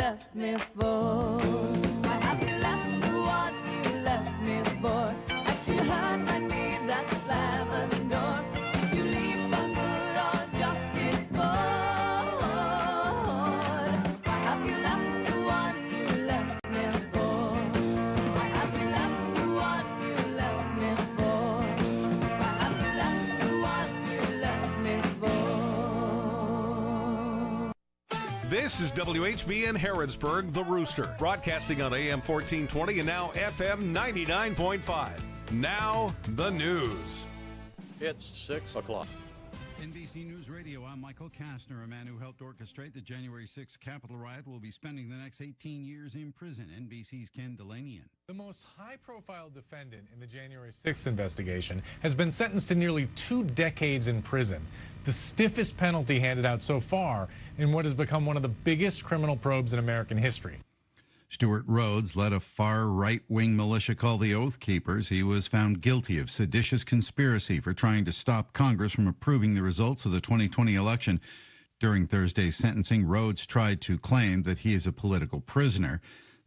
left me for? Why have you left the one you left me for? I should hurt like me that slamming door. If you leave for good or just get bored. Why have you left the one you left me for? Why have you left the one you left me for? Why have you left the one you left me for? This is WHBN Harrodsburg, The Rooster, broadcasting on AM 1420 and now FM 99.5. Now, the news. It's 6 o'clock. NBC News Radio, I'm Michael Kastner. A man who helped orchestrate the January 6th Capitol riot will be spending the next 18 years in prison. NBC's Ken Delanian. The most high-profile defendant in the January 6th investigation has been sentenced to nearly 2 decades in prison, the stiffest penalty handed out so far in what has become one of the biggest criminal probes in American history. Stuart Rhodes led a far right-wing militia called the Oath Keepers. He was found guilty of seditious conspiracy for trying to stop Congress from approving the results of the 2020 election. During Thursday's sentencing, Rhodes tried to claim that he is a political prisoner.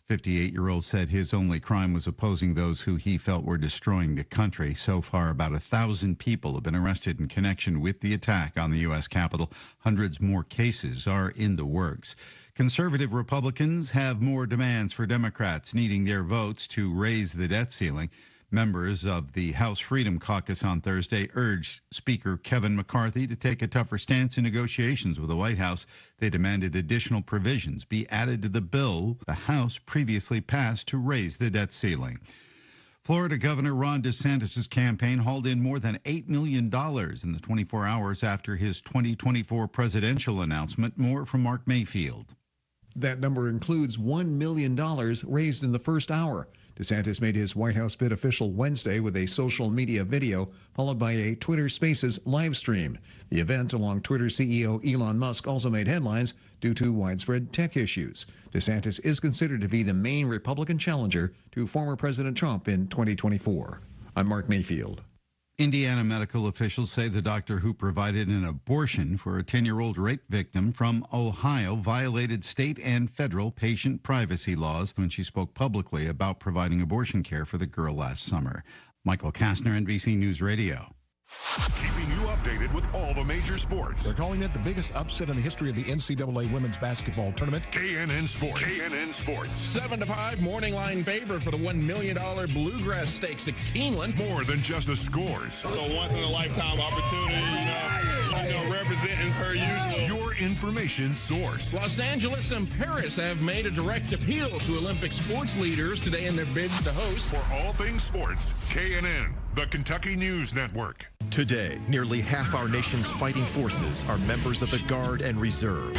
58-year-old said his only crime was opposing those who he felt were destroying the country. So far, about 1,000 people have been arrested in connection with the attack on the U.S. Capitol. Hundreds more cases are in the works. Conservative Republicans have more demands for Democrats, needing their votes to raise the debt ceiling. Members of the House Freedom Caucus on Thursday urged Speaker Kevin McCarthy to take a tougher stance in negotiations with the White House. They demanded additional provisions be added to the bill the House previously passed to raise the debt ceiling. Florida Governor Ron DeSantis' campaign hauled in more than $8 million in the 24 hours after his 2024 presidential announcement. More from Mark Mayfield. That number includes $1 million raised in the first hour. DeSantis made his White House bid official Wednesday with a social media video, followed by a Twitter Spaces live stream. The event, along Twitter CEO Elon Musk, also made headlines due to widespread tech issues. DeSantis is considered to be the main Republican challenger to former President Trump in 2024. I'm Mark Mayfield. Indiana medical officials say the doctor who provided an abortion for a 10-year-old rape victim from Ohio violated state and federal patient privacy laws when she spoke publicly about providing abortion care for the girl last summer. Michael Kastner, NBC News Radio. Keeping you updated with all the major sports. They're calling it the biggest upset in the history of the NCAA women's basketball tournament. KNN Sports. KNN Sports. 7 to 5 morning line favorite for the $1 million Bluegrass Stakes at Keeneland. More than just the scores. So once in a lifetime opportunity, representing per usual. Your information source. Los Angeles and Paris have made a direct appeal to Olympic sports leaders today in their bids to host. For all things sports, KNN, the Kentucky News Network. Today, nearly half our nation's fighting forces are members of the Guard and Reserve.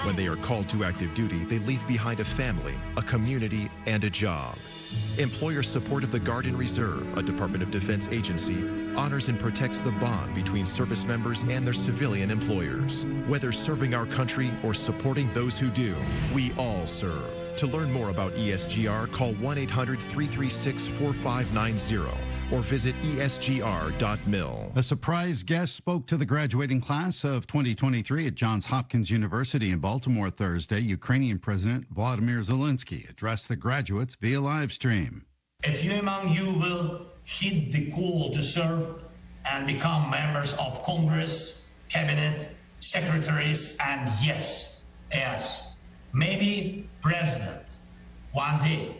When they are called to active duty, they leave behind a family, a community, and a job. Employer support of the Guard and Reserve, a Department of Defense agency, honors and protects the bond between service members and their civilian employers. Whether serving our country or supporting those who do, we all serve. To learn more about ESGR, call 1-800-336-4590 or visit esgr.mil. A surprise guest spoke to the graduating class of 2023 at Johns Hopkins University in Baltimore Thursday. Ukrainian President Vladimir Zelensky addressed the graduates via live stream. A few among you will heed the call to serve and become members of Congress, cabinet, secretaries, and yes, maybe president one day.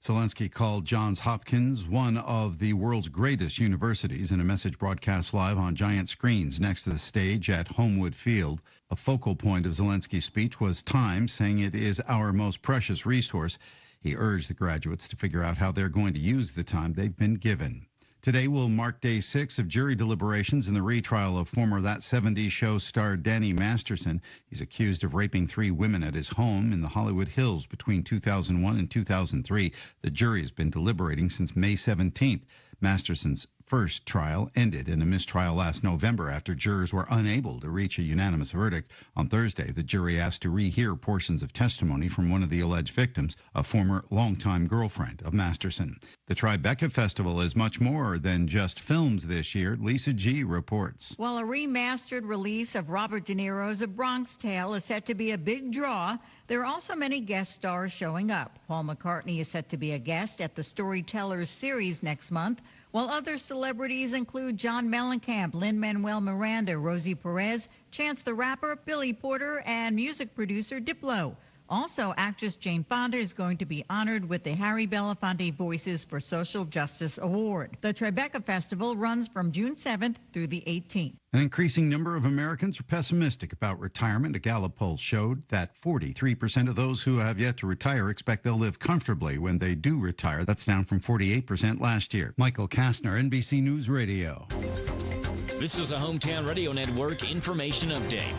Zelensky called Johns Hopkins one of the world's greatest universities in a message broadcast live on giant screens next to the stage at Homewood Field. A focal point of Zelensky's speech was time, saying it is our most precious resource. He urged the graduates to figure out how they're going to use the time they've been given. Today will mark day 6 of jury deliberations in the retrial of former That 70s Show star Danny Masterson. He's accused of raping 3 women at his home in the Hollywood Hills between 2001 and 2003. The jury has been deliberating since May 17th. Masterson's first trial ended in a mistrial last November after jurors were unable to reach a unanimous verdict. On Thursday, the jury asked to rehear portions of testimony from one of the alleged victims, a former longtime girlfriend of Masterson. The Tribeca Festival is much more than just films this year. Lisa G. reports. While a remastered release of Robert De Niro's A Bronx Tale is set to be a big draw, there are also many guest stars showing up. Paul McCartney is set to be a guest at the Storytellers series next month, while other celebrities include John Mellencamp, Lin-Manuel Miranda, Rosie Perez, Chance the Rapper, Billy Porter, and music producer Diplo. Also, actress Jane Fonda is going to be honored with the Harry Belafonte Voices for Social Justice Award. The Tribeca Festival runs from June 7th through the 18th. An increasing number of Americans are pessimistic about retirement. A Gallup poll showed that 43% of those who have yet to retire expect they'll live comfortably when they do retire. That's down from 48% last year. Michael Kastner, NBC News Radio. This is a Hometown Radio Network information update.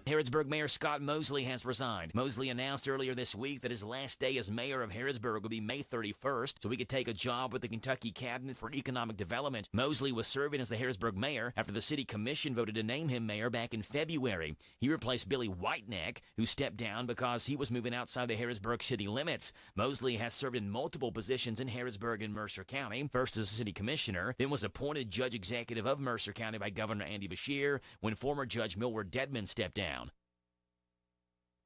Harrodsburg Mayor Scott Mosley has resigned. Mosley announced earlier this week that his last day as mayor of Harrodsburg will be May 31st, so he could take a job with the Kentucky Cabinet for Economic Development. Mosley was serving as the Harrodsburg mayor after the city commission voted to name him mayor back in February. He replaced Billy Whiteneck, who stepped down because he was moving outside the Harrodsburg city limits. Mosley has served in multiple positions in Harrodsburg and Mercer County, first as a city commissioner, then was appointed judge executive of Mercer County by Governor Andy Beshear when former Judge Millward Dedman stepped down.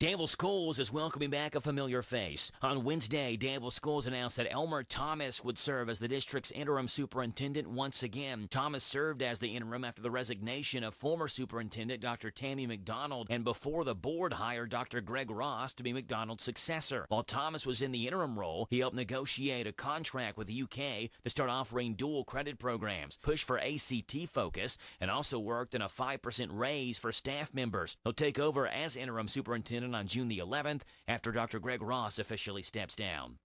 Danville Schools is welcoming back a familiar face. On Wednesday, Danville Schools announced that Elmer Thomas would serve as the district's interim superintendent once again. Thomas served as the interim after the resignation of former superintendent Dr. Tammy McDonald and before the board hired Dr. Greg Ross to be McDonald's successor. While Thomas was in the interim role, he helped negotiate a contract with the UK to start offering dual credit programs, push for ACT focus, and also worked in a 5% raise for staff members. He'll take over as interim superintendent on June the 11th after Dr. Greg Ross officially steps down.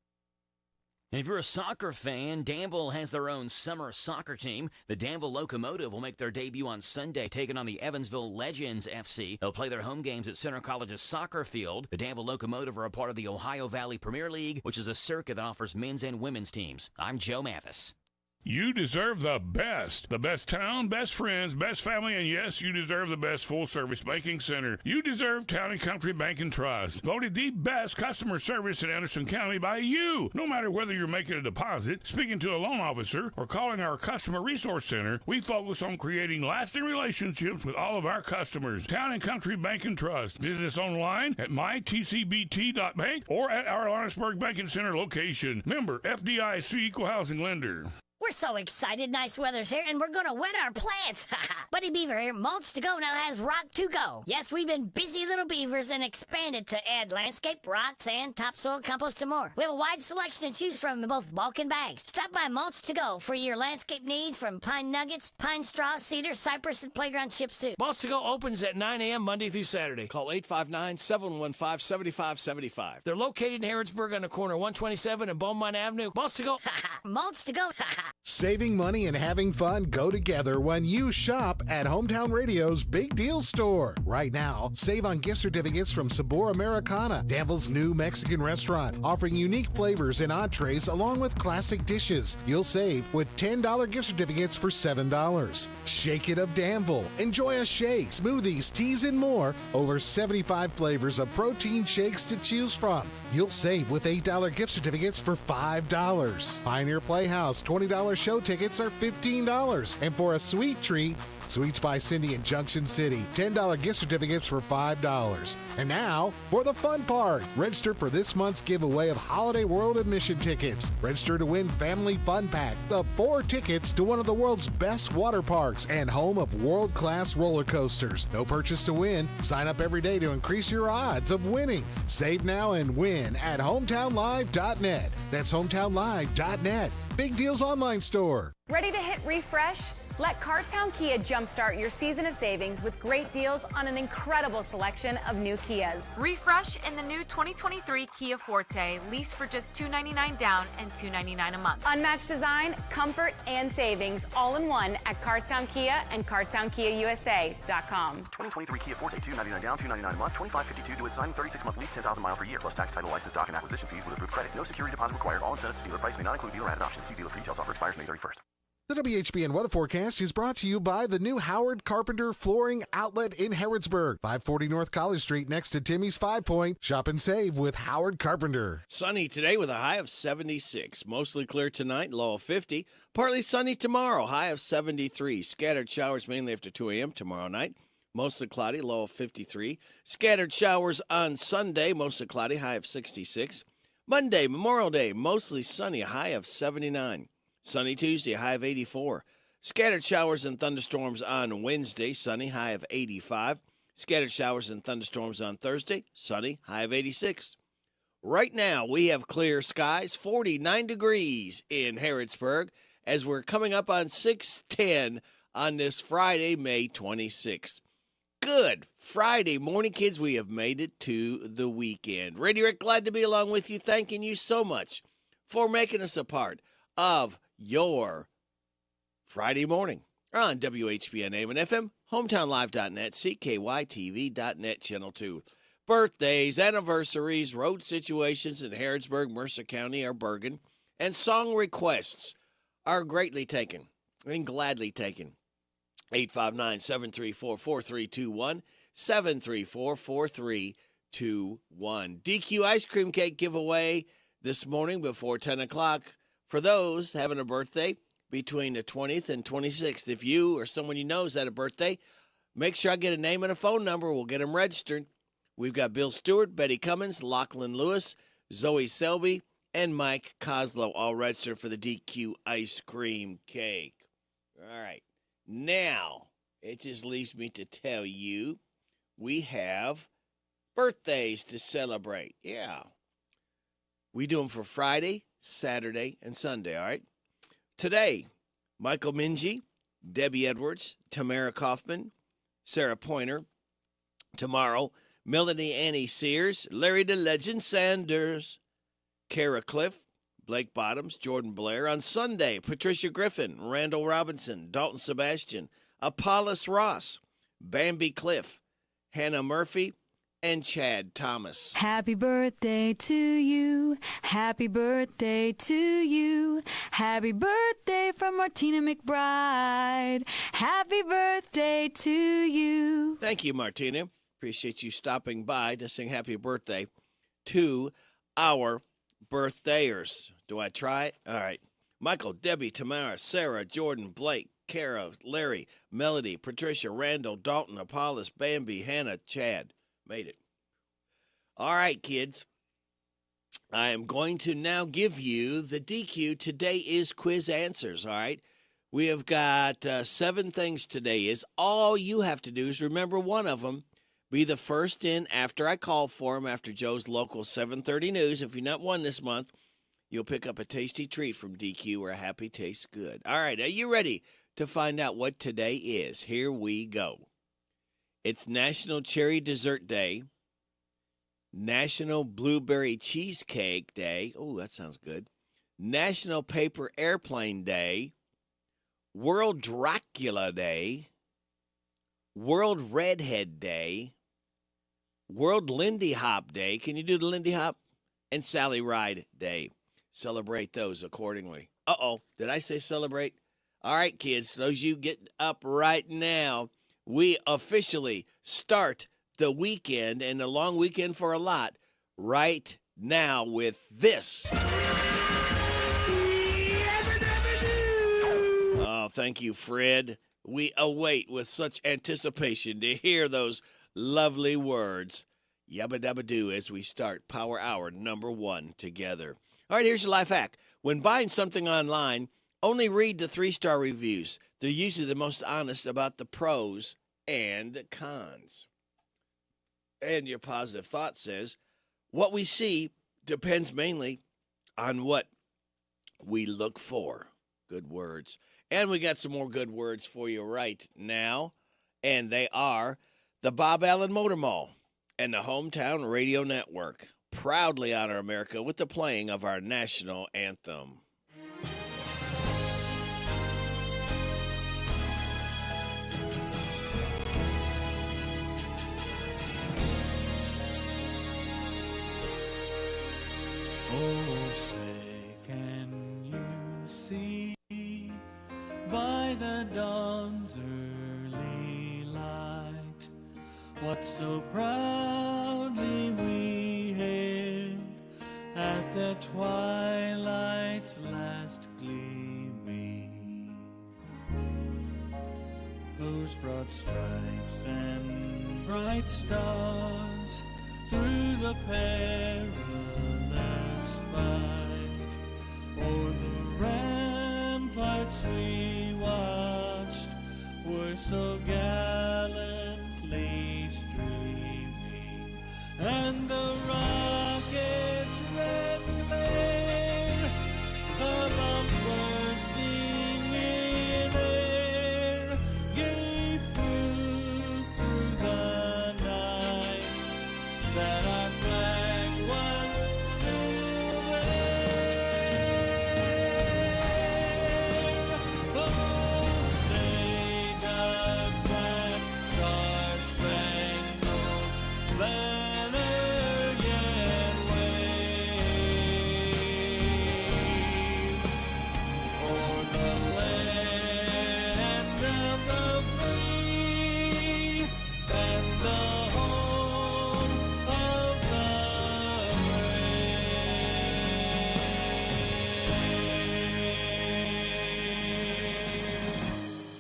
And if you're a soccer fan, Danville has their own summer soccer team. The Danville Locomotive will make their debut on Sunday, taking on the Evansville Legends FC. They'll play their home games at Center College's soccer field. The Danville Locomotive are a part of the Ohio Valley Premier League, which is a circuit that offers men's and women's teams. I'm Joe Mathis. You deserve the best. The best town, best friends, best family, and yes, you deserve the best full-service banking center. You deserve Town & Country Bank & Trust. Voted the best customer service in Anderson County by you. No matter whether you're making a deposit, speaking to a loan officer, or calling our Customer Resource Center, we focus on creating lasting relationships with all of our customers. Town & Country Bank & Trust. Visit us online at mytcbt.bank or at our Lawrenceburg Banking Center location. Member FDIC Equal Housing Lender. We're so excited. Nice weather's here, and we're going to wet our plants. Buddy Beaver here, Mulch to Go now has rock to go. Yes, we've been busy little beavers and expanded to add landscape, rock, sand, topsoil, compost, and more. We have a wide selection to choose from in both bulk and bags. Stop by Mulch to Go for your landscape needs from pine nuggets, pine straw, cedar, cypress, and playground chips too. Mulch to Go opens at 9 a.m. Monday through Saturday. Call 859-715-7575. They're located in Harrodsburg on the corner 127 and Beaumont Avenue. Mulch to Go. Mulch to Go. Saving money and having fun go together when you shop at Hometown Radio's Big Deal Store. Right now, save on gift certificates from Sabor Americana, Danville's new Mexican restaurant, offering unique flavors and entrees along with classic dishes. You'll save with $10 gift certificates for $7. Shake It of Danville. Enjoy a shake, smoothies, teas, and more. Over 75 flavors of protein shakes to choose from. You'll save with $8 gift certificates for $5. Pioneer Playhouse, $20 show tickets are $15. And for a sweet treat, Sweets by Cindy in Junction City, $10 gift certificates for $5. And now, for the fun part, register for this month's giveaway of Holiday World admission tickets. Register to win Family Fun Pack, the 4 tickets to one of the world's best water parks and home of world-class roller coasters. No purchase to win. Sign up every day to increase your odds of winning. Save now and win at hometownlive.net. That's hometownlive.net. Big Deals online store. Ready to hit refresh? Let Cartown Kia jumpstart your season of savings with great deals on an incredible selection of new Kias. Refresh in the new 2023 Kia Forte. Lease for just $299 down and $299 a month. Unmatched design, comfort, and savings all in one at Cartown Kia and CartownKiaUSA.com. 2023 Kia Forte, $299 down, $299 a month, $2,552 to its sign, 36-month lease, 10,000 miles per year, plus tax, title, license, doc, and acquisition fees with approved credit. No security deposit required. All incentives to dealer price may not include dealer added options. See dealer for details. Offer expires May 31st. The WHBN weather forecast is brought to you by the new Howard Carpenter Flooring Outlet in Harrodsburg, 540 North College Street next to Timmy's 5 Point. Shop and save with Howard Carpenter. Sunny today with a high of 76. Mostly clear tonight, low of 50. Partly sunny tomorrow, high of 73. Scattered showers mainly after 2 a.m. tomorrow night. Mostly cloudy, low of 53. Scattered showers on Sunday, mostly cloudy, high of 66. Monday, Memorial Day, mostly sunny, high of 79. Sunny Tuesday, high of 84. Scattered showers and thunderstorms on Wednesday, sunny, high of 85. Scattered showers and thunderstorms on Thursday, sunny, high of 86. Right now, we have clear skies, 49 degrees in Harrodsburg, as we're coming up on 6:10 on this Friday, May 26th. Good Friday morning, kids. We have made it to the weekend. Radio Rick, glad to be along with you. Thanking you so much for making us a part of your Friday morning on WHBN AM and FM, hometownlive.net, CKYTV.net, Channel 2. Birthdays, anniversaries, road situations in Harrodsburg, Mercer County, or Bergen, and song requests are greatly taken and gladly taken. 859-734-4321, 734-4321. DQ ice cream cake giveaway this morning before 10 o'clock. For those having a birthday between the 20th and 26th, if you or someone you know has had a birthday, make sure I get a name and a phone number. We'll get them registered. We've got Bill Stewart, Betty Cummins, Lachlan Lewis, Zoe Selby, and Mike Coslow all registered for the DQ ice cream cake. All right. Now, it just leaves me to tell you we have birthdays to celebrate. Yeah. We do them for Friday, Saturday, and Sunday, all right? Today, Michael Minji, Debbie Edwards, Tamara Kaufman, Sarah Pointer. Tomorrow, Melanie Annie Sears, Larry the Legend Sanders, Kara Cliff, Blake Bottoms, Jordan Blair. On Sunday, Patricia Griffin, Randall Robinson, Dalton Sebastian, Apollos Ross, Bambi Cliff, Hannah Murphy, and Chad Thomas. Happy birthday to you. Happy birthday to you. Happy birthday from Martina McBride. Happy birthday to you. Thank you, Martina. Appreciate you stopping by to sing happy birthday to our birthday-ers. Do I try it? All right. Michael, Debbie, Tamara, Sarah, Jordan, Blake, Kara, Larry, Melody, Patricia, Randall, Dalton, Apollos, Bambi, Hannah, Chad. Made it. All right, kids. I am going to now give you the DQ. Today is quiz answers, all right? We have got 7 things today. Is all you have to do is remember one of them. Be the first in after I call for them, after Joe's local 7:30 news. If you're not one this month, you'll pick up a tasty treat from DQ where happy tastes good. All right, are you ready to find out what today is? Here we go. It's National Cherry Dessert Day, National Blueberry Cheesecake Day. Oh, that sounds good. National Paper Airplane Day, World Dracula Day, World Redhead Day, World Lindy Hop Day. Can you do the Lindy Hop? And Sally Ride Day. Celebrate those accordingly. Uh-oh, did I say celebrate? All right, kids, those you get up right now. We officially start the weekend, and a long weekend for a lot, right now with this. Oh, thank you, Fred. We await with such anticipation to hear those lovely words. Yabba dabba doo as we start Power Hour number 1 together. All right, here's your life hack. When buying something online, only read the 3-star reviews. They're usually the most honest about the pros and cons. And your positive thought says, what we see depends mainly on what we look for. Good words. And we got some more good words for you right now. And they are the Bob Allen Motor Mall and the Hometown Radio Network. Proudly honor America with the playing of our national anthem. Oh, say, can you see by the dawn's early light what so proudly we hailed at the twilight's last gleaming, whose broad stripes and bright stars through the perilous fight o'er the ramparts we watched were so gallantly streaming, and the rocket's red glare, the bombs bursting in air, gave through the night that our flag was still there. Oh, say does that star-spangled banner yet wave o'er the land of the free and the home of the brave.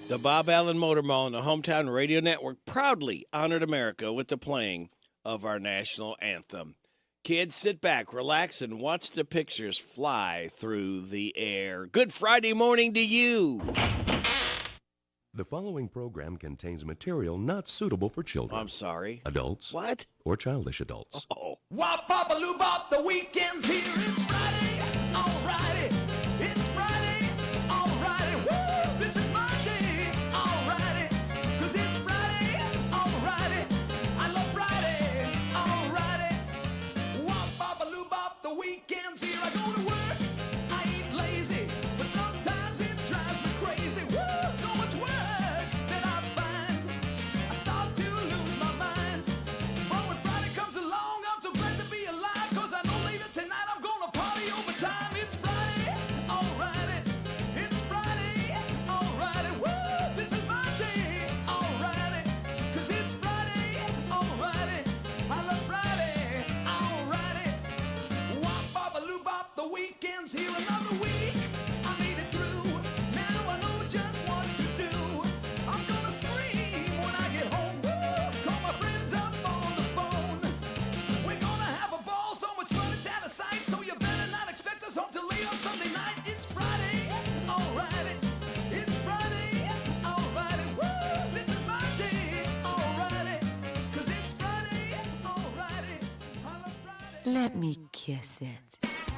The Bob Allen Motor Mall and the Hometown Radio Network proudly honored America with the playing of our national anthem. Kids, sit back, relax, and watch the pictures fly through the air. Good Friday morning to you. The following program contains material not suitable for children. I'm sorry. Adults. What? Or childish adults. Oh. Wop, pop, a loo, bop, the weekend's here. It's Friday, alrighty. It's Friday, alrighty. Woo! This is my day, alrighty. 'Cause it's Friday, alrighty. I love Friday, alrighty. Wop, pop, a loo, bop, the weekend's here. I go to work, I ain't lazy, but sometimes it drives me crazy. Woo! So much work that I find I start to lose my mind. But when Friday comes along, I'm so glad to be alive, 'cause I know later tonight I'm gonna party overtime. It's Friday, alrighty. It's Friday, alrighty. Woo! This is my day, alrighty. 'Cause it's Friday, alrighty. I love Friday, alrighty. Wop, bop, a loo, bop, the weekend's here. Another week, I made it through. Now I know just what to do. I'm gonna scream when I get home. Woo! Call my friends up on the phone. We're gonna have a ball, so much fun it's out of sight. So you better not expect us home till late on Sunday night. It's Friday, alrighty. It's Friday, alrighty. Woo! This is my day, alrighty. 'Cause it's Friday, alrighty. I love Friday. Let me kiss it.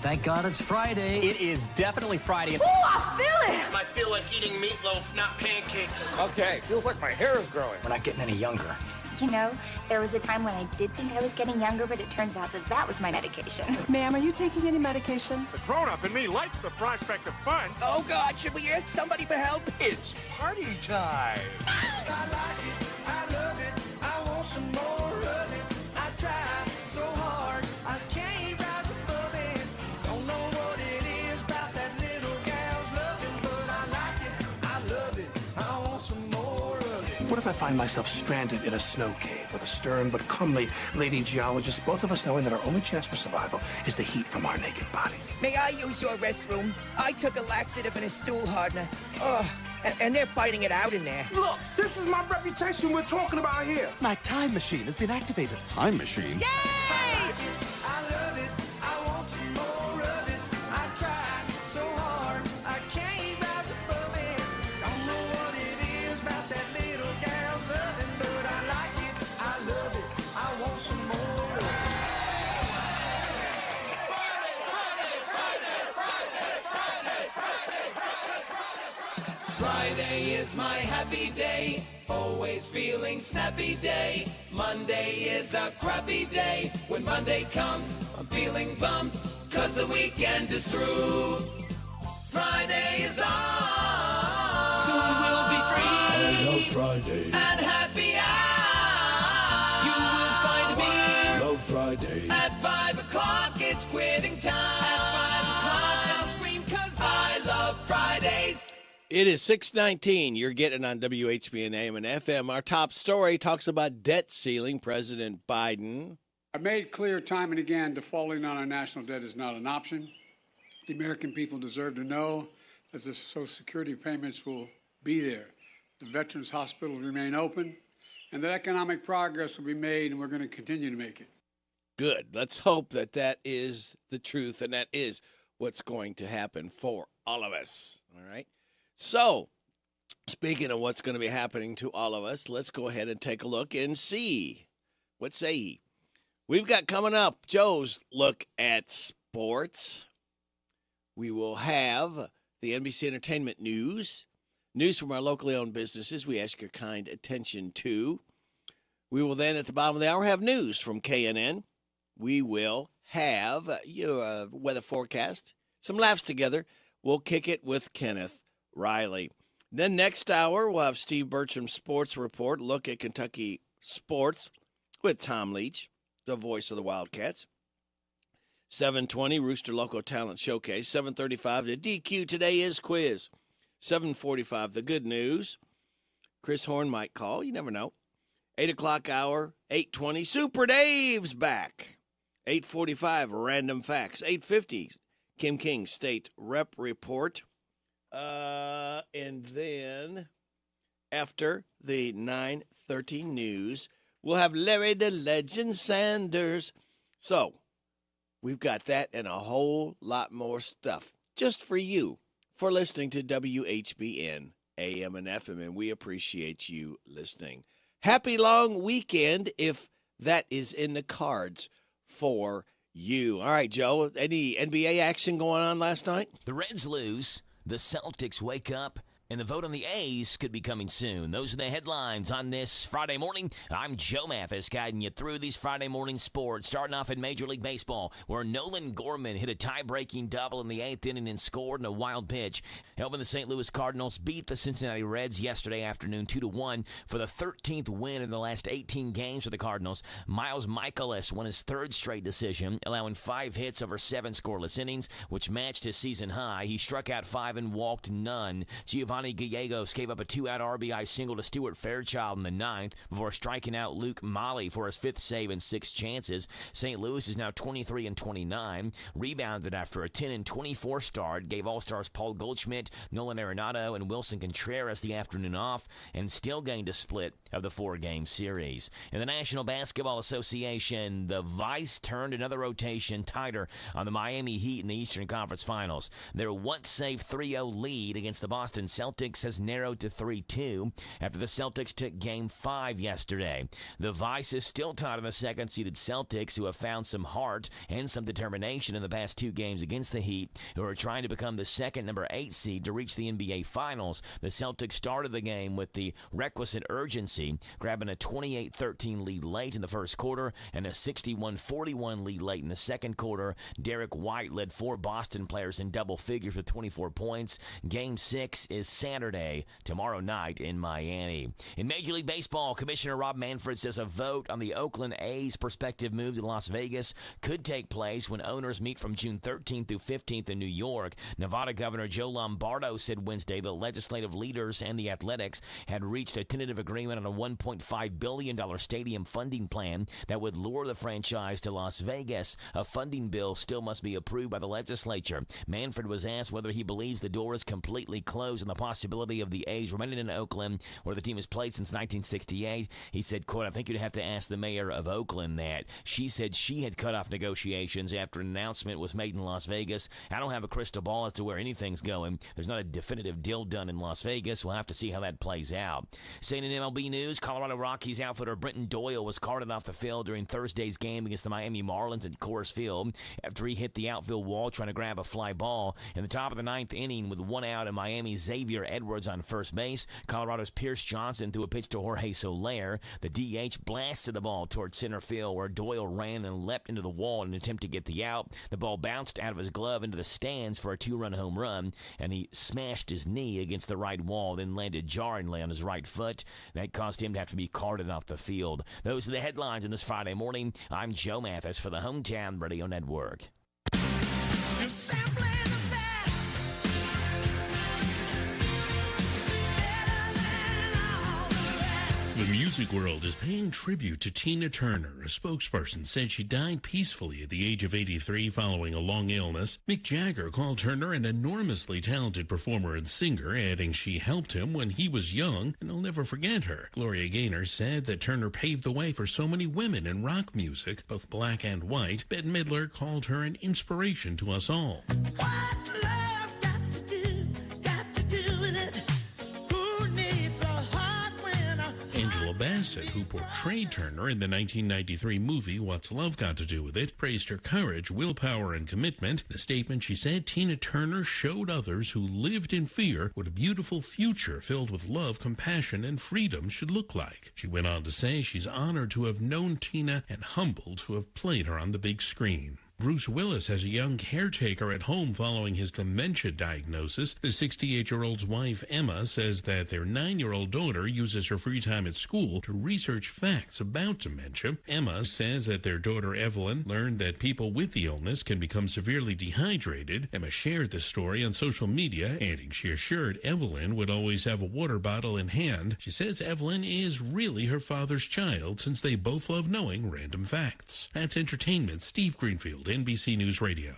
Thank God it's Friday. It is definitely Friday. Ooh, I feel it! I feel like eating meatloaf, not pancakes. Okay, feels like my hair is growing. We're not getting any younger. You know, there was a time when I did think I was getting younger, but it turns out that that was my medication. Ma'am, are you taking any medication? The grown-up in me likes the prospect of fun. Oh, God, should we ask somebody for help? It's party time. I like it, I love it, I want some more of it. I try so hard, I can't rise above it. Don't know what it is about that little gal's loving, but I like it, I love it, I want some more of it. What if I find myself stranded in a snow cave with a stern but comely lady geologist, both of us knowing that our only chance for survival is the heat from our naked bodies? May I use your restroom? I took a laxative and a stool hardener. Oh, and they're fighting it out in there. Look, this is my reputation we're talking about here. My time machine has been activated. Time machine? Yay! I love it, I want some more of it. I try so hard, I can't rise above it. Don't know what it is about that little gal's loving, but I like it, I love it, I want some more of it. Friday is my happy day, always feeling snappy day. Monday is a crappy day. When Monday comes, I'm feeling bummed, 'cause the weekend is through. Friday is on, soon we'll be free. I love Friday. And happy hour, you will find me. I love Friday. At 5 o'clock, it's quitting time. At 5 o'clock, I'll scream 'cause I love Fridays. It is 6:19. You're getting on WHBN AM and FM. Our top story talks about debt ceiling. President Biden. I made clear time and again defaulting on our national debt is not an option. The American people deserve to know that the Social Security payments will be there. The Veterans Hospital will remain open, and that economic progress will be made, and we're going to continue to make it. Good. Let's hope that that is the truth, and that is what's going to happen for all of us. All right? So, speaking of what's going to be happening to all of us, let's go ahead and take a look and see. What say ye? We've got coming up Joe's Look at Sports. We will have the NBC Entertainment News. News from our locally owned businesses we ask your kind attention to. We will then, at the bottom of the hour, have news from KNN. We will have your weather forecast, some laughs together. We'll kick it with Kenneth Riley. Then next hour, we'll have Steve Bertram's Sports Report, look at Kentucky sports with Tom Leach, the voice of the Wildcats. 7:20, Rooster Local Talent Showcase. 7:35, the DQ Today Is Quiz. 7:45, the good news. Chris Horn might call, you never know. 8 o'clock hour, 8:20, Super Dave's back. 8:45, Random Facts. 8:50, Kim King State Rep Report. And then after the 9:30 news, we'll have Larry the Legend Sanders. So we've got that and a whole lot more stuff just for you for listening to WHBN AM and FM, and we appreciate you listening. Happy long weekend if that is in the cards for you. All right, Joe, any NBA action going on last night? The Reds lose. The Celtics wake up, and the vote on the A's could be coming soon. Those are the headlines on this Friday morning. I'm Joe Mathis, guiding you through these Friday morning sports. Starting off in Major League Baseball, where Nolan Gorman hit a tie-breaking double in the 8th inning and scored in a wild pitch, helping the St. Louis Cardinals beat the Cincinnati Reds yesterday afternoon 2-1 for the 13th win in the last 18 games for the Cardinals. Miles Michaelis won his 3rd straight decision, allowing 5 hits over 7 scoreless innings, which matched his season high. He struck out 5 and walked none. Giovanni Gallegos gave up a 2-out RBI single to Stuart Fairchild in the 9th before striking out Luke Malley for his 5th save in 6 chances. St. Louis is now 23-29, rebounded after a 10-24 start, gave All-Stars Paul Goldschmidt, Nolan Arenado, and Wilson Contreras the afternoon off, and still gained a split of the 4-game series. In the National Basketball Association, the Vice turned another rotation tighter on the Miami Heat in the Eastern Conference Finals. Their once-safe 3-0 lead against the Boston Celtics has narrowed to 3-2 after the Celtics took Game 5 yesterday. The Vice is still tied on the second-seeded Celtics, who have found some heart and some determination in the past 2 games against the Heat, who are trying to become the second number 8 seed to reach the NBA Finals. The Celtics started the game with the requisite urgency, grabbing a 28-13 lead late in the first quarter and a 61-41 lead late in the second quarter. Derek White led 4 Boston players in double figures with 24 points. Game 6 is Saturday, tomorrow night in Miami. In Major League Baseball, Commissioner Rob Manfred says a vote on the Oakland A's prospective move to Las Vegas could take place when owners meet from June 13th through 15th in New York. Nevada Governor Joe Lombardo said Wednesday the legislative leaders and the Athletics had reached a tentative agreement on a $1.5 billion stadium funding plan that would lure the franchise to Las Vegas. A funding bill still must be approved by the legislature. Manfred was asked whether he believes the door is completely closed on the possibility of the A's remaining in Oakland, where the team has played since 1968. He said, quote, "I think you'd have to ask the mayor of Oakland that." She said she had cut off negotiations after an announcement was made in Las Vegas. "I don't have a crystal ball as to where anything's going. There's not a definitive deal done in Las Vegas. We'll have to see how that plays out." Staying in MLB news, Colorado Rockies outfielder Brenton Doyle was carted off the field during Thursday's game against the Miami Marlins at Coors Field after he hit the outfield wall trying to grab a fly ball. In the top of the 9th inning with 1 out, and Miami's Xavier Xavier Edwards on first base. Colorado's Pierce Johnson threw a pitch to Jorge Soler. The DH blasted the ball towards center field, where Doyle ran and leapt into the wall in an attempt to get the out. The ball bounced out of his glove into the stands for a 2-run home run, and he smashed his knee against the right wall, then landed jarringly on his right foot. That caused him to have to be carted off the field. Those are the headlines on this Friday morning. I'm Joe Mathis for the Hometown Radio Network. The music world is paying tribute to Tina Turner. A spokesperson said she died peacefully at the age of 83 following a long illness. Mick Jagger called Turner an enormously talented performer and singer, adding she helped him when he was young and he'll never forget her. Gloria Gaynor said that Turner paved the way for so many women in rock music, both black and white. Bette Midler called her an inspiration to us all. Angela Bassett, who portrayed Turner in the 1993 movie What's Love Got to Do with It, praised her courage, willpower, and commitment. In a statement, she said Tina Turner showed others who lived in fear what a beautiful future filled with love, compassion, and freedom should look like. She went on to say she's honored to have known Tina and humbled to have played her on the big screen. Bruce Willis has a young caretaker at home following his dementia diagnosis. The 68-year-old's wife, Emma, says that their 9-year-old daughter uses her free time at school to research facts about dementia. Emma says that their daughter, Evelyn, learned that people with the illness can become severely dehydrated. Emma shared the story on social media, adding she assured Evelyn would always have a water bottle in hand. She says Evelyn is really her father's child, since they both love knowing random facts. That's entertainment. Steve Greenfield, NBC News Radio.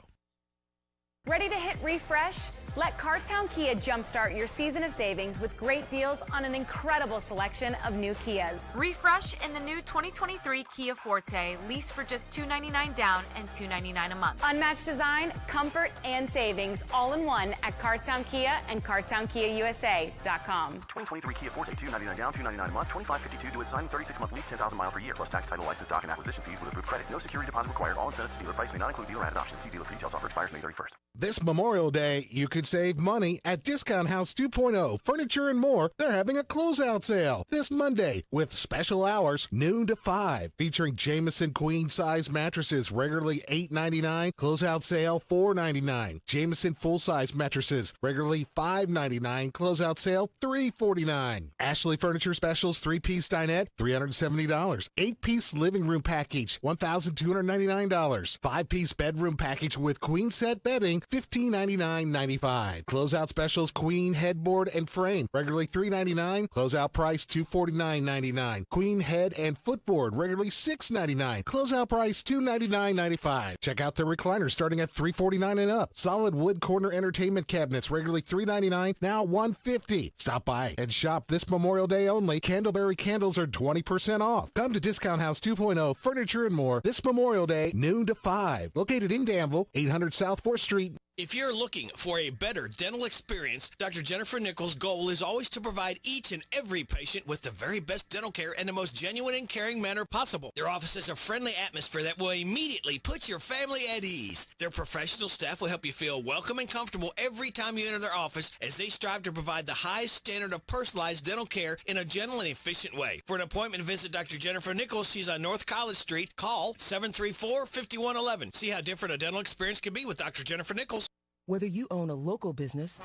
Ready to hit refresh? Let Cartown Kia jumpstart your season of savings with great deals on an incredible selection of new Kias. Refresh in the new 2023 Kia Forte, lease for just $299 down and $299 a month. Unmatched design, comfort, and savings all in one at Cartown Kia and CartownKiaUSA.com. 2023 Kia Forte, $299 down, $299 a month, $2,552 to its sign, 36-month lease, 10,000 miles per year, plus tax, title, license, doc, and acquisition fees with approved credit. No security deposit required. All incentives to dealer price may not include dealer added options. See dealer for details. Offer expires May 31st. This Memorial Day, you could save money at Discount House 2.0 Furniture and More. They're having a closeout sale this Monday with special hours noon to 5, featuring Jameson queen size mattresses regularly $8.99, closeout sale $4.99. Jameson full size mattresses regularly $5.99, closeout sale $3.49. Ashley Furniture Specials 3-piece dinette $370, 8-piece living room package $1,299, 5-piece bedroom package with queen set bedding $1599.95. Closeout specials queen headboard and frame regularly $399, closeout price $249.99. Queen head and footboard regularly $699, closeout price $299.95. Check out the recliners starting at $349 and up. Solid wood corner entertainment cabinets regularly $399, now $150. Stop by and shop this Memorial Day only. Candleberry candles are 20% off. Come to Discount House 2.0 Furniture and More this Memorial Day noon to 5. Located in Danville, 800 South 4th Street. If you're looking for a better dental experience, Dr. Jennifer Nichols' goal is always to provide each and every patient with the very best dental care in the most genuine and caring manner possible. Their office is a friendly atmosphere that will immediately put your family at ease. Their professional staff will help you feel welcome and comfortable every time you enter their office, as they strive to provide the highest standard of personalized dental care in a gentle and efficient way. For an appointment, visit Dr. Jennifer Nichols. She's on North College Street. Call 734-5111. See how different a dental experience can be with Dr. Jennifer Nichols. Whether you own a local business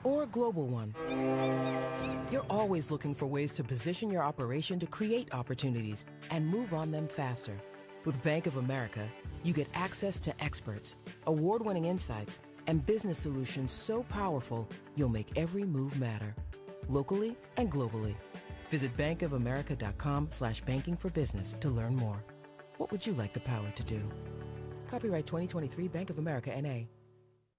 or a global one, you're always looking for ways to position your operation to create opportunities and move on them faster. With Bank of America, you get access to experts, award-winning insights, and business solutions so powerful, you'll make every move matter, locally and globally. Visit bankofamerica.com/banking for business to learn more. What would you like the power to do? Copyright 2023 Bank of America, N.A.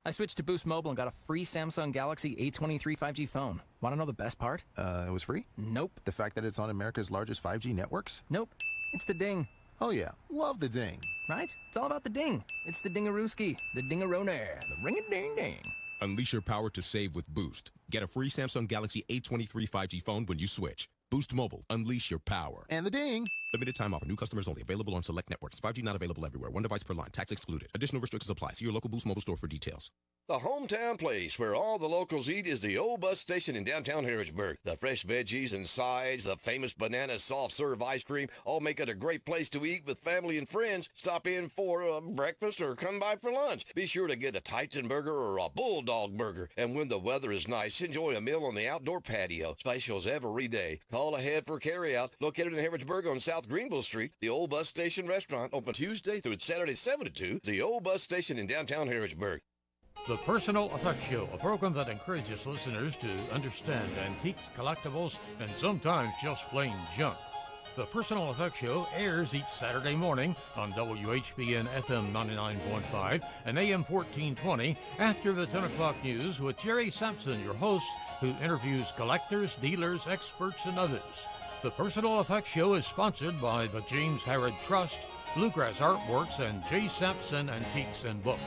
I switched to Boost Mobile and got a free Samsung Galaxy A23 5G phone. Want to know the best part? It was free? Nope. The fact that it's on America's largest 5G networks? Nope. It's the ding. Oh yeah, love the ding. Right? It's all about the ding. It's the dingarooski, the dingaroner, the ring-a-ding-ding. Unleash your power to save with Boost. Get a free Samsung Galaxy A23 5G phone when you switch. Boost Mobile. Unleash your power. And the ding. Limited time offer. New customers only. Available on select networks. 5G not available everywhere. One device per line. Tax excluded. Additional restrictions apply. See your local Boost Mobile store for details. The hometown place where all the locals eat is the old bus station in downtown Harrodsburg. The fresh veggies and sides, the famous banana soft serve ice cream, all make it a great place to eat with family and friends. Stop in for breakfast or come by for lunch. Be sure to get a Titan burger or a Bulldog burger. And when the weather is nice, enjoy a meal on the outdoor patio. Specials every day. Call ahead for carryout. Located in Harrodsburg on South Greenville Street, the old bus station restaurant open Tuesday through Saturday 7 to 2. The old bus station in downtown Harrodsburg. The Personal Effects Show, a program that encourages listeners to understand antiques, collectibles, and sometimes just plain junk. The Personal Effects Show airs each Saturday morning on WHBN FM 99.5 and AM 1420 after the 10 o'clock news with Jerry Sampson, your host, who interviews collectors, dealers, experts, and others. The Personal Effects Show is sponsored by the James Harrod Trust, Bluegrass Artworks, and J. Sampson Antiques and Books.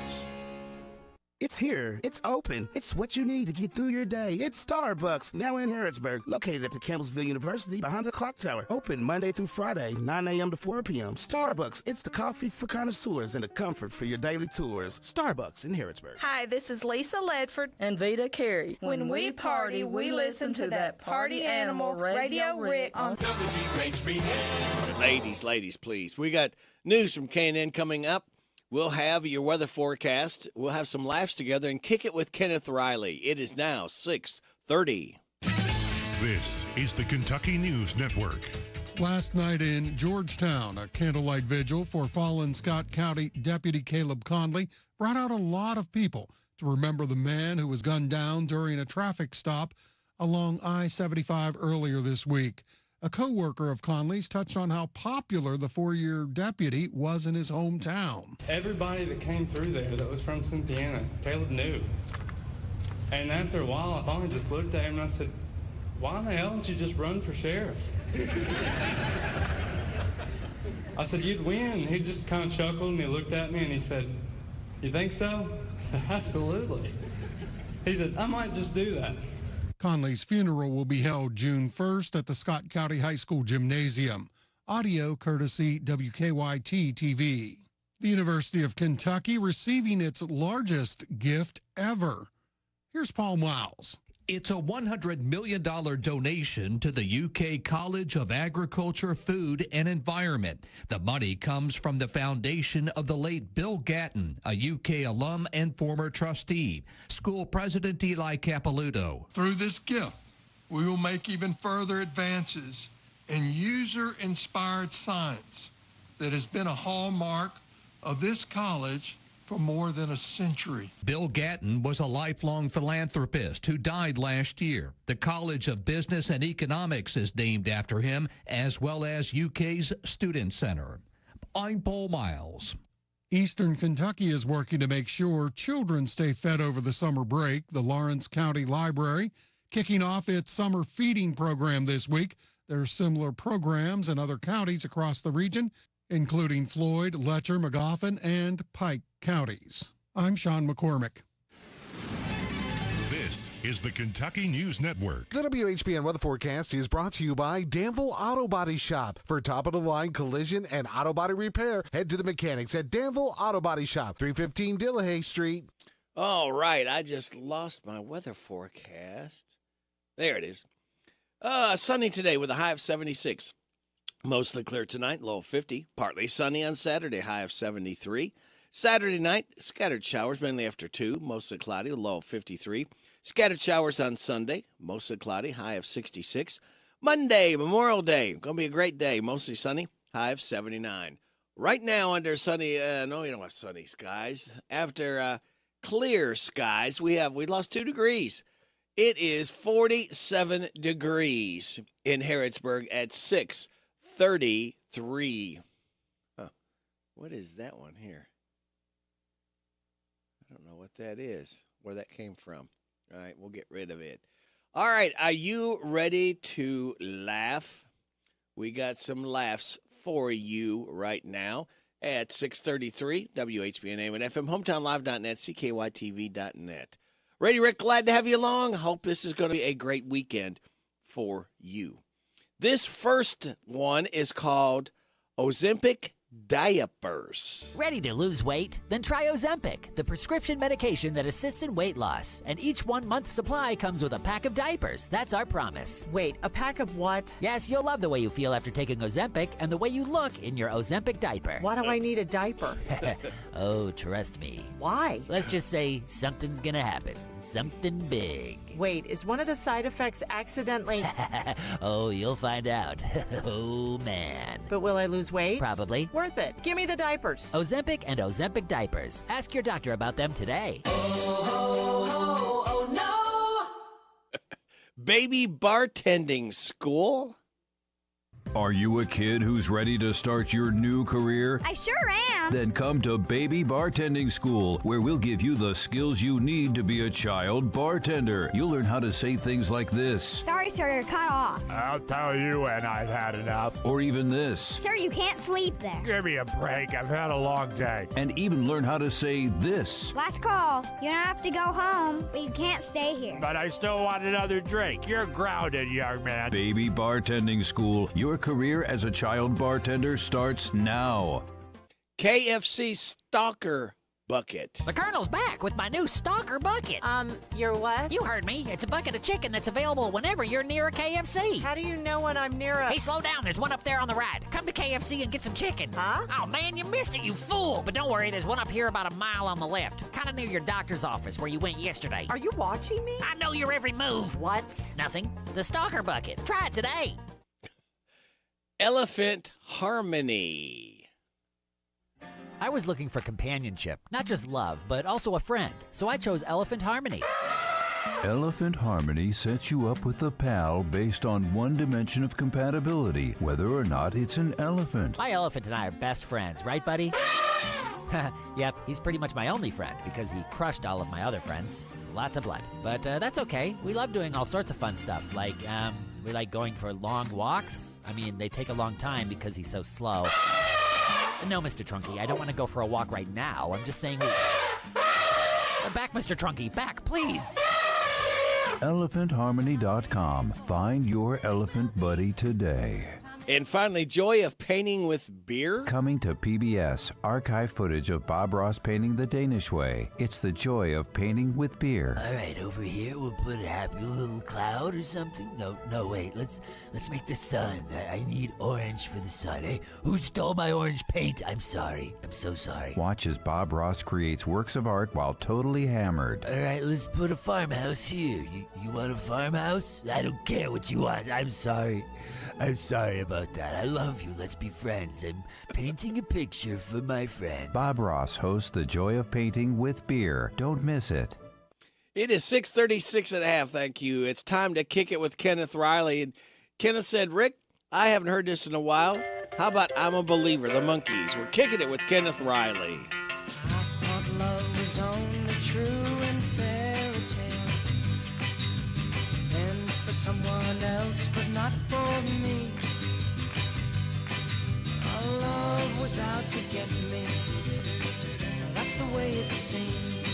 It's here. It's open. It's what you need to get through your day. It's Starbucks, now in Harrodsburg, located at the Campbellsville University behind the clock tower. Open Monday through Friday, 9 a.m. to 4 p.m. Starbucks, it's the coffee for connoisseurs and the comfort for your daily tours. Starbucks in Harrodsburg. Hi, this is Lisa Ledford and Vita Carey. When we party, we listen to that Party Animal Radio Rick on WHBN. Ladies, please. We got news from K&N coming up. We'll have your weather forecast. We'll have some laughs together and kick it with Kenneth Riley. It is now 6:30. This is the Kentucky News Network. Last night in Georgetown, a candlelight vigil for fallen Scott County Deputy Caleb Conley brought out a lot of people to remember the man who was gunned down during a traffic stop along I-75 earlier this week. A co-worker of Conley's touched on how popular the 4-year deputy was in his hometown. Everybody that came through there that was from Cynthiana, Caleb knew. And after a while, I finally just looked at him and I said, why in the hell didn't you just run for sheriff? I said, you'd win. He just kind of chuckled and he looked at me and he said, you think so? I said, absolutely. He said, I might just do that. Conley's funeral will be held June 1st at the Scott County High School Gymnasium. Audio courtesy WKYT-TV. The University of Kentucky receiving its largest gift ever. Here's Paul Miles. It's a $100 million donation to the UK College of Agriculture, Food and Environment. The money comes from the foundation of the late Bill Gatton, a UK alum and former trustee. School President Eli Capilouto. Through this gift, we will make even further advances in user-inspired science that has been a hallmark of this college for more than a century. Bill Gatton was a lifelong philanthropist who died last year. The College of Business and Economics is named after him, as well as UK's Student Center. I'm Paul Miles. Eastern Kentucky is working to make sure children stay fed over the summer break. The Lawrence County Library kicking off its summer feeding program this week. There are similar programs in other counties across the region, including Floyd, Letcher, Magoffin, and Pike counties. I'm Sean McCormick. This is the Kentucky News Network. The WHBN weather forecast is brought to you by Danville Auto Body Shop. For top-of-the-line collision and auto body repair, head to the mechanics at Danville Auto Body Shop, 315 Dillahay Street. All right, I just lost my weather forecast. There it is. Sunny today with a high of 76. Mostly clear tonight, low of 50. Partly sunny on Saturday, high of 73. Saturday night, scattered showers, mainly after 2. Mostly cloudy, low of 53. Scattered showers on Sunday, mostly cloudy, high of 66. Monday, Memorial Day, going to be a great day. Mostly sunny, high of 79. Right now, under sunny, no, you don't have sunny skies. After clear skies, we lost 2 degrees. It is 47 degrees in Harrodsburg at 6:33. Huh. What is that one here? I don't know what that is, where that came from. All right, we'll get rid of it. All right, are you ready to laugh? We got some laughs for you right now at 6:33, WHBN AM and FM, hometownlive.net, CKYTV.net. Ready, Rick, glad to have you along. Hope this is going to be a great weekend for you. This first one is called Ozempic diapers. Ready to lose weight? Then try Ozempic, the prescription medication that assists in weight loss. And each 1 month supply comes with a pack of diapers. That's our promise. Wait, a pack of what? Yes, you'll love the way you feel after taking Ozempic and the way you look in your Ozempic diaper. Why do I need a diaper? Oh, trust me. Why? Let's just say something's gonna happen. Something big. Wait, is one of the side effects accidentally? Oh, you'll find out. Oh, man. But will I lose weight? Probably. Worth it. Give me the diapers. Ozempic and Ozempic diapers. Ask your doctor about them today. Oh, no! Baby bartending school? Are you a kid who's ready to start your new career? I sure am. Then come to Baby Bartending School, where we'll give you the skills you need to be a child bartender. You'll learn how to say things like this. Sorry, sir, cut off. I'll tell you when I've had enough. Or even this. Sir, you can't sleep there. Give me a break. I've had a long day. And even learn how to say this. Last call. You don't have to go home, but you can't stay here. But I still want another drink. You're grounded, young man. Baby Bartending School. Your career as a child bartender starts now. KFC Stalker Bucket. The Colonel's back with my new Stalker Bucket. Your what? You heard me. It's a bucket of chicken that's available whenever you're near a KFC. How do you know when I'm near a... Hey, slow down. There's one up there on the right. Come to KFC and get some chicken. Huh? Oh, man, you missed it, you fool. But don't worry, there's one up here about a mile on the left. Kind of near your doctor's office where you went yesterday. Are you watching me? I know your every move. What? Nothing. The Stalker Bucket. Try it today. Elephant Harmony. I was looking for companionship, not just love, but also a friend. So I chose Elephant Harmony. Elephant Harmony sets you up with a pal based on one dimension of compatibility, whether or not it's an elephant. My elephant and I are best friends, right, buddy? Yep, he's pretty much my only friend because he crushed all of my other friends. Lots of blood. But that's okay. We love doing all sorts of fun stuff, like, we like going for long walks. I mean, they take a long time because he's so slow. No, Mr. Trunky, I don't want to go for a walk right now. I'm just saying Back, Mr. Trunky, back, please. ElephantHarmony.com. Find your elephant buddy today. And finally, Joy of Painting with Beer. Coming to PBS, archive footage of Bob Ross painting the Danish way. It's the joy of painting with beer. All right, over here we'll put a happy little cloud or something. No, wait. Let's make the sun. I need orange for the sun. Hey, who stole my orange paint? I'm sorry. I'm so sorry. Watch as Bob Ross creates works of art while totally hammered. All right, let's put a farmhouse here. You want a farmhouse? I don't care what you want. I'm sorry. I'm sorry about that. I love you. Let's be friends. I'm painting a picture for my friend. Bob Ross hosts The Joy of Painting with Beer. Don't miss it. It is 6:36.5. Thank you. It's time to kick it with Kenneth Riley. And Kenneth said, Rick, I haven't heard this in a while. How about I'm a Believer, the Monkees? We're kicking it with Kenneth Riley. I thought love was only true in fairy tales and for someone else, but not for me. Our love was out to get me. That's the way it seemed.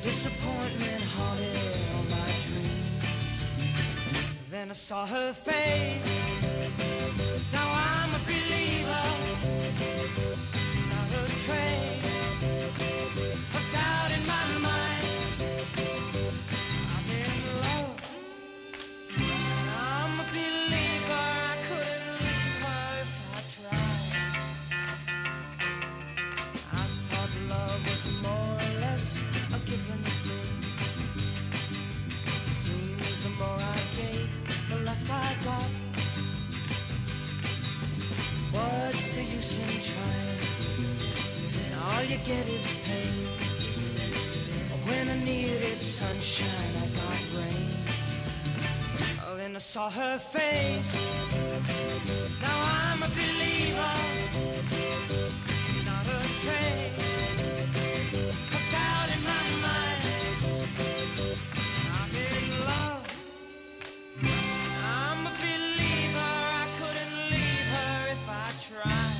Disappointment haunted all my dreams. Then I saw her face. Now I'm a believer. Not a trace of doubt in my mind. I'm in love. I'm a believer. I couldn't leave her if I tried. I thought love was more or less a given thing. It seems the more I gave, the less I got. What's the use in trying? All you get is pain. When I needed sunshine, I got rain. Then I saw her face. Now I'm a believer. Not a trace of doubt in my mind. I'm in love. I'm a believer. I couldn't leave her if I tried.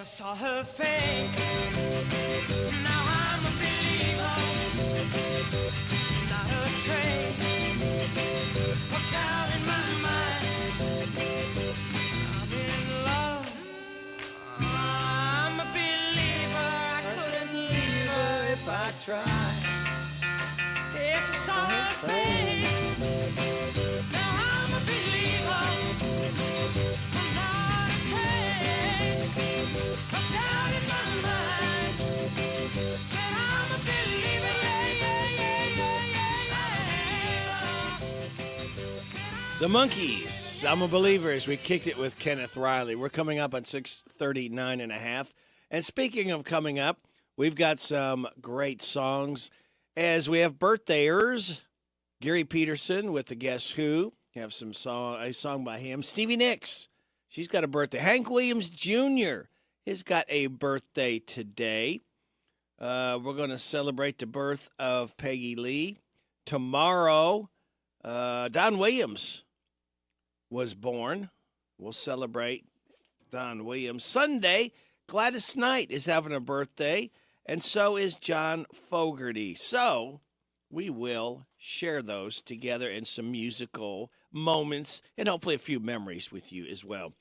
saw her face. Now I'm a believer, not a trace of doubt in my mind. I'm in love. I'm a believer. I couldn't leave her if I tried. Yes, I saw her face. Now I'm a believer. I'm not a trace of doubt in my mind. Said I'm a believer. The Monkees, I'm a Believer, as we kicked it with Kenneth Riley. We're coming up on 6:39 and a half. And speaking of coming up, we've got some great songs as we have birthday-ers. Gary Peterson with the Guess Who. You have a song by him. Stevie Nicks, she's got a birthday. Hank Williams Jr. has got a birthday today. We're going to celebrate the birth of Peggy Lee. Tomorrow, Don Williams was born. We'll celebrate Don Williams. Sunday, Gladys Knight is having a birthday, and so is John Fogerty. So we will share those together in some musical moments and hopefully a few memories with you as well.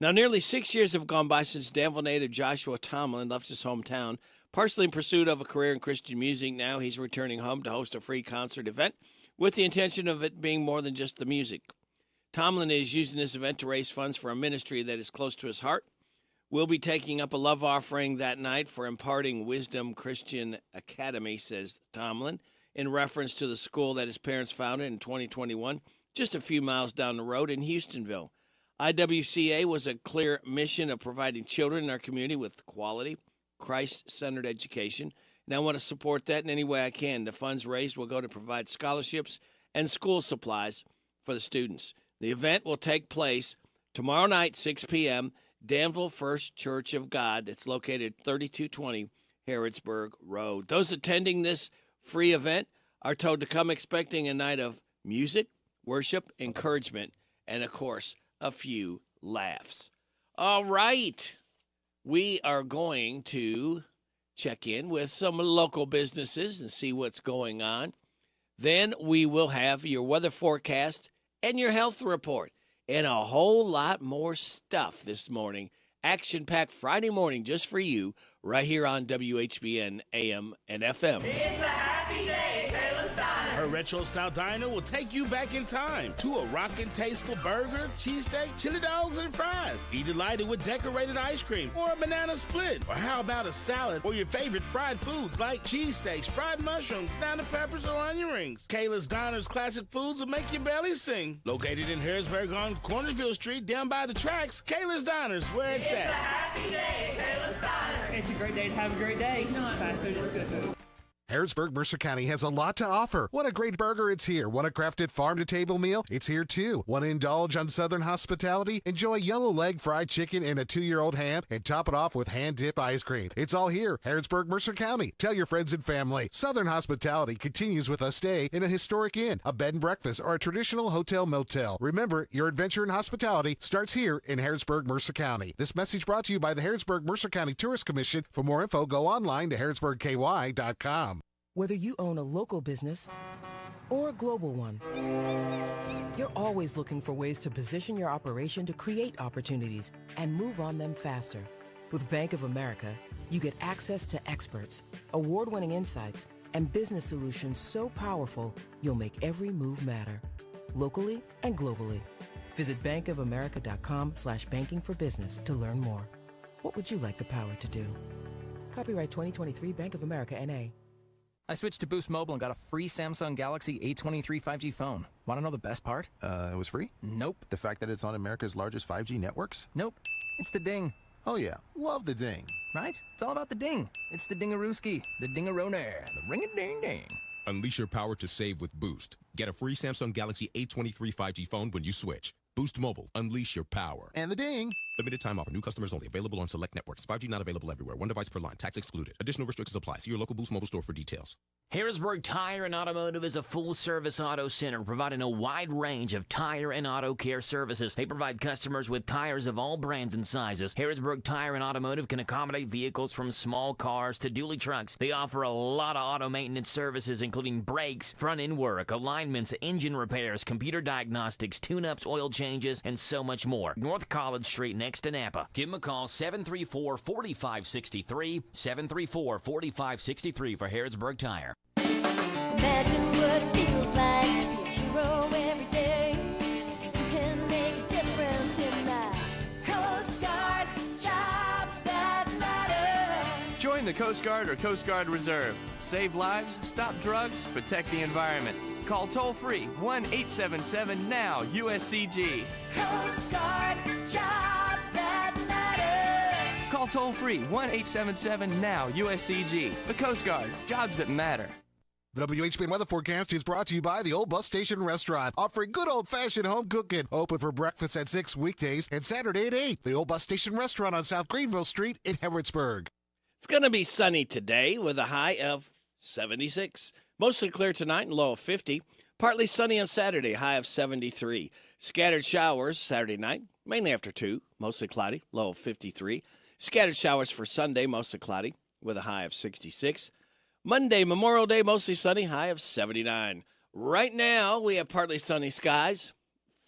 Now, nearly 6 years have gone by since Danville native Joshua Tomlin left his hometown, partially in pursuit of a career in Christian music. Now he's returning home to host a free concert event with the intention of it being more than just the music. Tomlin is using this event to raise funds for a ministry that is close to his heart. We'll be taking up a love offering that night for Imparting Wisdom Christian Academy, says Tomlin, in reference to the school that his parents founded in 2021, just a few miles down the road in Houstonville. IWCA was a clear mission of providing children in our community with quality, Christ-centered education, and I want to support that in any way I can. The funds raised will go to provide scholarships and school supplies for the students. The event will take place tomorrow night, 6 p.m., Danville First Church of God. It's located 3220 Harrodsburg Road. Those attending this free event are told to come expecting a night of music, worship, encouragement, and, of course, a few laughs. All right. We are going to check in with some local businesses and see what's going on. Then we will have your weather forecast and your health report and a whole lot more stuff this morning. Action-packed Friday morning just for you right here on WHBN AM and FM. It's a happy day, Kayla's Diner. Her retro-style diner will take you back in time to a rockin' tasteful burger, cheesesteak, chili dogs, and fries. Be delighted with decorated ice cream or a banana split. Or how about a salad or your favorite fried foods like cheesesteaks, fried mushrooms, banana peppers, or onion rings. Kayla's Diner's classic foods will make your belly sing. Located in Harrisburg on Cornersville Street down by the tracks, Kayla's Diner's where it's at. It's a happy day, Kayla's Diner. It's a great day to have a great day. It's not fast food, it's good food. Harrodsburg, Mercer County has a lot to offer. Want a great burger? It's here. Want a crafted farm-to-table meal? It's here, too. Want to indulge on Southern hospitality? Enjoy yellow leg fried chicken and a 2-year-old ham, and top it off with hand-dip ice cream. It's all here. Harrodsburg, Mercer County. Tell your friends and family. Southern hospitality continues with a stay in a historic inn, a bed and breakfast, or a traditional hotel motel. Remember, your adventure in hospitality starts here in Harrodsburg, Mercer County. This message brought to you by the Harrodsburg, Mercer County Tourist Commission. For more info, go online to harrodsburgky.com. Whether you own a local business or a global one, you're always looking for ways to position your operation to create opportunities and move on them faster. With Bank of America, you get access to experts, award-winning insights, and business solutions so powerful, you'll make every move matter, locally and globally. Visit bankofamerica.com/banking for business to learn more. What would you like the power to do? Copyright 2023 Bank of America, N.A. I switched to Boost Mobile and got a free Samsung Galaxy A23 5G phone. Want to know the best part? It was free? Nope. The fact that it's on America's largest 5G networks? Nope. It's the ding. Oh, yeah. Love the ding. Right? It's all about the ding. It's the dingarooski, the dingaroner, the ring-a-ding-ding. Unleash your power to save with Boost. Get a free Samsung Galaxy A23 5G phone when you switch. Boost Mobile. Unleash your power. And the ding. Limited time offer. New customers only. Available on select networks. 5G not available everywhere. One device per line. Tax excluded. Additional restrictions apply. See your local Boost Mobile store for details. Harrodsburg Tire and Automotive is a full-service auto center providing a wide range of tire and auto care services. They provide customers with tires of all brands and sizes. Harrodsburg Tire and Automotive can accommodate vehicles from small cars to dually trucks. They offer a lot of auto maintenance services, including brakes, front-end work, alignments, engine repairs, computer diagnostics, tune-ups, oil changes, and so much more. North College Street next to Napa. Give them a call, 734-4563, 734-4563 for Harrodsburg Tire. Imagine what it feels like to be a hero every day. You can make a difference in the Coast Guard, jobs that matter. Join the Coast Guard or Coast Guard Reserve. Save lives, stop drugs, protect the environment. Call toll-free 1-877-NOW-USCG. Coast Guard, jobs that matter. Call toll-free 1-877-NOW-USCG. The Coast Guard, jobs that matter. The WHBN weather forecast is brought to you by the Old Bus Station Restaurant, offering good old-fashioned home cooking. Open for breakfast at 6 weekdays and Saturday at 8. The Old Bus Station Restaurant on South Greenville Street in Harrodsburg. It's going to be sunny today with a high of 76. Mostly clear tonight and low of 50. Partly sunny on Saturday, high of 73. Scattered showers Saturday night, mainly after 2. Mostly cloudy, low of 53. Scattered showers for Sunday, mostly cloudy with a high of 66. Monday, Memorial Day, mostly sunny, high of 79. Right now, we have partly sunny skies,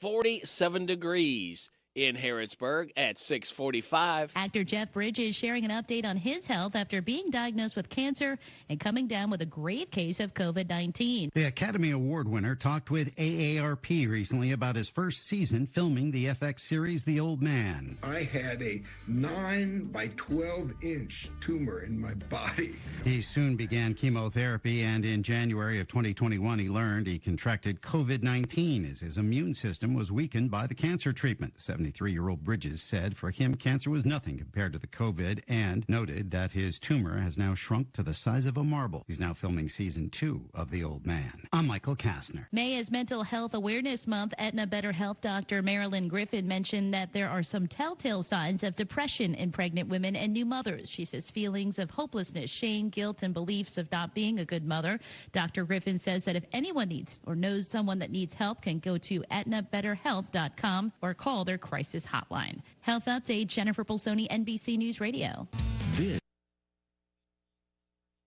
47 degrees in Harrodsburg at 6:45. Actor Jeff Bridges sharing an update on his health after being diagnosed with cancer and coming down with a grave case of COVID-19. The Academy Award winner talked with AARP recently about his first season filming the FX series The Old Man. I had a 9 by 12-inch tumor in my body. He soon began chemotherapy, and in January of 2021, he learned he contracted COVID-19 as his immune system was weakened by the cancer treatment. 73-year-old Bridges said for him, cancer was nothing compared to the COVID, and noted that his tumor has now shrunk to the size of a marble. He's now filming season 2 of The Old Man. I'm Michael Kastner. May is Mental Health Awareness Month. Aetna Better Health Dr. Marilyn Griffin mentioned that there are some telltale signs of depression in pregnant women and new mothers. She says feelings of hopelessness, shame, guilt, and beliefs of not being a good mother. Dr. Griffin says that if anyone needs or knows someone that needs help, can go to aetnabetterhealth.com or call their crisis hotline. Health Update, Jennifer Bolsoni, NBC News Radio.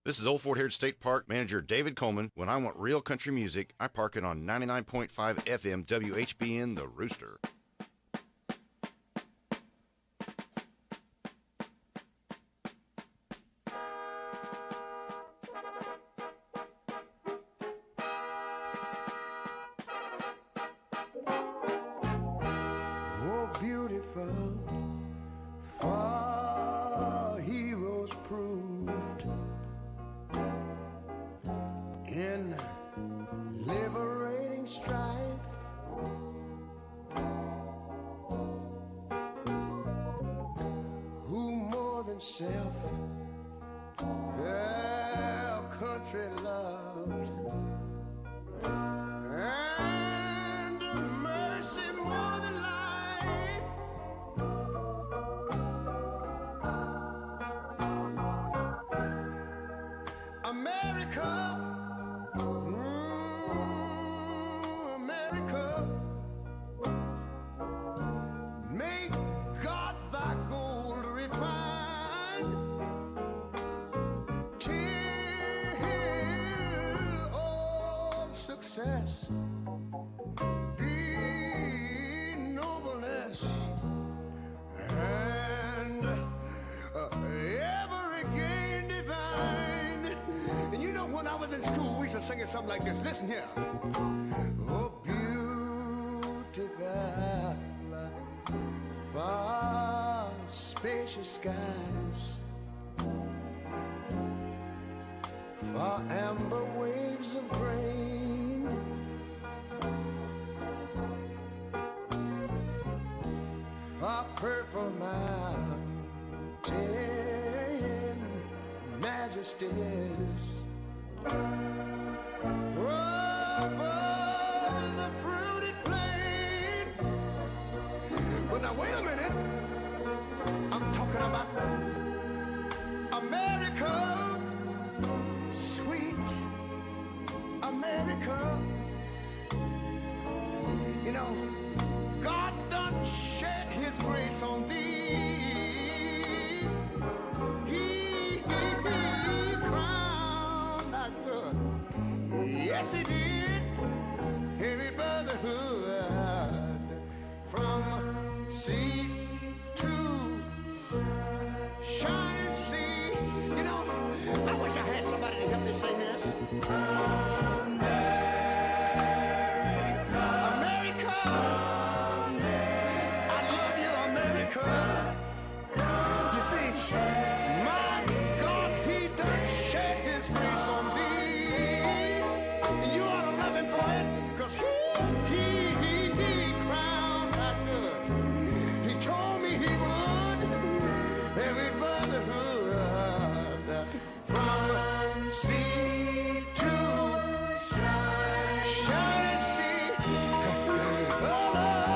This is Old Fort Hayward State Park Manager David Coleman. When I want real country music, I park it on 99.5 FM WHBN The Rooster. Oh, beautiful, for heroes proved in liberating strife. Who more than self their country loved, and mercy more than life. America, America, make God thy gold refined, till all success be nobleness, and every gain divine. And you know, when I was in school, we used to sing it something like this. Listen here. Oh, beautiful, far spacious skies, far amber waves of grain, far purple mountain majesties, over the fruited plain. But now wait a minute, about America, sweet America. You know, God done shed his grace on thee. He crowned thy good. Yes, he did. Every brotherhood from sea to shining sea. You know, I wish I had somebody to help me sing this. You see, my God, he done shed his face on thee. And you ought to love him for it, because he crowned that good. He told me he would. Every brotherhood from sea to shining sea. Oh, Lord.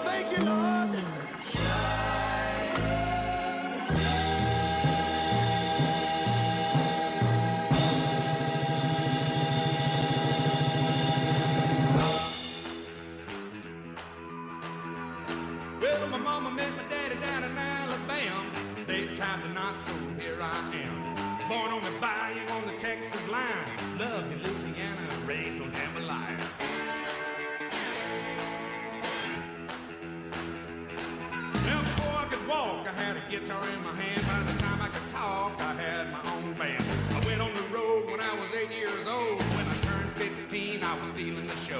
Thank you, Lord. Well, my mama met my daddy down in Alabama. They tied the knot, so here I am. Born on the bayou on the Texas line. Loved in Louisiana, raised on jambalaya. Walk, I had a guitar in my hand. By the time I could talk, I had my own band. I went on the road when I was 8 years old. When I turned 15, I was stealing the show.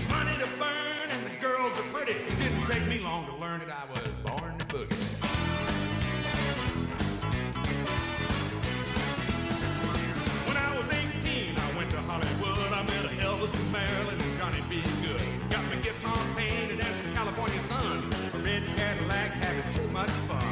Money to burn and the girls are pretty. It didn't take me long to learn it. I was born to boogie. When I was 18, I went to Hollywood. I met Elvis and Marilyn and Johnny B. Good. Got my guitar painted and some California sun. A red Cadillac having too much fun.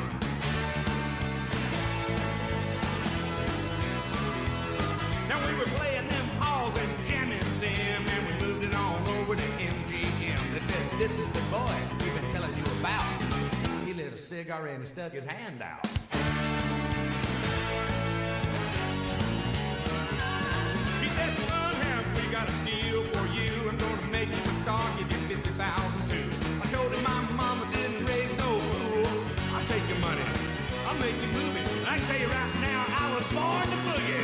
Now we were playing them halls and jamming them, and we moved it on over to MGM. They said, this is the boy we've been telling you about. He lit a cigar and he stuck his hand out. He said, son, have we got a deal for you? I'm gonna make you a star, give you 50,000 too. I told him my mama didn't raise no fool. I'll take your money, I'll make you move it. I can tell you right now, I was born to boogie.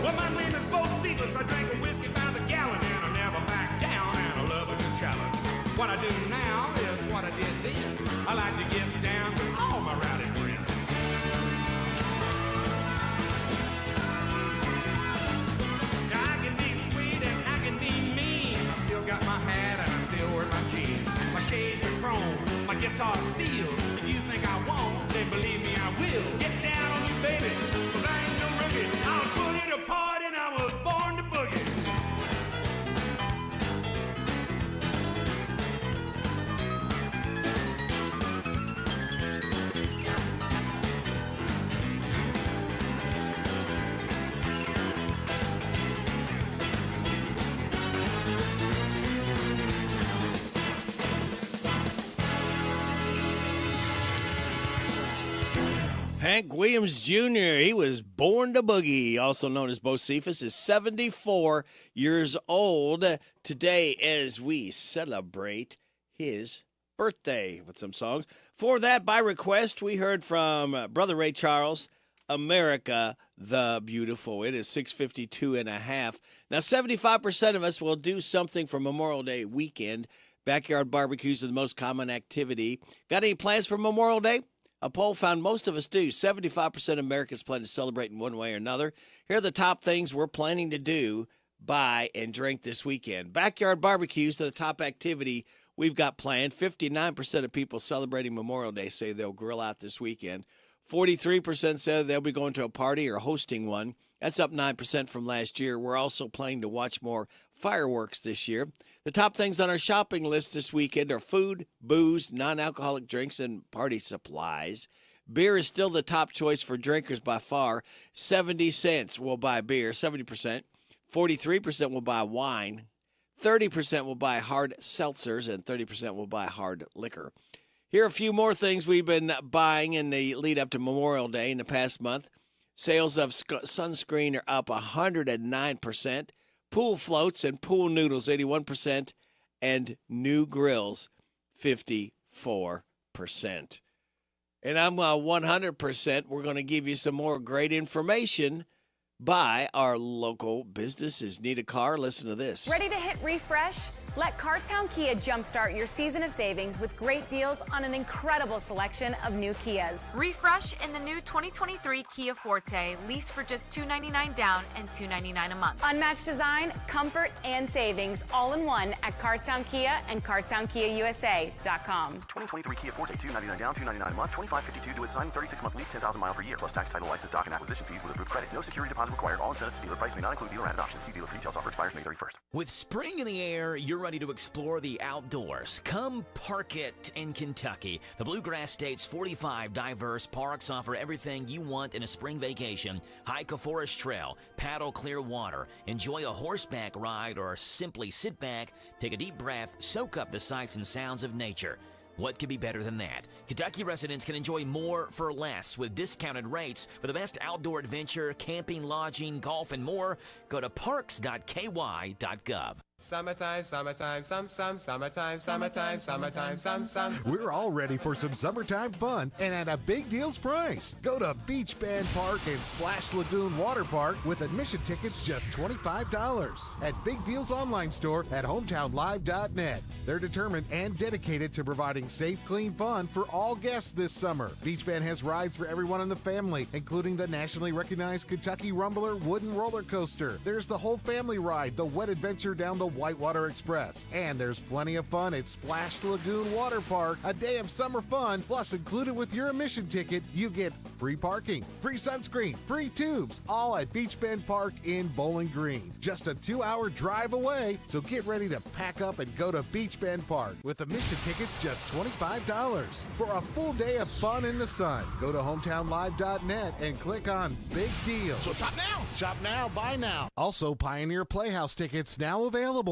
Well, my name is Bo Seedless. I drank a whiskey by the gallon and I never back down, and I love a good challenge. What I do now is what I did then. I like to get down to all my rowdy friends. Now I can be sweet and I can be mean. I still got my hat and I still wear my jeans. My shades are chrome, my guitar steel. If you think I won't, then believe me I will. Get down on you, baby, 'cause I ain't no rookie. I'll put it apart and I was born to boogie. Hank Williams Jr., he was born to boogie, also known as Bo Cephas, is 74 years old today as we celebrate his birthday with some songs. For that, by request, we heard from Brother Ray Charles, America the Beautiful. It is 6:52 and a half. Now, 75% of us will do something for Memorial Day weekend. Backyard barbecues are the most common activity. Got any plans for Memorial Day? A poll found most of us do. 75% of Americans plan to celebrate in one way or another. Here are the top things we're planning to do, buy, and drink this weekend. Backyard barbecues are the top activity we've got planned. 59% of people celebrating Memorial Day say they'll grill out this weekend. 43% said they'll be going to a party or hosting one. That's up 9% from last year. We're also planning to watch more fireworks this year. The top things on our shopping list this weekend are food, booze, non-alcoholic drinks, and party supplies. Beer is still the top choice for drinkers by far. 70 cents will buy beer, 70%. 43% will buy wine. 30% will buy hard seltzers, and 30% will buy hard liquor. Here are a few more things we've been buying in the lead up to Memorial Day in the past month. Sales of sunscreen are up 109%. Pool floats and pool noodles, 81%. And new grills, 54%. And I'm 100%. We're going to give you some more great information by our local businesses. Need a car? Listen to this. Ready to hit refresh? Let Cartown Kia jumpstart your season of savings with great deals on an incredible selection of new Kias. Refresh in the new 2023 Kia Forte. Lease for just $299 down and $299 a month. Unmatched design, comfort, and savings all in one at Cartown Kia and CartownKiaUSA.com. 2023 Kia Forte, $299 down, $299 a month, $2,552 to its sign, 36-month lease, 10,000 miles per year, plus tax, title, license, doc, and acquisition fees with approved credit. No security deposit required. All incentives to dealer price may not include dealer added options. See dealer for details. Offer expires May 31st. With spring in the air, you're ready to explore the outdoors. Come park it in Kentucky. The Bluegrass State's 45 diverse parks offer everything you want in a spring vacation. Hike a forest trail, paddle clear water, enjoy a horseback ride, or simply sit back, take a deep breath, soak up the sights and sounds of nature. What could be better than that? Kentucky residents can enjoy more for less with discounted rates for the best outdoor adventure, camping, lodging, golf, and more. Go to parks.ky.gov. Summertime, summertime, summertime, summertime. We're all ready for some summertime fun and at a big deals price. Go to Beach Band Park and Splash Lagoon Water Park with admission tickets just $25 at Big Deals online store at hometownlive.net. They're determined and dedicated to providing safe, clean fun for all guests this summer. Beach Band has rides for everyone in the family, including the nationally recognized Kentucky Rumbler wooden roller coaster. There's the whole family ride, the Wet Adventure down the Whitewater Express. And there's plenty of fun at Splash Lagoon Water Park. A day of summer fun, plus included with your admission ticket, you get free parking, free sunscreen, free tubes, all at Beach Bend Park in Bowling Green. Just a 2-hour drive away, so get ready to pack up and go to Beach Bend Park with admission tickets just $25. For a full day of fun in the sun, go to hometownlive.net and click on Big Deal. So shop now! Shop now, buy now. Also, Pioneer Playhouse tickets now available.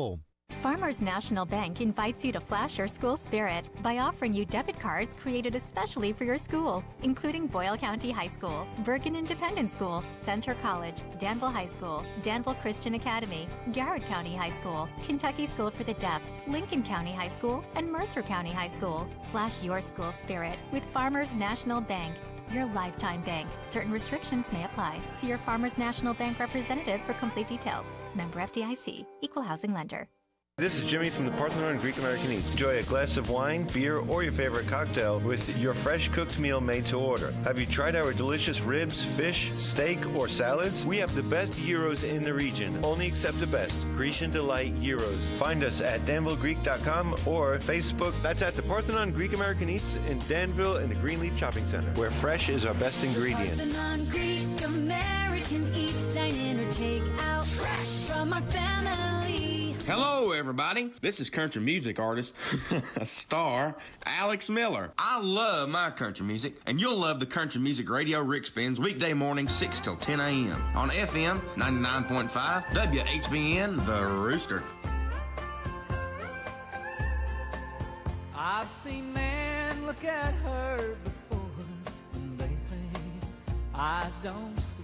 Farmers National Bank invites you to flash your school spirit by offering you debit cards created especially for your school, including Boyle County High School, Bergen Independent School, Center College, Danville High School, Danville Christian Academy, Garrett County High School, Kentucky School for the Deaf, Lincoln County High School, and Mercer County High School. Flash your school spirit with Farmers National Bank, your lifetime bank. Certain restrictions may apply. See your Farmers National Bank representative for complete details. Member FDIC, Equal Housing Lender. This is Jimmy from the Parthenon Greek American Eats. Enjoy a glass of wine, beer, or your favorite cocktail with your fresh cooked meal made to order. Have you tried our delicious ribs, fish, steak, or salads? We have the best gyros in the region. Only accept the best. Grecian Delight Gyros. Find us at danvillegreek.com or Facebook. That's at the Parthenon Greek American Eats in Danville in the Greenleaf Shopping Center, where fresh is our best ingredient. Parthenon Greek American Eats, dine in or take out. Fresh from our family. Hello, everybody. This is country music artist, star, Alex Miller. I love my country music, and you'll love the Country Music Radio Rick Spins weekday mornings 6 till 10 a.m. on FM 99.5 WHBN, The Rooster. I've seen men look at her before, and they think I don't see.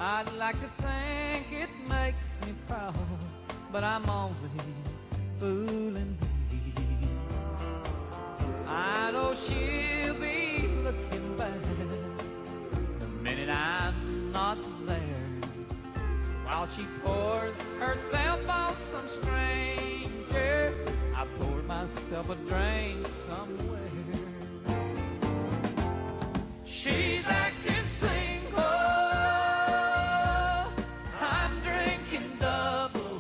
I'd like to think it makes me proud, but I'm only fooling me. I know she'll be looking back the minute I'm not there, while she pours herself on some stranger. I poured myself a drink somewhere. She's acting single, I'm drinking double.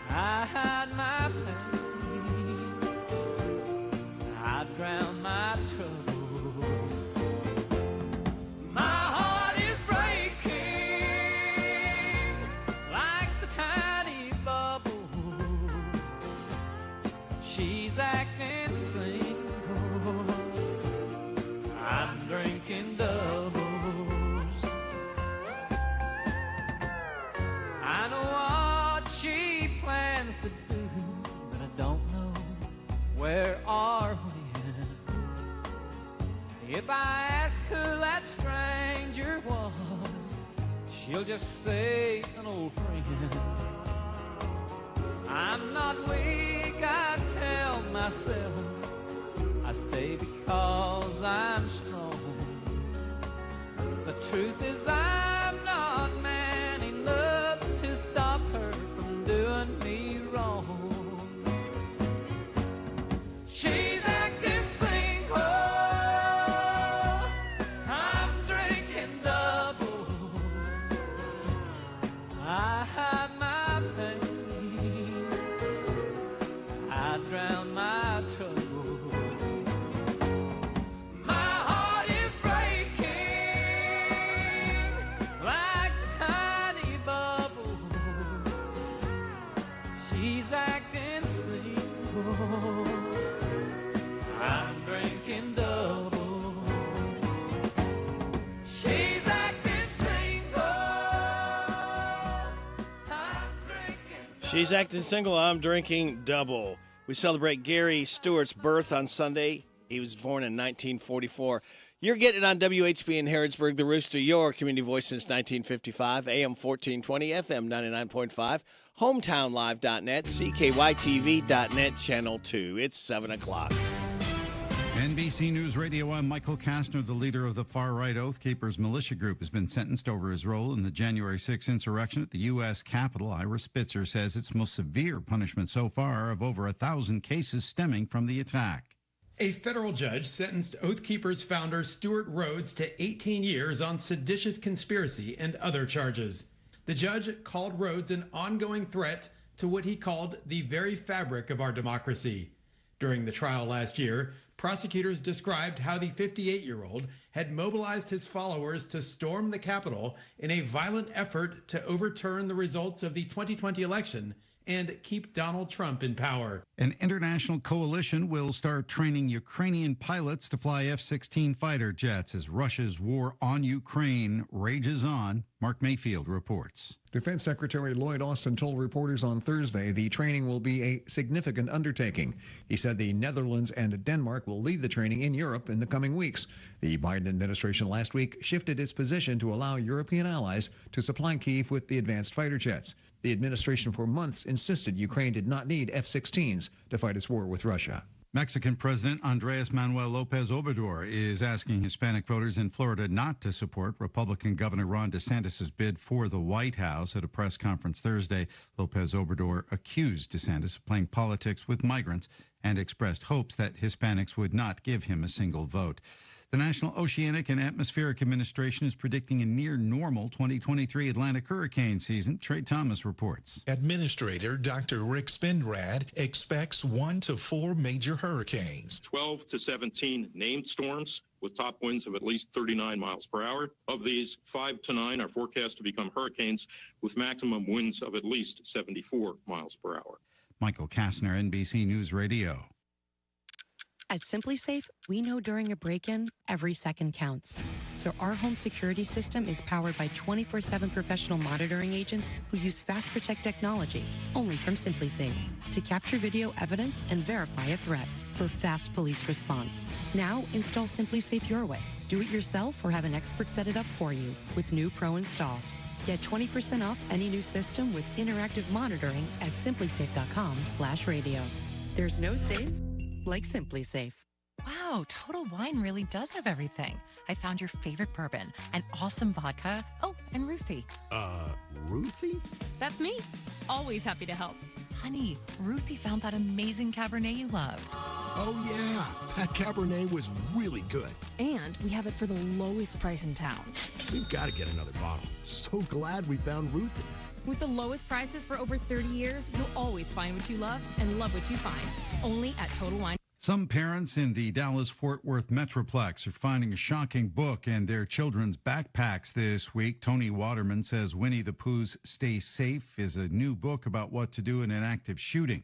I hide my pain, I drown my troubles. where are we? If I ask who that stranger was, she'll just say an old friend. I'm not weak, I tell myself. I stay because I'm strong. The truth is I'm not man enough to stop her from doing me wrong. She's acting single, I'm drinking doubles. I hide my pain, I drown my troubles. My heart is breaking like tiny bubbles. She's acting single, I'm drinking doubles. She's acting single, I'm drinking. She's acting single, I'm drinking double. We celebrate Gary Stewart's birth on Sunday. He was born in 1944. You're getting it on WHBN Harrodsburg, The Rooster, your community voice since 1955, AM 1420, FM 99.5, hometownlive.net, CKYTV.net, Channel 2. It's 7 o'clock. NBC News Radio, I'm Michael Kastner. The leader of the far-right Oath Keepers militia group has been sentenced over his role in the January 6 insurrection at the U.S. Capitol. Ira Spitzer says its most severe punishment so far of over 1,000 cases stemming from the attack. A federal judge sentenced Oath Keepers founder Stuart Rhodes to 18 years on seditious conspiracy and other charges. The judge called Rhodes an ongoing threat to what he called the very fabric of our democracy. During the trial last year, prosecutors described how the 58-year-old had mobilized his followers to storm the Capitol in a violent effort to overturn the results of the 2020 election and keep Donald Trump in power. An international coalition will start training Ukrainian pilots to fly F-16 fighter jets as Russia's war on Ukraine rages on. Mark Mayfield reports. Defense Secretary Lloyd Austin told reporters on Thursday the training will be a significant undertaking. He said the Netherlands and Denmark will lead the training in Europe in the coming weeks. The Biden administration last week shifted its position to allow European allies to supply Kyiv with the advanced fighter jets. The administration for months insisted Ukraine did not need F-16s to fight its war with Russia. Mexican President Andrés Manuel López Obrador is asking Hispanic voters in Florida not to support Republican Governor Ron DeSantis' bid for the White House. At a press conference Thursday, López Obrador accused DeSantis of playing politics with migrants and expressed hopes that Hispanics would not give him a single vote. The National Oceanic and Atmospheric Administration is predicting a near-normal 2023 Atlantic hurricane season. Trey Thomas reports. Administrator Dr. Rick Spinrad expects 1 to 4 major hurricanes. 12 to 17 named storms with top winds of at least 39 miles per hour. Of these, 5 to 9 are forecast to become hurricanes with maximum winds of at least 74 miles per hour. Michael Kastner, NBC News Radio. At Simply Safe, we know during a break-in, every second counts. So our home security system is powered by 24/7 professional monitoring agents who use Fast Protect technology, only from Simply Safe, to capture video evidence and verify a threat for fast police response. Now, install Simply Safe your way. Do it yourself or have an expert set it up for you with new Pro Install. Get 20% off any new system with interactive monitoring at simplysafe.com/radio. There's no safe like Simply Safe. Wow, Total Wine really does have everything. I found your favorite bourbon, an awesome vodka, oh, and Ruthie. Ruthie? That's me. Always happy to help. Honey, Ruthie found that amazing Cabernet you loved. Oh, yeah. That Cabernet was really good. And we have it for the lowest price in town. We've got to get another bottle. So glad we found Ruthie. With the lowest prices for over 30 years, you'll always find what you love and love what you find. Only at Total Wine. Some parents in the Dallas-Fort Worth Metroplex are finding a shocking book in their children's backpacks this week. Tony Waterman says Winnie the Pooh's Stay Safe is a new book about what to do in an active shooting,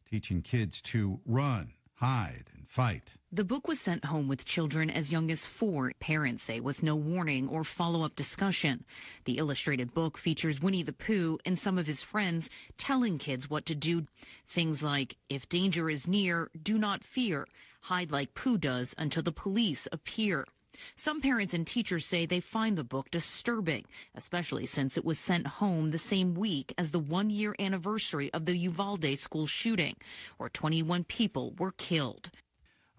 teaching kids to run, hide, and fight. The book was sent home with children as young as 4, parents say, with no warning or follow-up discussion. The illustrated book features Winnie the Pooh and some of his friends telling kids what to do. Things like, if danger is near, do not fear. Hide like Pooh does until the police appear. Some parents and teachers say they find the book disturbing, especially since it was sent home the same week as the 1-year anniversary of the Uvalde school shooting, where 21 people were killed.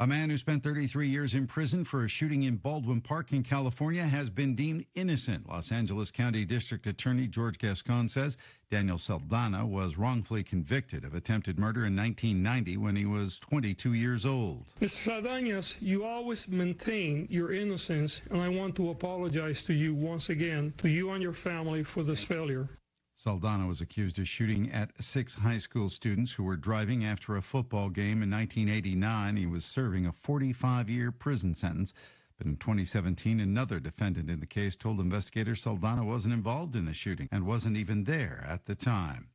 A man who spent 33 years in prison for a shooting in Baldwin Park in California has been deemed innocent. Los Angeles County District Attorney George Gascon says Daniel Saldana was wrongfully convicted of attempted murder in 1990 when he was 22 years old. Mr. Saldana, you always maintain your innocence, and I want to apologize to you once again, to you and your family, for this failure. Saldana was accused of shooting at 6 high school students who were driving after a football game in 1989. He was serving a 45-year prison sentence. But in 2017, another defendant in the case told investigators Saldana wasn't involved in the shooting and wasn't even there at the time.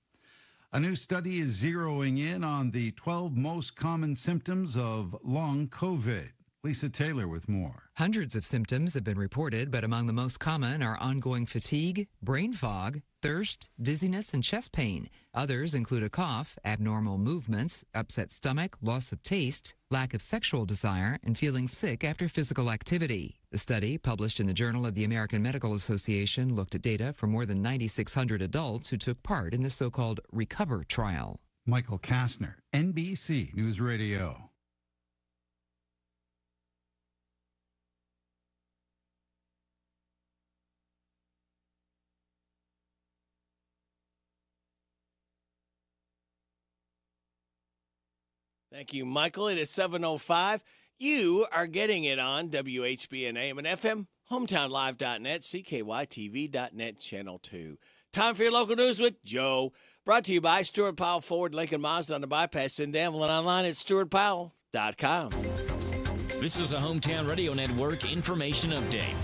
A new study is zeroing in on the 12 most common symptoms of long COVID. Lisa Taylor with more. Hundreds of symptoms have been reported, but among the most common are ongoing fatigue, brain fog, thirst, dizziness, and chest pain. Others include a cough, abnormal movements, upset stomach, loss of taste, lack of sexual desire, and feeling sick after physical activity. The study, published in the Journal of the American Medical Association, looked at data from more than 9,600 adults who took part in the so-called RECOVER trial. Michael Kastner, NBC News Radio. Thank you, Michael. It is 7:05. You are getting it on WHBN AM and FM, hometownlive.net, CKYTV.net, Channel 2. Time for your local news with Joe. Brought to you by Stuart Powell Ford, Lincoln Mazda on the bypass in Danville and online at stuartpowell.com. This is a Hometown Radio Network information update.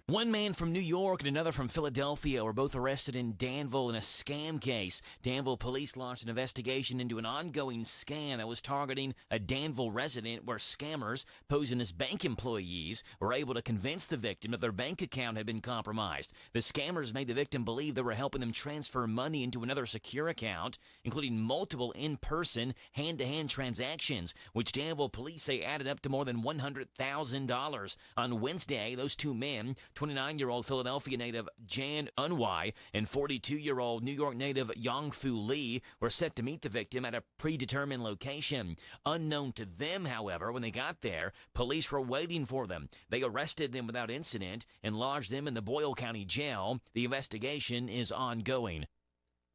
One man from New York and another from Philadelphia were both arrested in Danville in a scam case. Danville police launched an investigation into an ongoing scam that was targeting a Danville resident where scammers, posing as bank employees, were able to convince the victim that their bank account had been compromised. The scammers made the victim believe they were helping them transfer money into another secure account, including multiple in-person, hand-to-hand transactions, which Danville police say added up to more than $100,000. On Wednesday, those two men, 29-year-old Philadelphia native Jan Unwai and 42-year-old New York native Yongfu Lee were set to meet the victim at a predetermined location. Unknown to them, however, when they got there, police were waiting for them. They arrested them without incident and lodged them in the Boyle County Jail. The investigation is ongoing.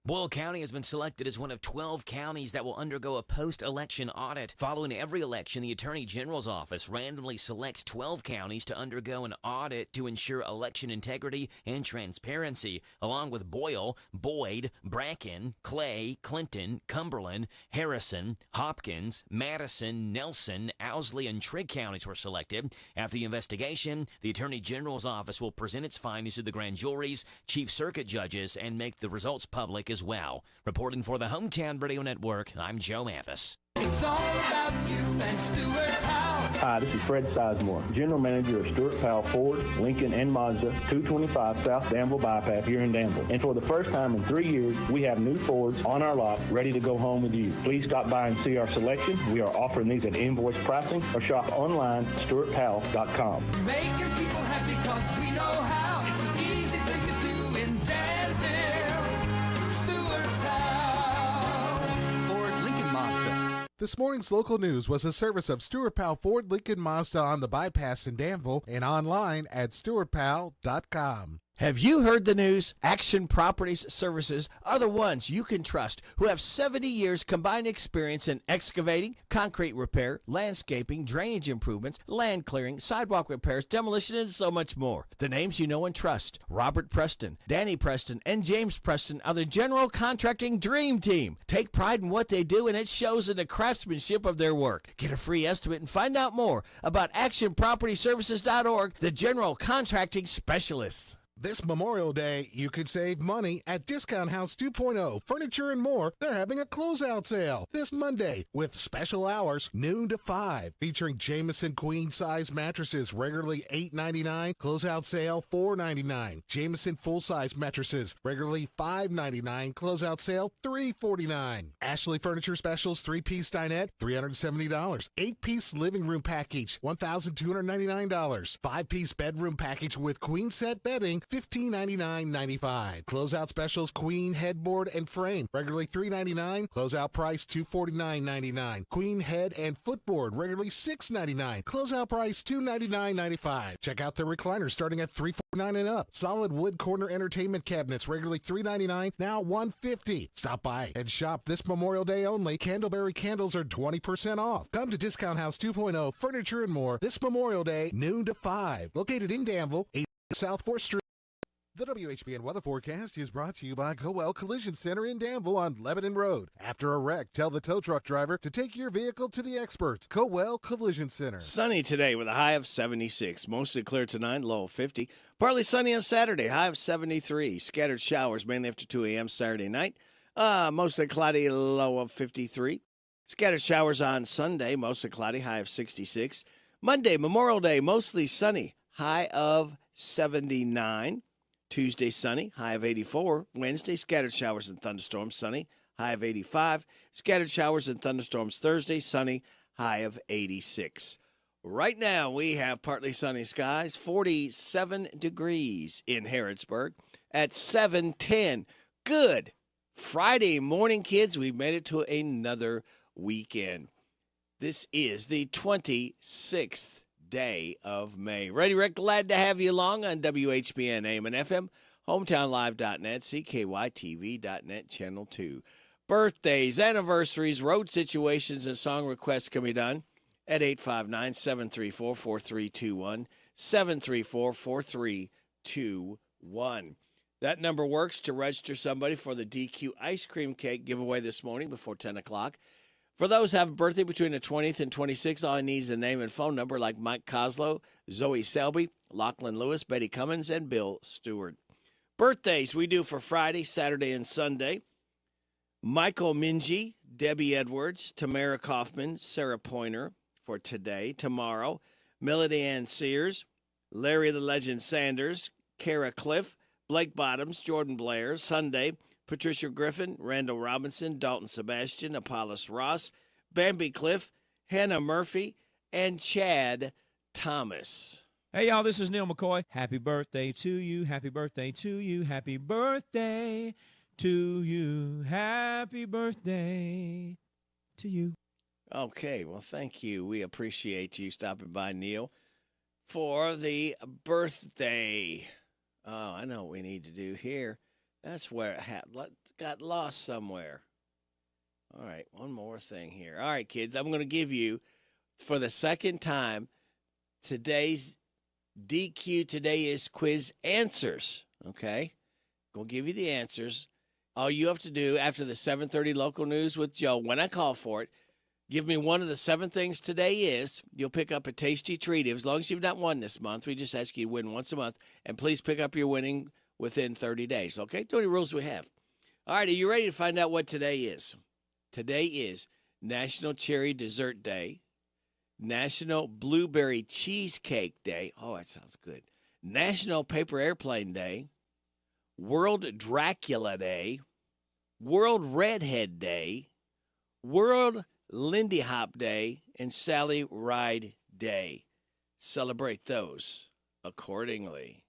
Boyle County has been selected as one of 12 counties that will undergo a post-election audit. Following every election, the Attorney General's office randomly selects 12 counties to undergo an audit to ensure election integrity and transparency, along with Boyle, Boyd, Bracken, Clay, Clinton, Cumberland, Harrison, Hopkins, Madison, Nelson, Owsley, and Trigg counties were selected. After the investigation, the Attorney General's office will present its findings to the grand juries, chief circuit judges, and make the results public as well. Reporting for the Hometown Radio Network, I'm Joe Mathis. It's all about you and Stuart Powell. Hi, this is Fred Sizemore, General Manager of Stuart Powell Ford, Lincoln, and Mazda, 225 South Danville Bypass here in Danville. And for the first time in 3 years, we have new Fords on our lot ready to go home with you. Please stop by and see our selection. We are offering these at invoice pricing or shop online at stuartpowell.com. Making people happy because we know how. It's an easy thing to do in Danville. Stuart Powell. Ford, Lincoln, Mazda. This morning's local news was a service of Stuart Powell Ford, Lincoln, Mazda on the bypass in Danville and online at stuartpowell.com. Have you heard the news? Action Properties Services are the ones you can trust, who have 70 years combined experience in excavating, concrete repair, landscaping, drainage improvements, land clearing, sidewalk repairs, demolition, and so much more. The names you know and trust: Robert Preston, Danny Preston, and James Preston are the general contracting dream team. Take pride in what they do, and it shows in the craftsmanship of their work. Get a free estimate and find out more about actionpropertyservices.org, the general contracting specialists. This Memorial Day, you could save money at Discount House 2.0 Furniture and More. They're having a closeout sale this Monday with special hours noon to 5, featuring Jameson queen size mattresses regularly $8.99, closeout sale $4.99. Jameson full size mattresses regularly $5.99, closeout sale $3.49. Ashley Furniture Specials 3-piece dinette $370. 8-piece living room package $1,299. 5-piece bedroom package with queen set bedding $1599.95. Closeout specials queen headboard and frame regularly $399, closeout price $249.99. Queen head and footboard regularly $699, closeout price $299.95. Check out the recliners starting at $349 and up. Solid wood corner entertainment cabinets regularly $399, now $150. Stop by and shop this Memorial Day only. Candleberry candles are 20% off. Come to Discount House 2.0 Furniture and More this Memorial Day noon to 5. Located in Danville, 8 South 4th Street. The WHBN weather forecast is brought to you by Coel Collision Center in Danville on Lebanon Road. After a wreck, tell the tow truck driver to take your vehicle to the experts. Coel Collision Center. Sunny today with a high of 76. Mostly clear tonight, low of 50. Partly sunny on Saturday, high of 73. Scattered showers mainly after 2 a.m. Saturday night. Mostly cloudy, low of 53. Scattered showers on Sunday, mostly cloudy, high of 66. Monday, Memorial Day, mostly sunny, high of 79. Tuesday, sunny, high of 84. Wednesday, scattered showers and thunderstorms, sunny, high of 85. Scattered showers and thunderstorms Thursday, sunny, high of 86. Right now, we have partly sunny skies, 47 degrees in Harrodsburg at 7:10. Good Friday morning, kids. We've made it to another weekend. This is the 26th day of May. Ready, Rick? Glad to have you along on WHBN AM and FM, hometownlive.net, CKYTV.net, Channel 2. Birthdays, anniversaries, road situations, and song requests can be done at 859-734-4321, 734-4321. That number works to register somebody for the DQ ice cream cake giveaway this morning before 10 o'clock. For those who have a birthday between the 20th and 26th, all I need is a name and phone number like Mike Coslow, Zoe Selby, Lachlan Lewis, Betty Cummins, and Bill Stewart. Birthdays we do for Friday, Saturday, and Sunday. Michael Minji, Debbie Edwards, Tamara Kaufman, Sarah Pointer for today. Tomorrow, Melody Ann Sears, Larry the Legend Sanders, Kara Cliff, Blake Bottoms, Jordan Blair. Sunday, Patricia Griffin, Randall Robinson, Dalton Sebastian, Apollos Ross, Bambi Cliff, Hannah Murphy, and Chad Thomas. Hey, y'all, this is Neil McCoy. Happy birthday to you. Happy birthday to you. Happy birthday to you. Happy birthday to you. Okay, well, thank you. We appreciate you stopping by, Neil, for the birthday. Oh, I know what we need to do here. That's where it got lost somewhere. All right, one more thing here. All right, kids, I'm going to give you, for the second time, today's DQ Today is quiz answers, okay? We'll give you the answers. All you have to do after the 7:30 local news with Joe, when I call for it, give me one of the 7 things today is. You'll pick up a tasty treat. As long as you've not won this month, we just ask you to win once a month. And please pick up your winning within 30 days, okay? The only rules we have. All right, are you ready to find out what today is? Today is National Cherry Dessert Day, National Blueberry Cheesecake Day. Oh, that sounds good. National Paper Airplane Day, World Dracula Day, World Redhead Day, World Lindy Hop Day, and Sally Ride Day. Celebrate those accordingly.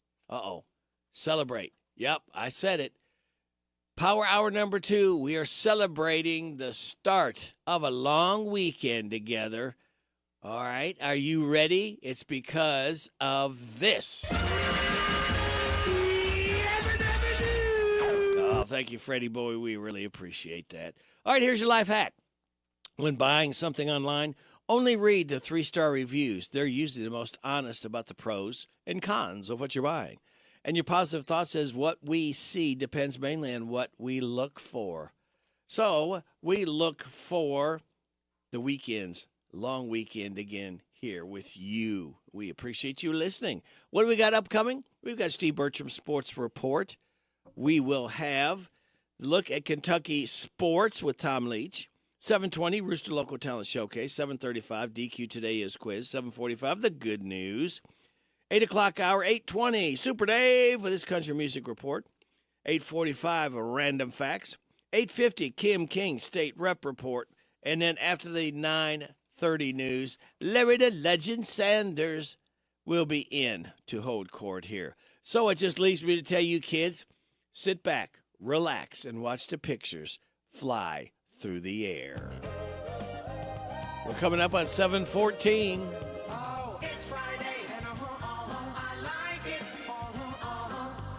Celebrate. Yep, I said it. Power Hour number 2, we are celebrating the start of a long weekend together. All right, are you ready? It's because of this. Oh, thank you, Freddie Boy. We really appreciate that. All right, here's your life hack. When buying something online, only read the 3-star reviews. They're usually the most honest about the pros and cons of what you're buying. And your positive thought says what we see depends mainly on what we look for. So we look for the weekends, long weekend again here with you. We appreciate you listening. What do we got upcoming? We've got Steve Bertram Sports Report. We will have a look at Kentucky sports with Tom Leach. 7:20, Rooster Local Talent Showcase. 7:35, DQ Today is quiz. 7:45, the good news. 8 o'clock hour, 8:20, Super Dave with his country music report. 8:45, random facts. 8:50, Kim King State Rep Report. And then after the 9:30 news, Larry the Legend Sanders will be in to hold court here. So it just leaves me to tell you kids, sit back, relax, and watch the pictures fly through the air. We're coming up on 7:14. Oh, it's Friday, and I like it.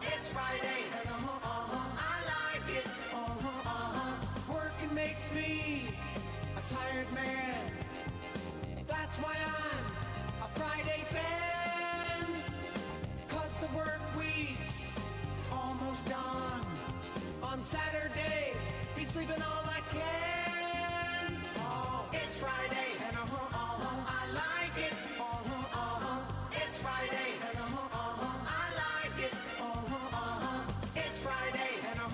It's Friday, and I like it. Working makes me a tired man. That's why I'm a Friday fan. 'Cause the work week's almost done. On Saturday, be sleeping all I can. Oh, it's Friday, and I like it. It's Friday, and I like it. It's Friday, and I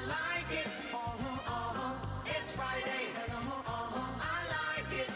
like it. It's Friday, and I like it.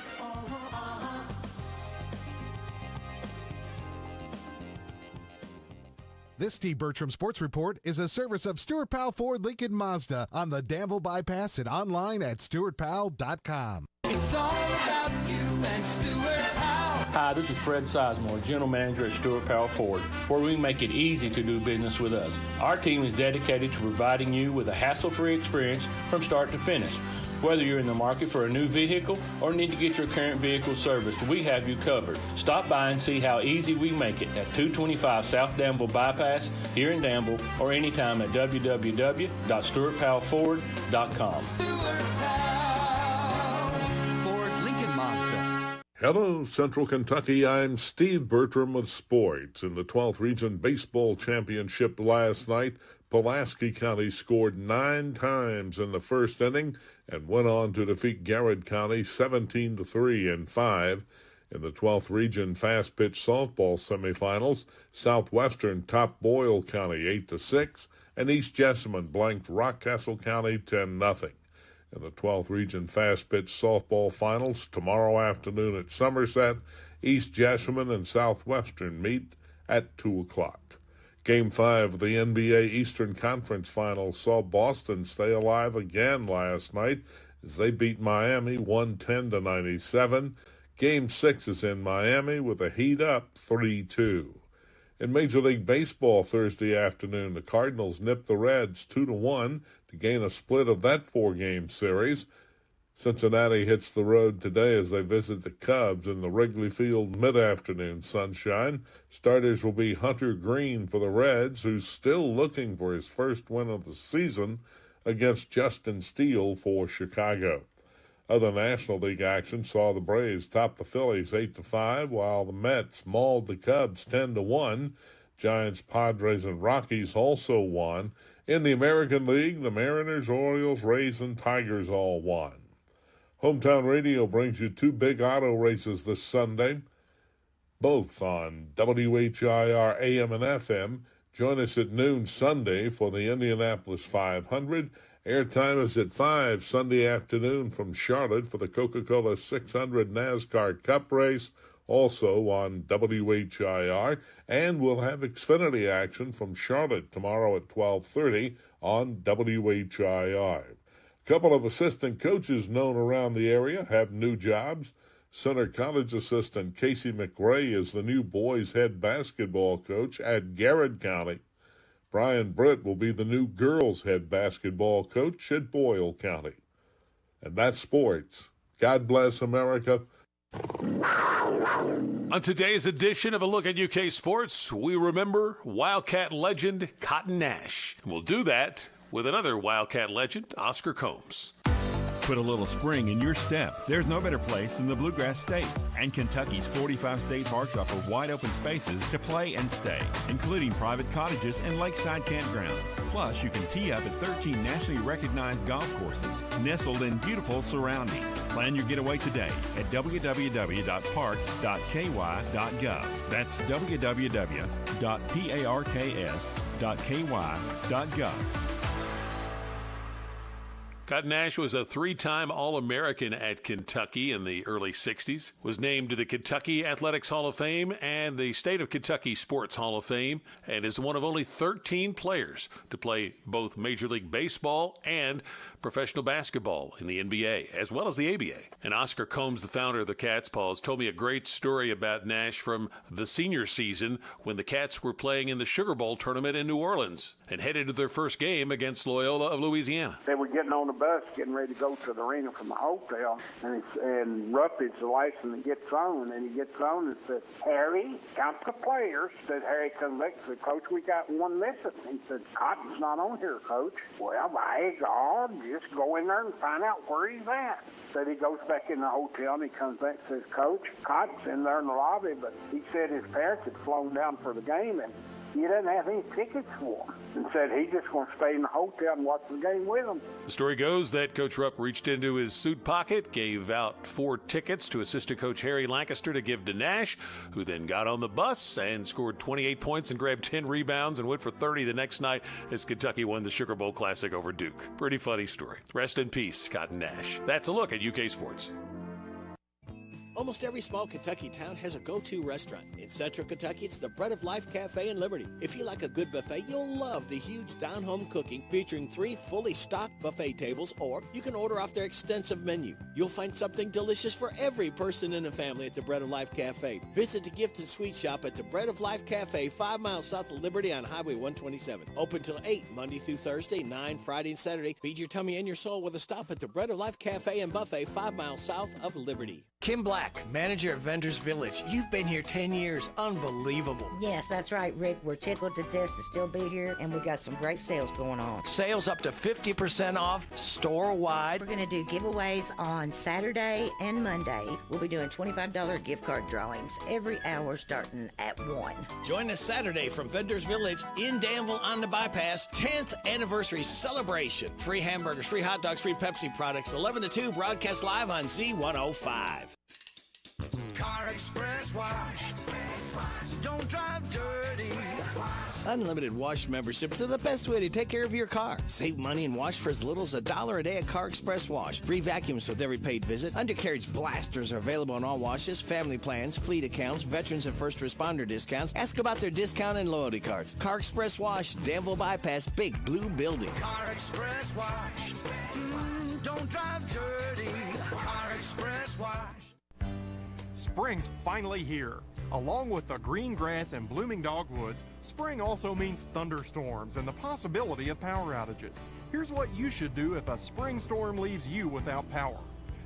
This Steve Bertram Sports Report is a service of Stuart Powell Ford Lincoln Mazda on the Danville Bypass and online at stuartpowell.com. It's all about you and Stuart Powell. Hi, this is Fred Sizemore, General Manager at Stuart Powell Ford, where we make it easy to do business with us. Our team is dedicated to providing you with a hassle-free experience from start to finish. Whether you're in the market for a new vehicle or need to get your current vehicle serviced, we have you covered. Stop by and see how easy we make it at 225 South Danville Bypass here in Danville or anytime at www.stuartpowellford.com. Stuart Powell, Ford Lincoln Mazda. Hello, Central Kentucky. I'm Steve Bertram with sports. In the 12th Region Baseball Championship last night, Pulaski County scored 9 times in the first inning and went on to defeat Garrett County 17-3 in 5. In the 12th Region Fast Pitch Softball semifinals, Southwestern topped Boyle County 8-6, and East Jessamine blanked Rockcastle County 10-0. In the 12th Region Fast Pitch Softball finals tomorrow afternoon at Somerset, East Jessamine and Southwestern meet at 2 o'clock. Game 5 of the NBA Eastern Conference Finals saw Boston stay alive again last night as they beat Miami 110-97. Game 6 is in Miami with the Heat up 3-2. In Major League Baseball Thursday afternoon, the Cardinals nipped the Reds 2-1 to gain a split of that 4-game series. Cincinnati hits the road today as they visit the Cubs in the Wrigley Field mid-afternoon sunshine. Starters will be Hunter Green for the Reds, who's still looking for his first win of the season against Justin Steele for Chicago. Other National League action saw the Braves top the Phillies 8-5, while the Mets mauled the Cubs 10-1. Giants, Padres, and Rockies also won. In the American League, the Mariners, Orioles, Rays, and Tigers all won. Hometown Radio brings you 2 big auto races this Sunday, both on WHIR AM and FM. Join us at noon Sunday for the Indianapolis 500. Airtime is at 5 Sunday afternoon from Charlotte for the Coca-Cola 600 NASCAR Cup race, also on WHIR. And we'll have Xfinity action from Charlotte tomorrow at 12:30 on WHIR. A couple of assistant coaches known around the area have new jobs. Center College assistant Casey McRae is the new boys head basketball coach at Garrett County. Brian Britt will be the new girls head basketball coach at Boyle County. And that's sports. God bless America. On today's edition of A Look at UK Sports, we remember Wildcat legend Cotton Nash. We'll do that with another Wildcat legend, Oscar Combs. Put a little spring in your step. There's no better place than the Bluegrass State. And Kentucky's 45 state parks offer wide open spaces to play and stay, including private cottages and lakeside campgrounds. Plus, you can tee up at 13 nationally recognized golf courses, nestled in beautiful surroundings. Plan your getaway today at www.parks.ky.gov. That's www.parks.ky.gov. Cotton Nash was a three-time All-American at Kentucky in the early 60s, was named to the Kentucky Athletics Hall of Fame and the State of Kentucky Sports Hall of Fame, and is one of only 13 players to play both Major League Baseball and professional basketball in the NBA, as well as the ABA. And Oscar Combs, the founder of the Cats Paws, told me a great story about Nash from the senior season when the Cats were playing in the Sugar Bowl tournament in New Orleans and headed to their first game against Loyola of Louisiana. They were getting on the bus, getting ready to go to the arena from the hotel, and Ruppage, the license, gets on, and he gets on and says, "Harry, count the players." Said Harry comes back and said, "Coach, we got one missing." He said, "Cotton's not on here, Coach." "Well, by God, just go in there and find out where he's at." Said he goes back in the hotel and he comes back and says, "Coach, Cotton's in there in the lobby, but he said his parents had flown down for the game and he doesn't have any tickets for him." And said he's just going to stay in the hotel and watch the game with him. The story goes that Coach Rupp reached into his suit pocket, gave out 4 tickets to assistant coach Harry Lancaster to give to Nash, who then got on the bus and scored 28 points and grabbed 10 rebounds and went for 30 the next night as Kentucky won the Sugar Bowl Classic over Duke. Pretty funny story. Rest in peace, Cotton Nash. That's a look at UK sports. Almost every small Kentucky town has a go-to restaurant. In Central Kentucky, it's the Bread of Life Cafe in Liberty. If you like a good buffet, you'll love the huge down-home cooking featuring 3 fully stocked buffet tables, or you can order off their extensive menu. You'll find something delicious for every person in the family at the Bread of Life Cafe. Visit the gift and sweet shop at the Bread of Life Cafe, 5 miles south of Liberty on Highway 127. Open till 8, Monday through Thursday, 9 Friday and Saturday. Feed your tummy and your soul with a stop at the Bread of Life Cafe and Buffet, 5 miles south of Liberty. Kim Black, manager at Vendors Village. You've been here 10 years. Unbelievable. Yes, that's right, Rick. We're tickled to death to still be here, and we got some great sales going on. Sales up to 50% off, store-wide. We're going to do giveaways on Saturday and Monday. We'll be doing $25 gift card drawings every hour starting at 1. Join us Saturday from Vendors Village in Danville on the bypass. 10th anniversary celebration. Free hamburgers, free hot dogs, free Pepsi products. 11 to 2, broadcast live on Z105. Car Express Wash. Don't drive dirty. Unlimited wash memberships are the best way to take care of your car. Save money and wash for as little as $1 a day at Car Express Wash. Free vacuums with every paid visit. Undercarriage blasters are available on all washes, family plans, fleet accounts, veterans and first responder discounts. Ask about their discount and loyalty cards. Car Express Wash, Danville Bypass, Big Blue Building. Car Express Wash. Don't drive dirty. Car Express Wash. Spring's finally here. Along with the green grass and blooming dogwoods, spring also means thunderstorms and the possibility of power outages. Here's what you should do if a spring storm leaves you without power.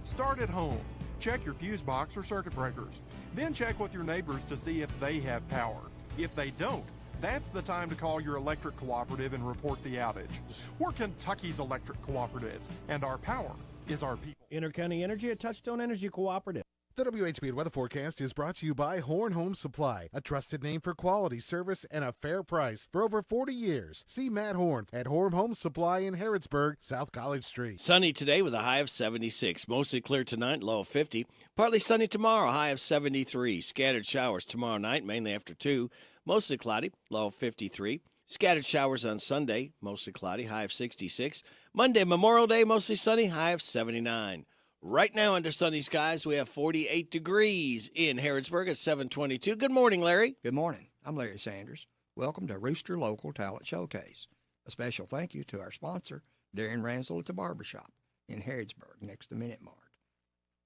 Start at home. Check your fuse box or circuit breakers. Then check with your neighbors to see if they have power. If they don't, that's the time to call your electric cooperative and report the outage. We're Kentucky's electric cooperatives, and our power is our people. Intercounty Energy, a Touchstone Energy Cooperative. The WHBN weather forecast is brought to you by Horn Home Supply, a trusted name for quality service and a fair price for over 40 years. See Matt Horn at Horn Home Supply in Harrodsburg, South College Street. Sunny today with a high of 76. Mostly clear tonight, low of 50. Partly sunny tomorrow, high of 73. Scattered showers tomorrow night, mainly after 2. Mostly cloudy, low of 53. Scattered showers on Sunday, mostly cloudy, high of 66. Monday, Memorial Day, mostly sunny, high of 79. Right now under sunny skies, we have 48 degrees in Harrodsburg at 722. Good morning, Larry. Good morning. I'm Larry Sanders. Welcome to Rooster Local Talent Showcase. A special thank you to our sponsor, Darren Ransel at the Barbershop in Harrodsburg next to Minute Mart.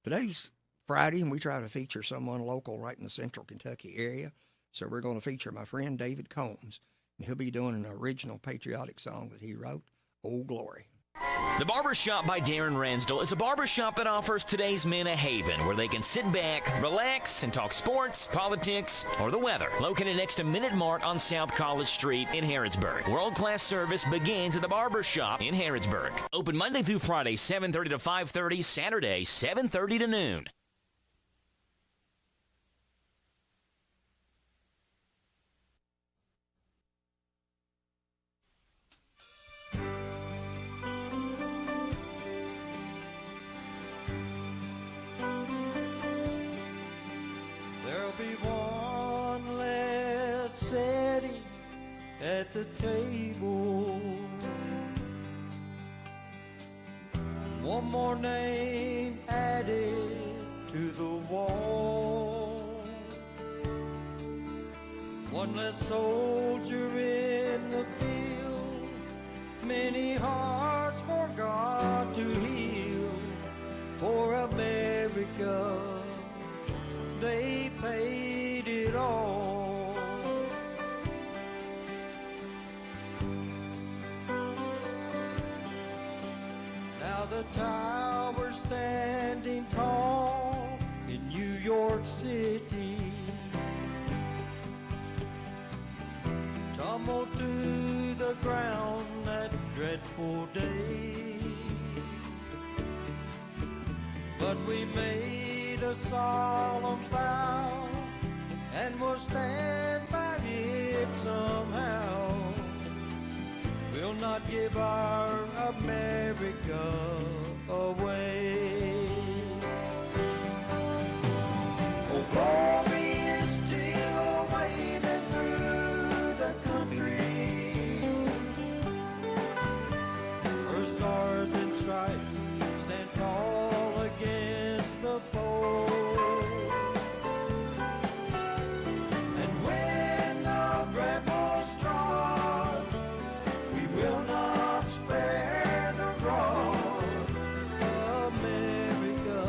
Today's Friday, and we try to feature someone local right in the central Kentucky area. So we're going to feature my friend David Combs, and he'll be doing an original patriotic song that he wrote, Old Glory. The Barbershop by Darren Ransdell is a barbershop that offers today's men a haven where they can sit back, relax, and talk sports, politics, or the weather. Located next to Minute Mart on South College Street in Harrodsburg. World-class service begins at the Barbershop in Harrodsburg. Open Monday through Friday, 7:30 to 5:30, Saturday, 7:30 to noon. At the table, one more name added to the wall, one less soldier in the field, many hearts for God to heal. For America, they paid it all. The tower standing tall in New York City tumbled to the ground that dreadful day. But we made a solemn vow and will stand by it somehow. We'll not give our America away. Oh, glory is still waving through the country. Her stars and stripes stand tall against the foe. And when the rebels draw, will not spare the rod. America,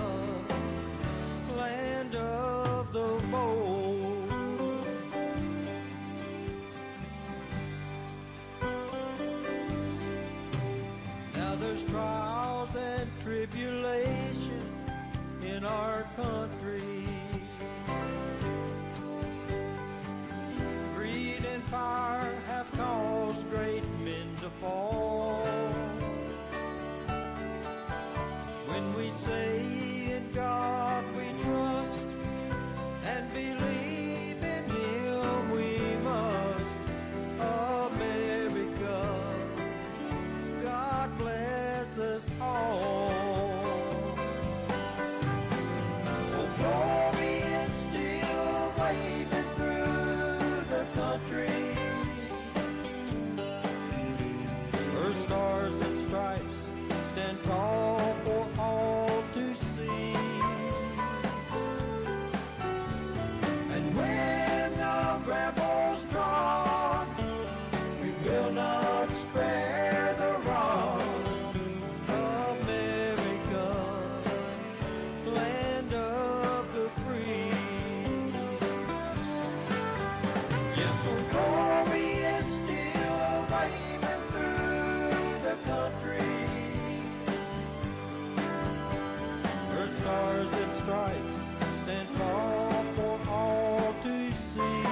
land of the bold. Now there's trials and tribulation in our country. Greed and fire have caused great men to fall. When we say in God we trust and believe in Him we must. America, God bless us all. Oh, glory is still waving through the country. Her stars and stripes stand tall for all to see. And when the rebels draw, we will not spare the rod. America, land of the free. Yes, our glory is still waving through the country. Her stars and stripes stand tall for all to see.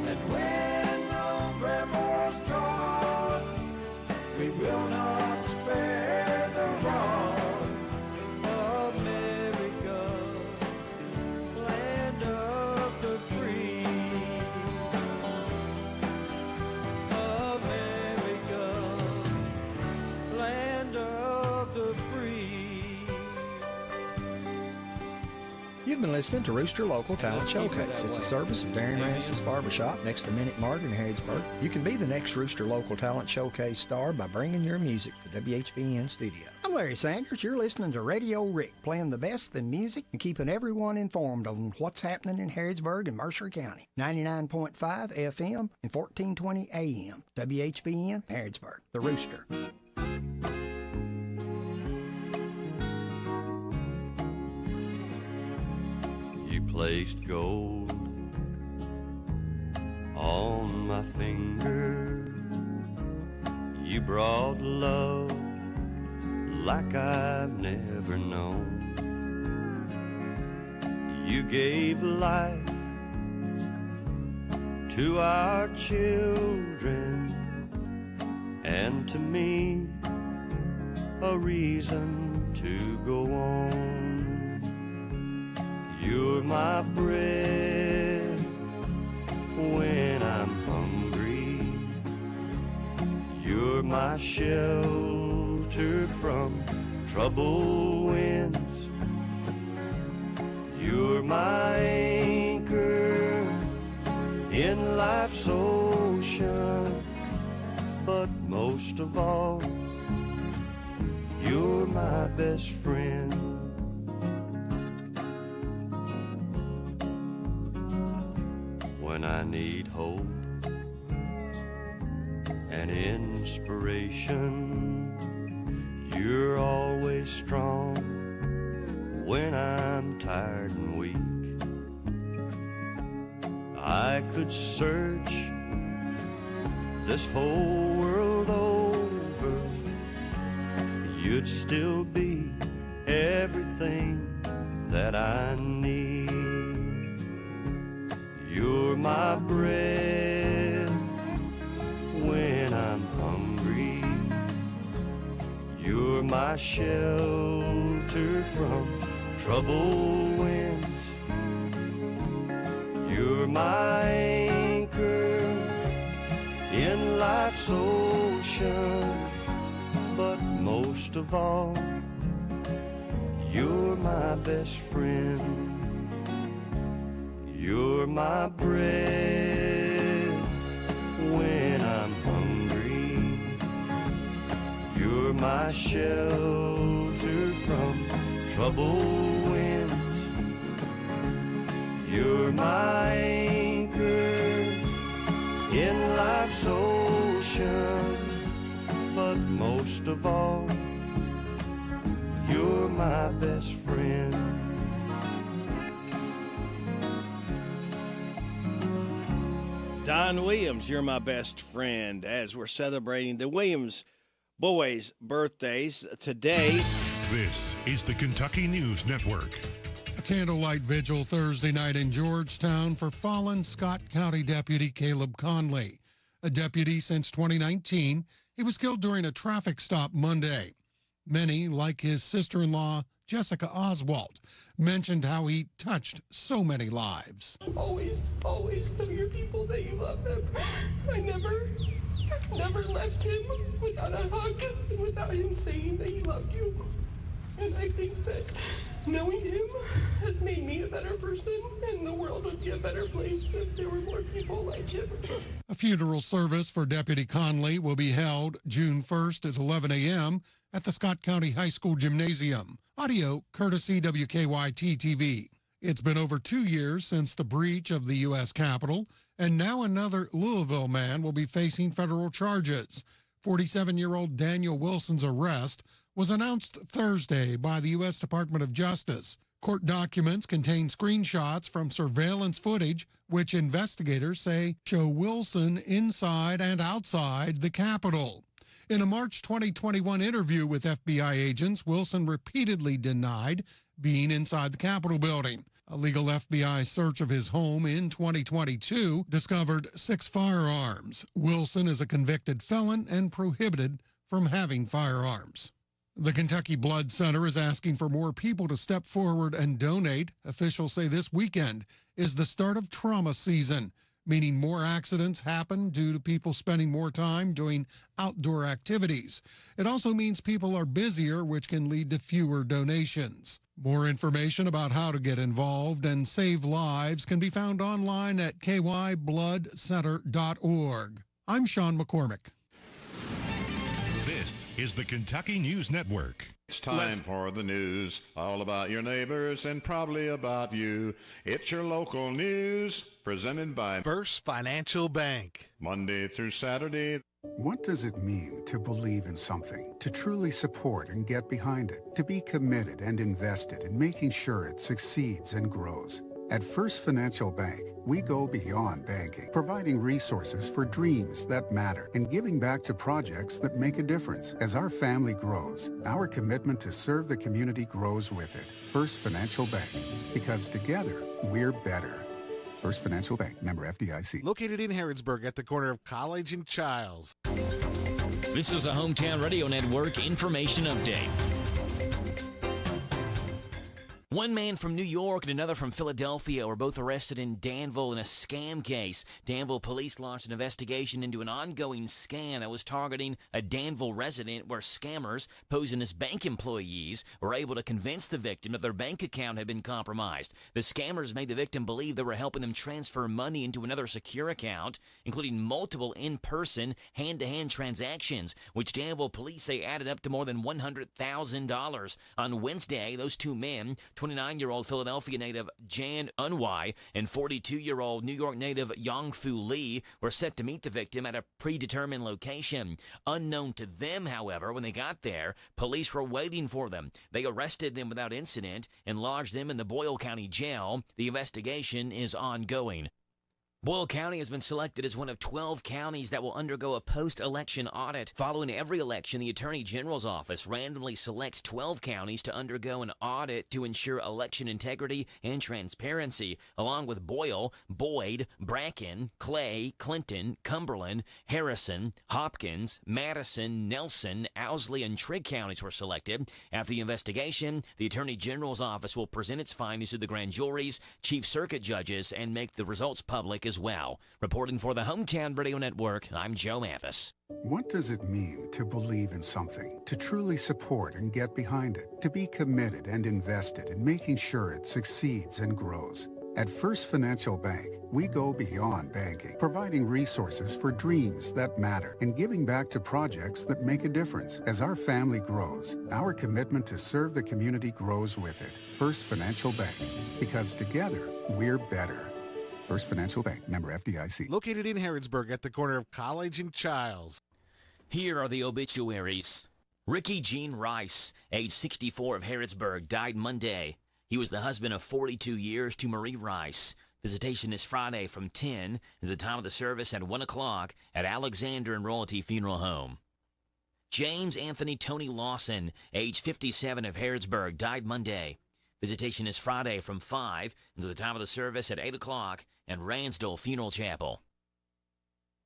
And when the rebels draw, we will not spare the rod. America, land of the free. America, land of the free. You've been listening to Rooster Local Talent Showcase. It's a service of Darren Ransdell's Barbershop next to Minute Mart in Harrodsburg. You can be the next Rooster Local Talent Showcase star by bringing your music to WHBN Studio. I'm Larry Sanders. You're listening to Radio Rick, playing the best in music and keeping everyone informed on what's happening in Harrodsburg and Mercer County. 99.5 FM and 1420 AM. WHBN, Harrodsburg. The Rooster. You placed gold on my finger You brought love like I've never known. You gave life to our children, and to me a reason to go on. You're my bread when I'm hungry. You're my shelter from troubled winds. You're my anchor in life's ocean. But most of all, you're my best friend. When I need hope and inspiration, you're always strong when I'm tired and weak. I could search this whole world over, you'd still be everything that I need. You're my bread when I'm hungry. You're my shelter from troubled winds. You're my anchor in life's ocean. But most of all, you're my best friend. You're my bread when I'm hungry. You're my shelter from troubled winds. You're my anchor in life's ocean. But most of all, you're my best friend. Don Williams, you're my best friend, as we're celebrating the Williams boys' birthdays today. This is the Kentucky News Network. A candlelight vigil Thursday night in Georgetown for fallen Scott County Deputy Caleb Conley. A deputy since 2019, he was killed during a traffic stop Monday. Many, like his sister-in-law, Jessica Oswalt, mentioned how he touched so many lives. Always tell your people that you love them. I never left him without a hug, without him saying that he loved you. And I think that knowing him has made me a better person, and the world would be a better place if there were more people like him. A funeral service for Deputy Conley will be held June 1st at 11 a.m. at the Scott County High School Gymnasium. Audio courtesy WKYT-TV. It's been over 2 years since the breach of the U.S. Capitol, and now another Louisville man will be facing federal charges. 47-year-old Daniel Wilson's arrest was announced Thursday by the U.S. Department of Justice. Court documents contain screenshots from surveillance footage, which investigators say show Wilson inside and outside the Capitol. In a March 2021 interview with FBI agents, Wilson repeatedly denied being inside the Capitol building. A legal FBI search of his home in 2022 discovered 6 firearms. Wilson is a convicted felon and prohibited from having firearms. The Kentucky Blood Center is asking for more people to step forward and donate. Officials say this weekend is the start of trauma season, meaning more accidents happen due to people spending more time doing outdoor activities. It also means people are busier, which can lead to fewer donations. More information about how to get involved and save lives can be found online at kybloodcenter.org. I'm Sean McCormick. This is the Kentucky News Network. It's time for the news, all about your neighbors and probably about you. It's your local news, presented by First Financial Bank. Monday through Saturday. What does it mean to believe in something, to truly support and get behind it, to be committed and invested in making sure it succeeds and grows? At First Financial Bank, we go beyond banking, providing resources for dreams that matter and giving back to projects that make a difference. As our family grows, our commitment to serve the community grows with it. First Financial Bank, because together, we're better. First Financial Bank, member FDIC. Located in Harrodsburg at the corner of College and Childs. This is a Hometown Radio Network information update. One man from New York and another from Philadelphia were both arrested in Danville in a scam case. Danville police launched an investigation into an ongoing scam that was targeting a Danville resident where scammers, posing as bank employees, were able to convince the victim that their bank account had been compromised. The scammers made the victim believe they were helping them transfer money into another secure account, including multiple in-person, hand-to-hand transactions, which Danville police say added up to more than $100,000. On Wednesday, those two men, 29-year-old Philadelphia native Jan Unwai and 42-year-old New York native Yongfu Lee were set to meet the victim at a predetermined location. Unknown to them, however, when they got there, police were waiting for them. They arrested them without incident and lodged them in the Boyle County Jail. The investigation is ongoing. Boyle County has been selected as one of 12 counties that will undergo a post-election audit. Following every election, the Attorney General's office randomly selects 12 counties to undergo an audit to ensure election integrity and transparency, along with Boyle, Boyd, Bracken, Clay, Clinton, Cumberland, Harrison, Hopkins, Madison, Nelson, Owsley, and Trigg counties were selected. After the investigation, the Attorney General's office will present its findings to the grand juries, chief circuit judges, and make the results public as well. Reporting for the Hometown Radio Network, I'm Joe Mathis. What does it mean to believe in something, to truly support and get behind it, to be committed and invested in making sure it succeeds and grows? At First Financial Bank, we go beyond banking, providing resources for dreams that matter and giving back to projects that make a difference. As our family grows, our commitment to serve the community grows with it. First Financial Bank, because together, we're better. First Financial Bank, member FDIC. Located in Harrodsburg at the corner of College and Childs. Here are the obituaries. Ricky Gene Rice, age 64 of Harrodsburg, died Monday. He was the husband of 42 years to Marie Rice. Visitation is Friday from 10 to the time of the service at 1 o'clock at Alexander and Royalty Funeral Home. James Anthony Tony Lawson, age 57 of Harrodsburg, died Monday. Visitation is Friday from 5 until the time of the service at 8 o'clock at Ransdell Funeral Chapel.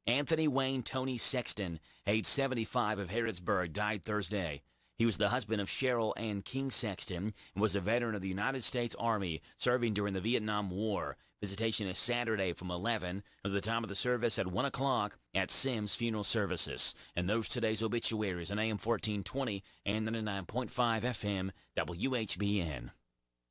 Anthony Wayne Tony Sexton, age 75 of Harrodsburg, died Thursday. He was the husband of Cheryl Ann King Sexton and was a veteran of the United States Army serving during the Vietnam War. Visitation is Saturday from 11 until the time of the service at 1 o'clock at Sims Funeral Services. And those today's obituaries on AM 1420 and 99.5 FM WHBN.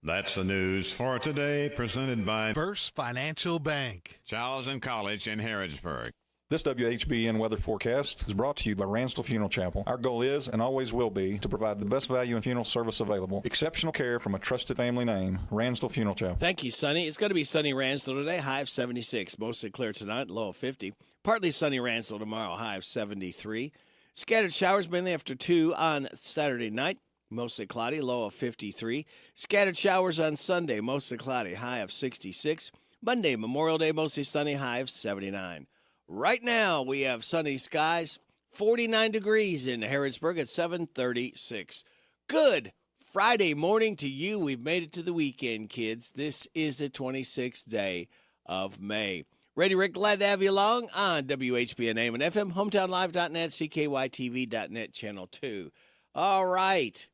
That's the news for today, presented by First Financial Bank, Charles and College in Harrodsburg. This WHBN weather forecast is brought to you by Ransdell Funeral Chapel. Our goal is and always will be to provide the best value in funeral service available. Exceptional care from a trusted family name, Ransdell Funeral Chapel. Thank you, Sonny. It's going to be sunny Ransdell today, high of 76. Mostly clear tonight, low of 50. Partly sunny Ransdell tomorrow, high of 73. Scattered showers mainly after 2 on Saturday night. Mostly cloudy, low of 53. Scattered showers on Sunday, mostly cloudy, high of 66. Monday, Memorial Day, mostly sunny, high of 79. Right now, we have sunny skies, 49 degrees in Harrodsburg at 7:36. Good Friday morning to you. We've made it to the weekend, kids. This is the 26th day of May. Ready, Rick? Glad to have you along on WHBN AM and FM, hometownlive.net, CKYTV.net, Channel 2. All right.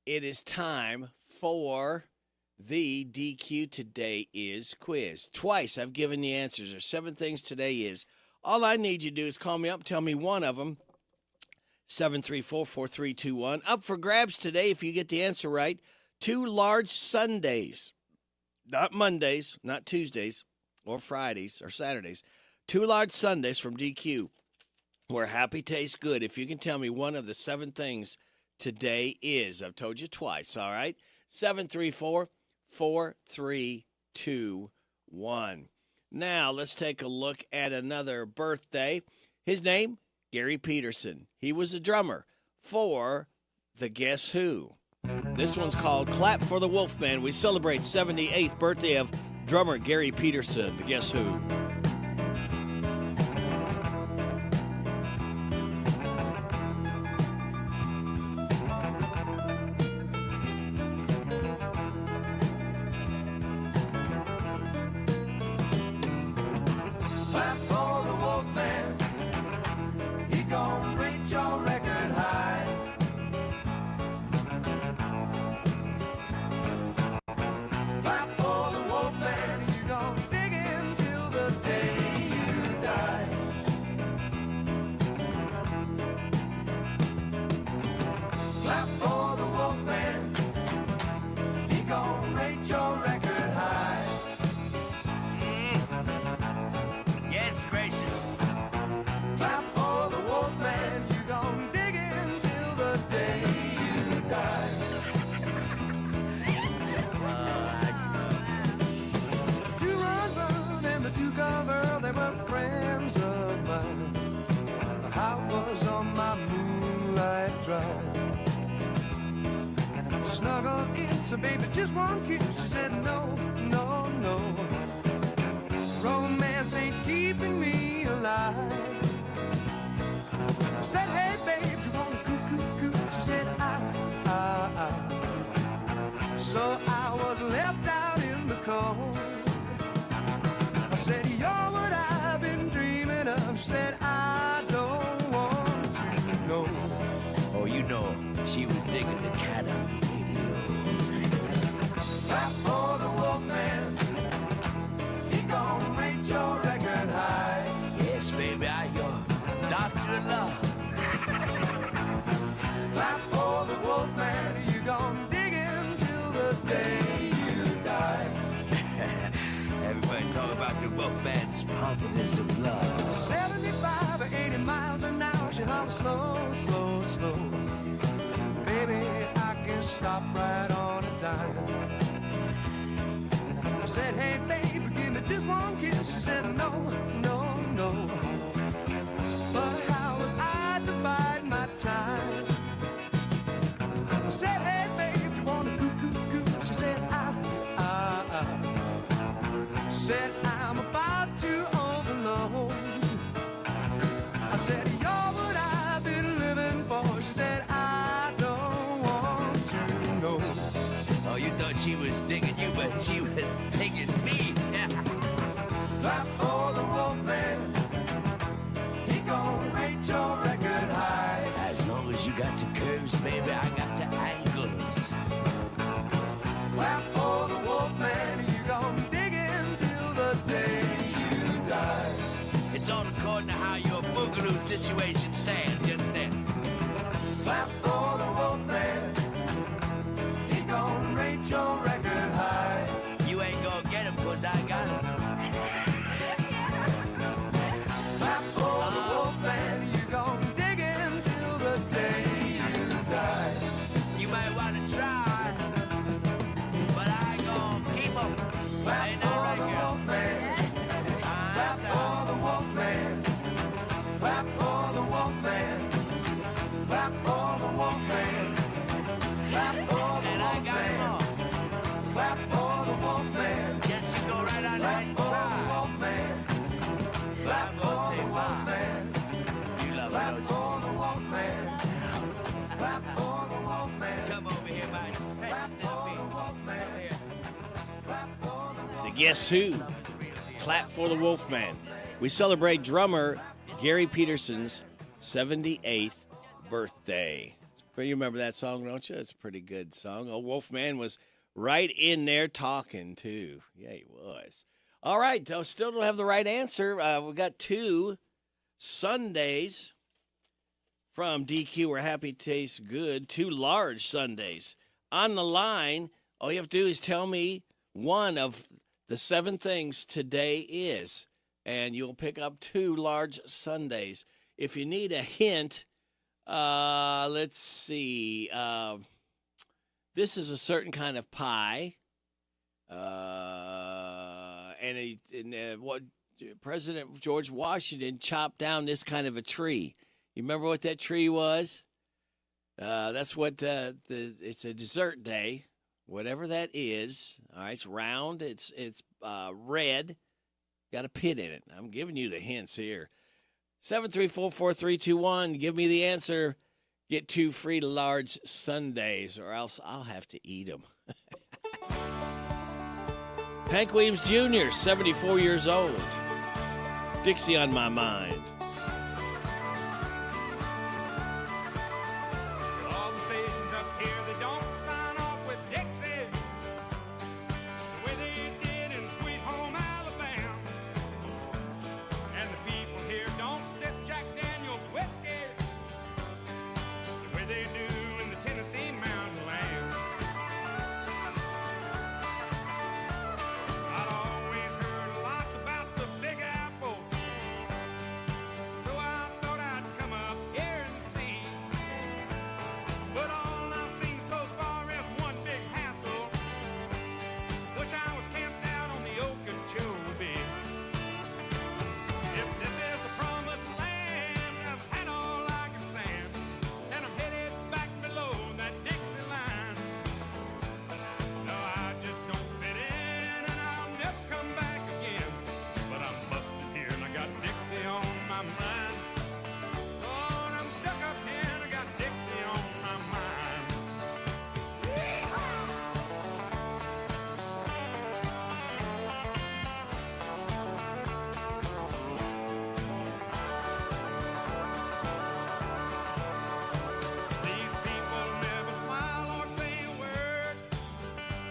It is time for the DQ Today Is quiz. Twice I've given the answers. There's 7 things today is. All I need you to do is call me up, tell me one of them. 734-4321. Up for grabs today if you get the answer right. 2 large Sundays. Not Mondays, not Tuesdays, or Fridays, or Saturdays. 2 large Sundays from DQ. Where happy tastes good. If you can tell me one of the 7 things today is. I've told you twice, all right? 734-4321. Now, let's take a look at another birthday. His name, Gary Peterson. He was a drummer for the Guess Who. This one's called Clap for the Wolfman. We celebrate 78th birthday of drummer Gary Peterson, the Guess Who. Clap for the Wolfman. He gon' reach your record high. Clap for the Wolfman. You gon' dig in till the day you die. Clap for the Wolfman. He gon' reach your record high. Yes, gracious. Clap for the Wolfman. You gon' dig in till the day you die. Do run, run, and the do cover, they were friends of mine. I was on my moonlight drive. Snuggled in, so baby, just one kiss. She said, no, no, no. Romance ain't keeping me alive. I said, hey, babe, you wanna coo, coo, coo? She said, I. So I was left out in the cold. I said, you're what I've been dreaming of. She said, I don't want to know. Oh, you know, she was digging the cat on the radio. Clap for the Wolfman. He gon' reach your record high. Yes, baby, I'm your doctor in love. Clap for the Wolfman. You gon' dig in till the day you die. Everybody talk about the Wolfman's pompous of love. 75 or 80 miles an hour. She hollers slow, slow, slow. Baby, I can stop right on a dime. I said, hey, baby, give me just one kiss. She said, no, no, no. But how was I to bide my time? I said, hey, babe, you wanna coo, coo, coo? She said, Said, I'm about to overload. I said, you're what I've been living for. She said, I don't want to know. Oh, you thought she was digging you, but she was digging me. Clap for the Wolfman. He gon' reach your record high. As long as you got the curves, baby, I got the angles. Clap for the Wolfman. You gon' dig in till the day you die. It's all according to how your boogaloo situation stands, you understand? Clap for the Wolfman. He gon' reach your record high. You ain't gonna get him, 'cause I got him. Clap for the Wolfman. You gon' dig in till the day you die. You might wanna try, but I gon' keep him. Clap for the Wolfman. Clap for the Wolfman. Clap for the Wolfman. Clap for the Wolfman. Clap for the Wolfman. Clap for the Wolfman. Yes, you go right on Clap ahead and for the try. Wolfman. Clap for the Wolfman. You love Clap it, for the Wolfman. Clap for the Wolfman. Come over here, Mike. Clap for the Wolfman. Clap for the The Guess Who? Clap for the Wolfman. We celebrate drummer Gary Peterson's 78th birthday. You remember that song, don't you? It's a pretty good song. Oh, Wolfman was right in there talking, too. Yeah, he was. All right, still don't have the right answer. We got 2 sundaes from DQ where happy tastes good. 2 large sundaes. On the line, all you have to do is tell me one of the 7 things today is, and you'll pick up 2 large sundaes. If you need a hint, let's see. This is a certain kind of pie. And what President George Washington chopped down this kind of a tree. You remember what that tree was? That's what it's a dessert day, whatever that is. All right, it's round. It's red. Got a pit in it. I'm giving you the hints here. 734-4321. Give me the answer. Get 2 free large sundaes, or else I'll have to eat them. Hank Williams Jr., 74 years old. Dixie on my mind. All the stations up here, they don't sign off with Dixie the way they did in Sweet Home Alabama. And the people here don't sip Jack Daniel's whiskey the way they do in the Tennessee Mountain Land. I'd always heard lots about the Big Apple, so I thought I'd come up here and see. But all I've seen so far is one big hassle. Wish I was camped out on the Okeechobee. If this is the promised land, I've had all I can stand, and I'm headed back below that Dixie line. No, I just don't fit in, and I'll never come back again. But I'm busted here, and I got Dixie on my mind. Lord, I'm stuck up here, and I got Dixie on my mind. These people never smile or say a word.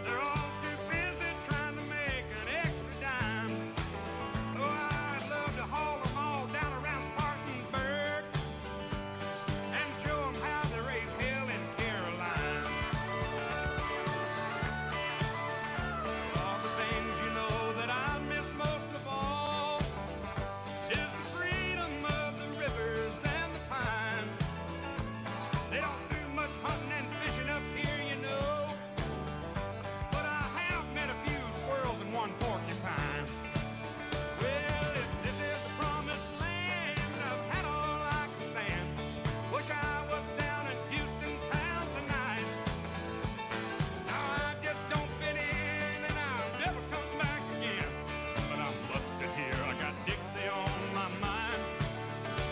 They're all too busy trying to make an extra dime. Oh, I'd love to haul them all down around Spartanburg and show them how they raise hell in Caroline. All the things you know that I miss most of all is the freedom of the rivers and the pine. They don't do much hunting and fishing up here, you know, but I have met a few squirrels and one porcupine. Well, if this is the promised land, I've had all I can stand. Wish I was down in Houston town tonight. Now I just don't fit in, and I'll never come back again. But I'm busted here, I got Dixie on my mind.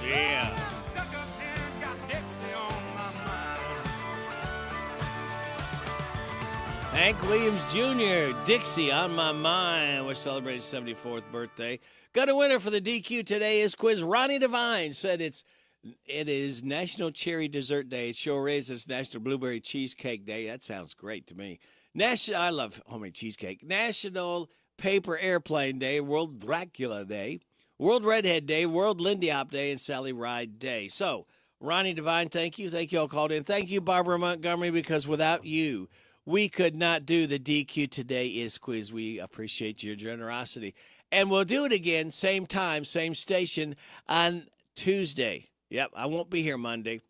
Yeah. I'm stuck up here, got Dixie on my mind. Hank Williams Jr., Dixie on my mind. We're celebrating his 74th birthday. Got a winner for the DQ today is quiz. Ronnie Devine said it is National Cherry Dessert Day. It sure is. It's National Blueberry Cheesecake Day. That sounds great to me. I love homemade cheesecake. National Paper Airplane Day, World Dracula Day, World Redhead Day, World Lindy Hop Day, and Sally Ride Day. So, Ronnie Devine, thank you. Thank you all called in. Thank you, Barbara Montgomery, because without you, we could not do the DQ Today Is quiz. We appreciate your generosity. And we'll do it again, same time, same station on Tuesday. Yep, I won't be here Monday.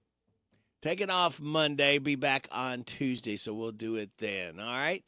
Taking off Monday, be back on Tuesday, so we'll do it then, all right?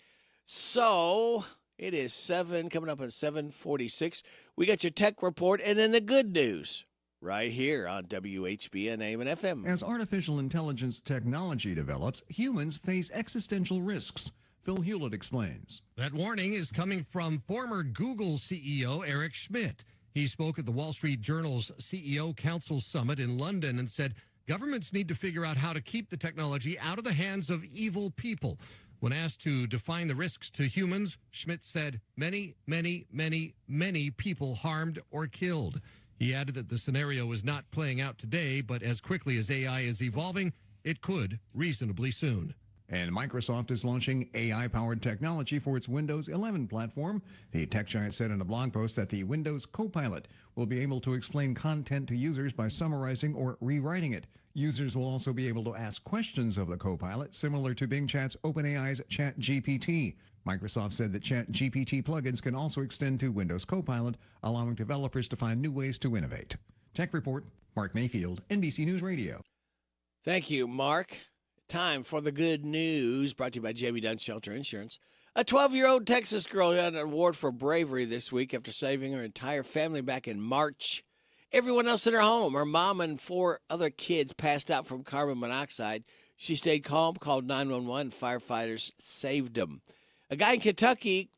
So, it is coming up at 7:46. We got your tech report and then the good news right here on WHBN AM and FM. As artificial intelligence technology develops, humans face existential risks. Phil Hewlett explains. That warning is coming from former Google CEO Eric Schmidt. He spoke at the Wall Street Journal's CEO Council Summit in London and said governments need to figure out how to keep the technology out of the hands of evil people. When asked to define the risks to humans, Schmidt said many, many, many, many people harmed or killed. He added that the scenario is not playing out today, but as quickly as AI is evolving, it could reasonably soon. And Microsoft is launching AI-powered technology for its Windows 11 platform. The tech giant said in a blog post that the Windows Copilot will be able to explain content to users by summarizing or rewriting it. Users will also be able to ask questions of the Copilot, similar to Bing Chat's OpenAI's ChatGPT. Microsoft said that ChatGPT plugins can also extend to Windows Copilot, allowing developers to find new ways to innovate. Tech Report, Mark Mayfield, NBC News Radio. Thank you, Mark. Time for the good news, brought to you by Jamie Dunn Shelter Insurance. A 12-year-old Texas girl got an award for bravery this week after saving her entire family back in March. Everyone else in her home, her mom and 4 other kids, passed out from carbon monoxide. She stayed calm, called 911, and firefighters saved him. A guy in Kentucky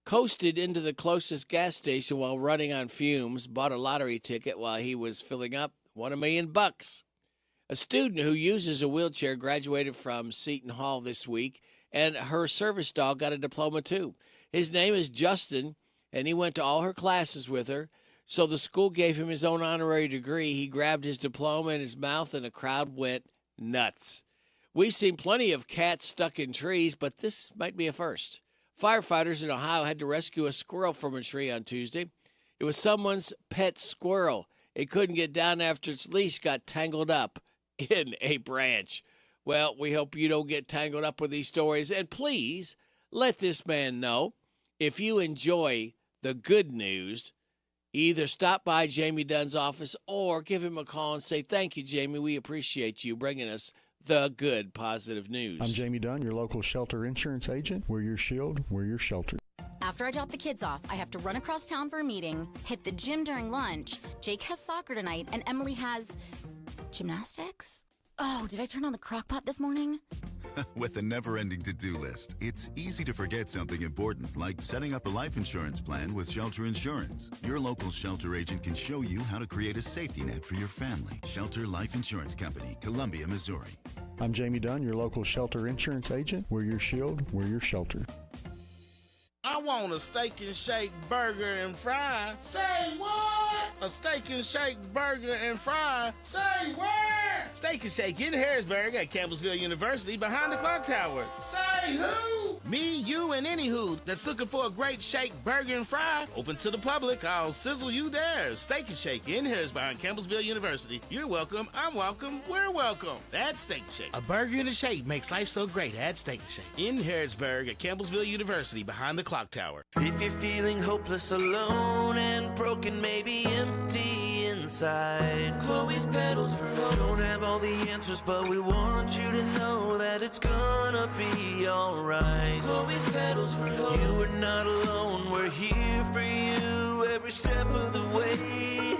coasted into the closest gas station while running on fumes, bought a lottery ticket while he was filling up, won $1 million. A student who uses a wheelchair graduated from Seton Hall this week, and her service dog got a diploma too. His name is Justin, and he went to all her classes with her. So the school gave him his own honorary degree. He grabbed his diploma in his mouth, and the crowd went nuts. We've seen plenty of cats stuck in trees, but this might be a first. Firefighters in Ohio had to rescue a squirrel from a tree on Tuesday. It was someone's pet squirrel. It couldn't get down after its leash got tangled up in a branch. Well, we hope you don't get tangled up with these stories. And please let this man know if you enjoy the good news, either stop by Jamie Dunn's office or give him a call and say, thank you, Jamie. We appreciate you bringing us the good, positive news. I'm Jamie Dunn, your local shelter insurance agent. We're your shield. We're your shelter. After I drop the kids off, I have to run across town for a meeting, hit the gym during lunch. Jake has soccer tonight, and Emily has gymnastics? Oh, did I turn on the crock pot this morning? With a never-ending to-do list, it's easy to forget something important, like setting up a life insurance plan with Shelter Insurance. Your local shelter agent can show you how to create a safety net for your family. Shelter Life Insurance Company, Columbia, Missouri. I'm Jamie Dunn, your local shelter insurance agent. We're your shield. We're your shelter. I want a steak and shake burger and fries. Say what? A steak and shake burger and fries. Say where? Steak and Shake in Harrodsburg at Campbellsville University behind the clock tower. Say who? Me, you, and any who that's looking for a great shake, burger, and fry. Open to the public. I'll sizzle you there. Steak and Shake in Harrodsburg behind Campbellsville University. You're welcome. I'm welcome. We're welcome. That's Steak and Shake. A burger and a shake makes life so great at Steak and Shake in Harrodsburg at Campbellsville University behind the clock tower. If you're feeling hopeless, alone, and broken, maybe empty inside, Chloe's Pedals for Hope don't have all the answers, but we want you to know that it's gonna be alright. Chloe's Pedals for Hope, you are not alone, we're here for you every step of the way.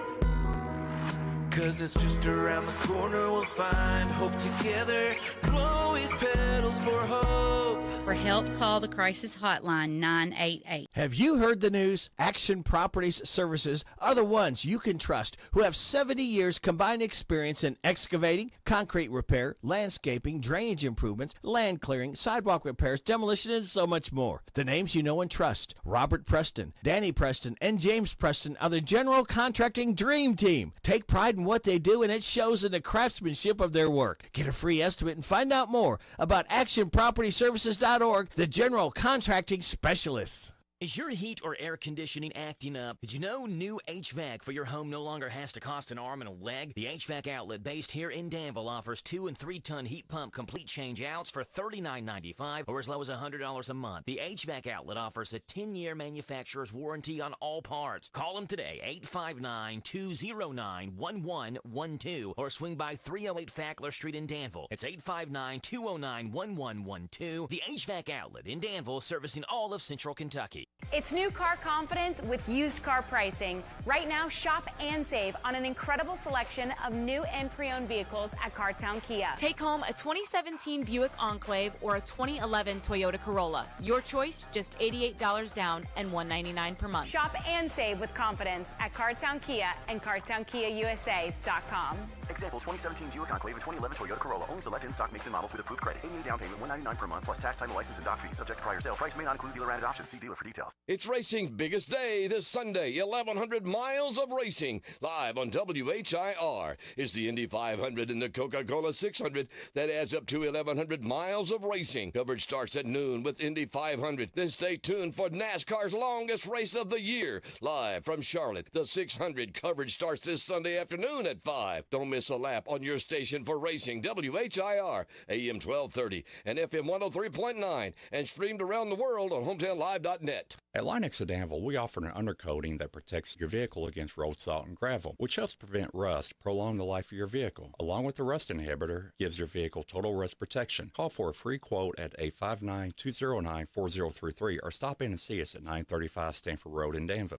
'Cause it's just around the corner, we'll find hope together. Chloe's Pedals for Hope. For help, call the crisis hotline 988. Have you heard the news? Action Properties Services are the ones you can trust, who have 70 years combined experience in excavating, concrete repair, landscaping, drainage improvements, land clearing, sidewalk repairs, demolition, and so much more. The names you know and trust: Robert Preston, Danny Preston, and James Preston are the general contracting dream team. Take pride in what they do, and it shows in the craftsmanship of their work. Get a free estimate and find out more about actionpropertyservices.org, the general contracting specialists. Is your heat or air conditioning acting up? Did you know new HVAC for your home no longer has to cost an arm and a leg? The HVAC outlet based here in Danville offers 2 and 3 ton heat pump complete change outs for $39.95 or as low as $100 a month. The HVAC outlet offers a 10-year manufacturer's warranty on all parts. Call them today, 859-209-1112, or swing by 308 Fackler Street in Danville. It's 859-209-1112. The HVAC outlet in Danville, servicing all of Central Kentucky. It's new car confidence with used car pricing. Right now, shop and save on an incredible selection of new and pre-owned vehicles at Cartown Kia. Take home a 2017 Buick Enclave or a 2011 Toyota Corolla. Your choice, just $88 down and $199 per month. Shop and save with confidence at Cartown Kia and CartownKiaUSA.com. Example, 2017 Buick Enclave and 2011 Toyota Corolla. Only select in-stock makes and models with approved credit. 88 down payment, $199 per month, plus tax, time, license, and dock fees. Subject to prior sale. Price may not include dealer-added options. See dealer for details. It's racing's biggest day this Sunday. 1,100 miles of racing. Live on WHIR is the Indy 500 and the Coca-Cola 600. That adds up to 1,100 miles of racing. Coverage starts at noon with Indy 500. Then stay tuned for NASCAR's longest race of the year. Live from Charlotte, the 600 coverage starts this Sunday afternoon at 5. Don't miss a lap on your station for racing. WHIR, AM 1230 and FM 103.9, and streamed around the world on HometownLive.net. At Linex of Danville, we offer an undercoating that protects your vehicle against road salt and gravel, which helps prevent rust, prolong the life of your vehicle. Along with the rust inhibitor, gives your vehicle total rust protection. Call for a free quote at 859-209-4033 or stop in and see us at 935 Stanford Road in Danville.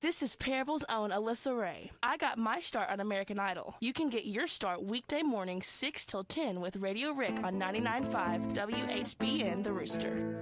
This is Parable's own Alyssa Ray. I got my start on American Idol. You can get your start weekday mornings 6 till 10 with Radio Rick on 99.5 WHBN The Rooster.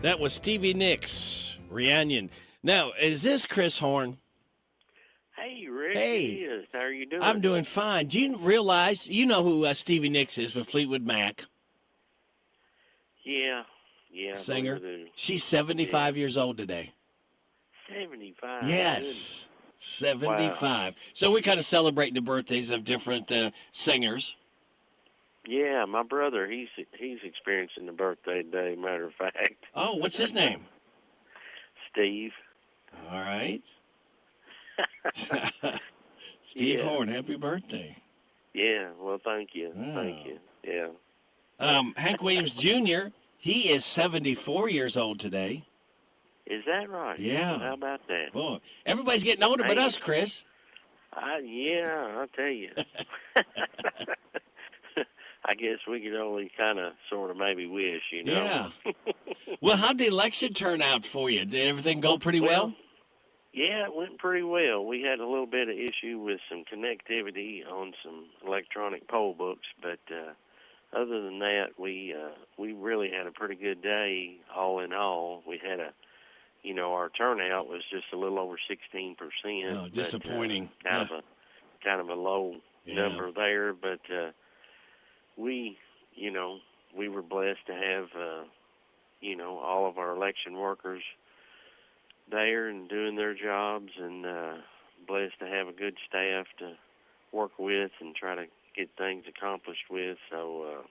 That was Stevie Nicks, Rhiannon. Now, is this Chris Horn? Hey, Rick. Hey. It is. How are you doing? I'm doing fine. Do you realize, you know who Stevie Nicks is with Fleetwood Mac? Yeah. Singer. She's 75 years old today. 75? Yes, 75. Wow. So we're kind of celebrating the birthdays of different singers. Yeah, my brother, he's experiencing the birthday today, matter of fact. Oh, what's his name? Steve. All right. Steve Horn, happy birthday. Yeah, well, thank you. Thank you. Yeah. Hank Williams Jr., he is 74 years old today. Is that right? Yeah. How about that? Boy, everybody's getting older but us, Chris. Yeah, I'll tell you. I guess we could only kind of, sort of, maybe wish, you know. Yeah. Well, how'd the election turn out for you? Did everything go pretty well? Yeah, it went pretty well. We had a little bit of issue with some connectivity on some electronic poll books, but other than that, we really had a pretty good day. All in all, we had our turnout was just a little over 16%. Oh, disappointing. But, kind of a low number there, but we were blessed to have all of our election workers there and doing their jobs, and blessed to have a good staff to work with and try to get things accomplished with. So,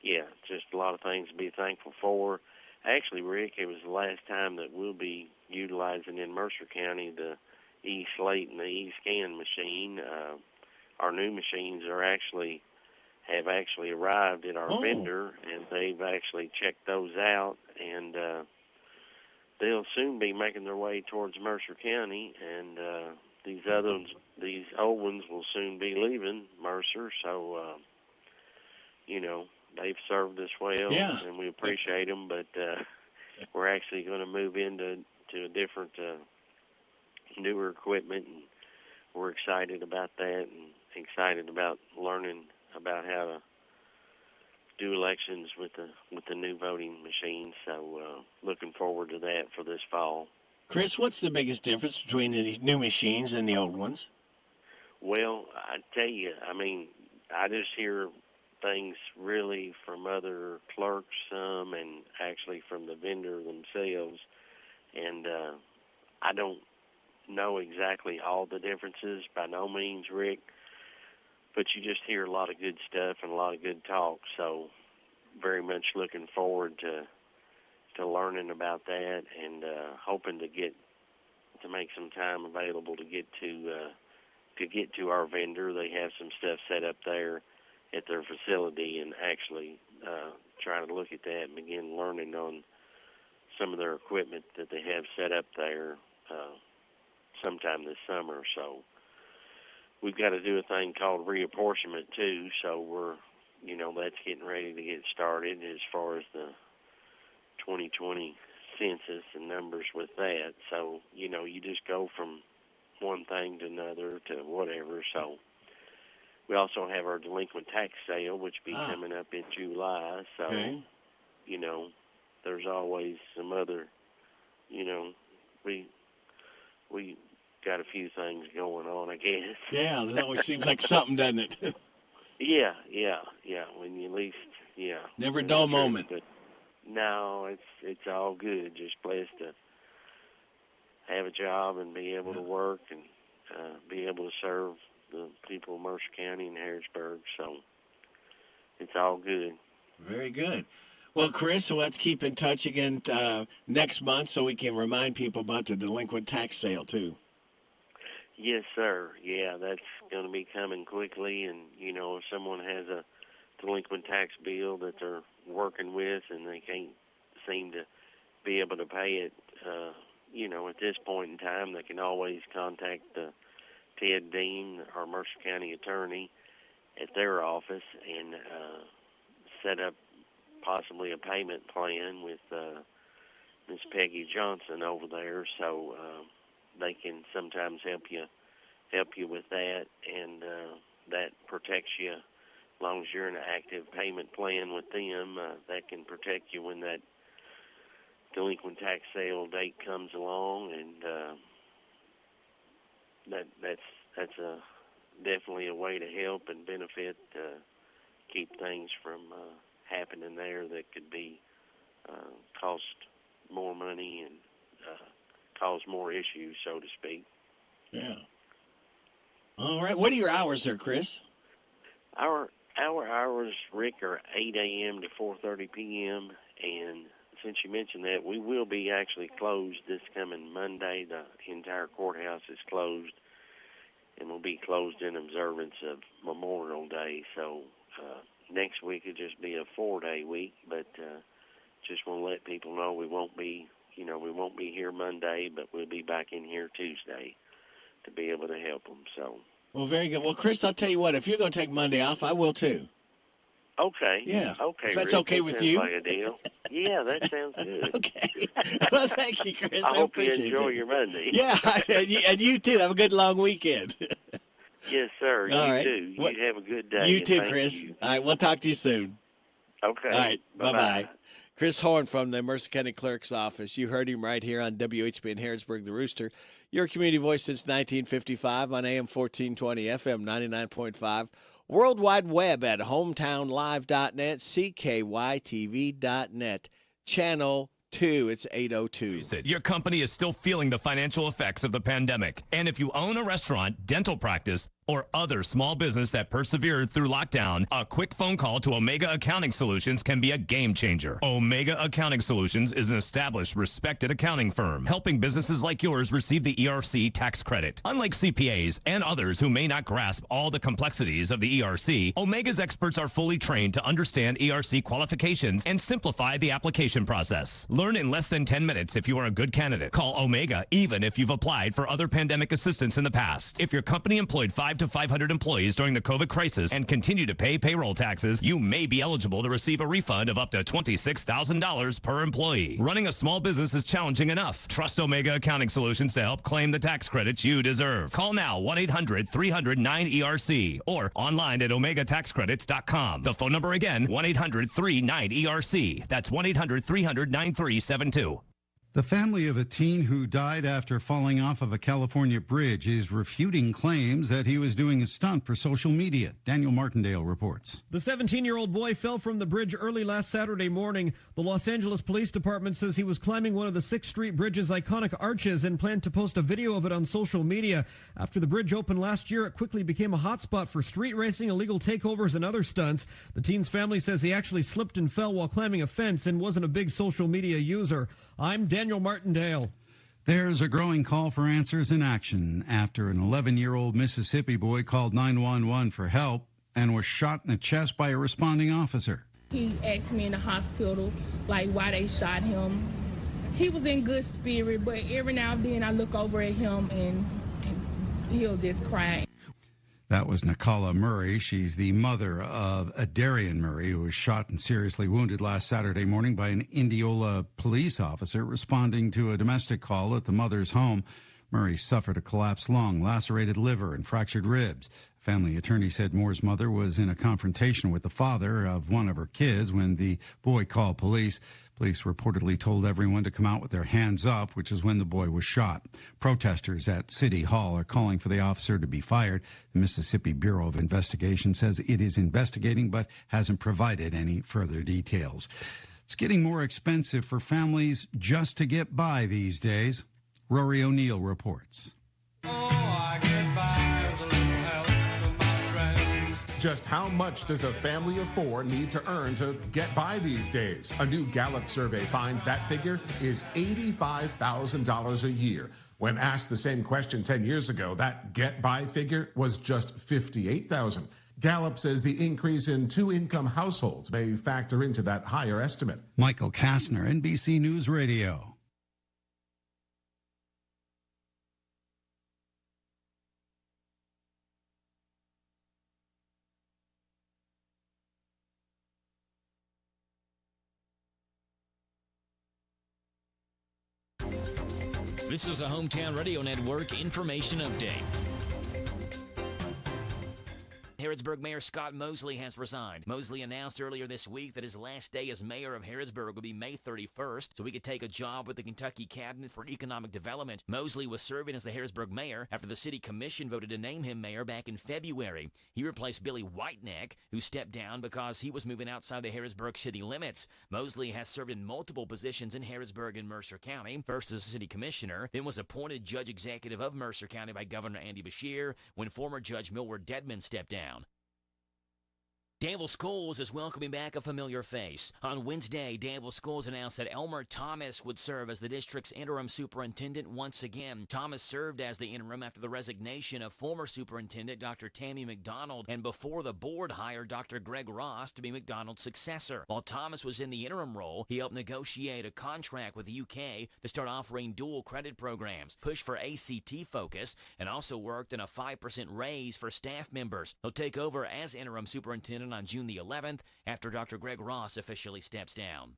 yeah, just a lot of things to be thankful for. Actually, Rick, it was the last time that we'll be utilizing in Mercer County the E-Slate and the E-Scan machine. Our new machines have actually arrived at our vendor, and they've actually checked those out, and they'll soon be making their way towards Mercer County, and these old ones will soon be leaving Mercer. So, they've served us well, and we appreciate them. But we're actually going to move into a different, newer equipment, and we're excited about that, and excited about learning about how to do elections with the new voting machines. So looking forward to that for this fall. Chris, what's the biggest difference between these new machines and the old ones? Well, I tell you, I mean, I just hear things really from other clerks, some, and actually from the vendor themselves. And I don't know exactly all the differences, by no means, Rick, but you just hear a lot of good stuff and a lot of good talk. So very much looking forward to learning about that, and hoping to make some time available to get to our vendor. They have some stuff set up there at their facility, and actually trying to look at that and begin learning on some of their equipment that they have set up there sometime this summer. So we've got to do a thing called reapportionment too, so we're, that's getting ready to get started as far as the 2020 census and numbers with that. So, you just go from one thing to another to whatever. So we also have our delinquent tax sale, which will be coming up in July. So, there's always some other, we got a few things going on, I guess. Yeah, it always seems like something, doesn't it? Yeah. When you least, Never a dull moment. But no, it's all good. Just blessed to have a job and be able to work and be able to serve the people of Mercer County and Harrodsburg. So it's all good. Very good. Well, Chris, we'll have to keep in touch again next month so we can remind people about the delinquent tax sale, too. Yes, sir. Yeah, that's going to be coming quickly. And, if someone has a delinquent tax bill that they're working with and they can't seem to be able to pay it, at this point in time, they can always contact Ted Dean, our Mercer County attorney, at their office and set up possibly a payment plan with Miss Peggy Johnson over there. So they can sometimes help you with that, and that protects you as long as you're in an active payment plan with them. That can protect you when that delinquent tax sale date comes along, and that's definitely a way to help and benefit, keep things from happening there that could be cost more money and cause more issues, so to speak. Yeah. All right. What are your hours there, Chris? Our hours, Rick, are 8 a.m. to 4:30 p.m. And since you mentioned that, we will be actually closed this coming Monday. The entire courthouse is closed, and will be closed in observance of Memorial Day. So next week will just be a 4-day week, but just want to let people know we won't be here Monday, but we'll be back in here Tuesday to be able to help them. So. Well, very good. Well, Chris, I'll tell you what. If you're going to take Monday off, I will too. Okay. Yeah. Okay. If that's Rick, okay that with sounds you. like a deal. Yeah, that sounds good. Okay. Well, thank you, Chris. I hope you appreciate enjoy it. your Monday. Yeah, and you too. Have a good long weekend. Yes, sir. All you right. too. What- You have a good day. You and too, thank Chris. you. All right, we'll talk to you soon. Okay. All right, Bye-bye. bye-bye. Chris Horn from the Mercer County Clerk's Office. You heard him right here on WHBN Harrodsburg, The Rooster. Your community voice since 1955 on AM 1420, FM 99.5. World Wide Web at hometownlive.net, CKYTV.net. Channel 2, it's 802. Your company is still feeling the financial effects of the pandemic. And if you own a restaurant, dental practice, or other small business that persevered through lockdown, a quick phone call to Omega Accounting Solutions can be a game changer. Omega Accounting Solutions is an established, respected accounting firm, helping businesses like yours receive the ERC tax credit. Unlike CPAs and others who may not grasp all the complexities of the ERC, Omega's experts are fully trained to understand ERC qualifications and simplify the application process. Learn in less than 10 minutes if you are a good candidate. Call Omega even if you've applied for other pandemic assistance in the past. If your company employed 5 to 500 employees during the COVID crisis and continue to pay payroll taxes, you may be eligible to receive a refund of up to $26,000 per employee. Running a small business is challenging enough. Trust Omega Accounting Solutions to help claim the tax credits you deserve. Call now 1-800-300-9ERC or online at OmegaTaxCredits.com. The phone number again, 1-800-39-ERC. That's 1-800-300-9372. The family of a teen who died after falling off of a California bridge is refuting claims that he was doing a stunt for social media. Daniel Martindale reports. The 17-year-old boy fell from the bridge early last Saturday morning. The Los Angeles Police Department says he was climbing one of the 6th Street Bridge's iconic arches and planned to post a video of it on social media. After the bridge opened last year, it quickly became a hotspot for street racing, illegal takeovers, and other stunts. The teen's family says he actually slipped and fell while climbing a fence and wasn't a big social media user. I'm Daniel Martindale. There's a growing call for answers and action after an 11-year-old Mississippi boy called 911 for help and was shot in the chest by a responding officer. He asked me in the hospital, like, why they shot him. He was in good spirit, but every now and then I look over at him and he'll just cry. That was Nicola Murray. She's the mother of Adarian Murray, who was shot and seriously wounded last Saturday morning by an Indianola police officer responding to a domestic call at the mother's home. Murray suffered a collapsed lung, lacerated liver, and fractured ribs. Family attorney said Moore's mother was in a confrontation with the father of one of her kids when the boy called police. Police reportedly told everyone to come out with their hands up, which is when the boy was shot. Protesters at City Hall are calling for the officer to be fired. The Mississippi Bureau of Investigation says it is investigating but hasn't provided any further details. It's getting more expensive for families just to get by these days. Rory O'Neill reports. Just how much does a family of 4 need to earn to get by these days? A new Gallup survey finds that figure is $85,000 a year. When asked the same question 10 years ago, that get-by figure was just $58,000. Gallup says the increase in 2-income households may factor into that higher estimate. Michael Kastner, NBC News Radio. This is a Hometown Radio Network information update. Harrodsburg Mayor Scott Mosley has resigned. Mosley announced earlier this week that his last day as mayor of Harrodsburg will be May 31st, so he could take a job with the Kentucky Cabinet for Economic Development. Mosley was serving as the Harrodsburg mayor after the city commission voted to name him mayor back in February. He replaced Billy Whiteneck, who stepped down because he was moving outside the Harrodsburg city limits. Mosley has served in multiple positions in Harrodsburg and Mercer County, first as a city commissioner, then was appointed judge executive of Mercer County by Governor Andy Beshear when former Judge Millward Dedman stepped down. Danville Schools is welcoming back a familiar face. On Wednesday, Danville Schools announced that Elmer Thomas would serve as the district's interim superintendent once again. Thomas served as the interim after the resignation of former superintendent Dr. Tammy McDonald and before the board hired Dr. Greg Ross to be McDonald's successor. While Thomas was in the interim role, he helped negotiate a contract with the UK to start offering dual credit programs, push for ACT focus, and also worked in a 5% raise for staff members. He'll take over as interim superintendent on June the 11th after Dr. Greg Ross officially steps down.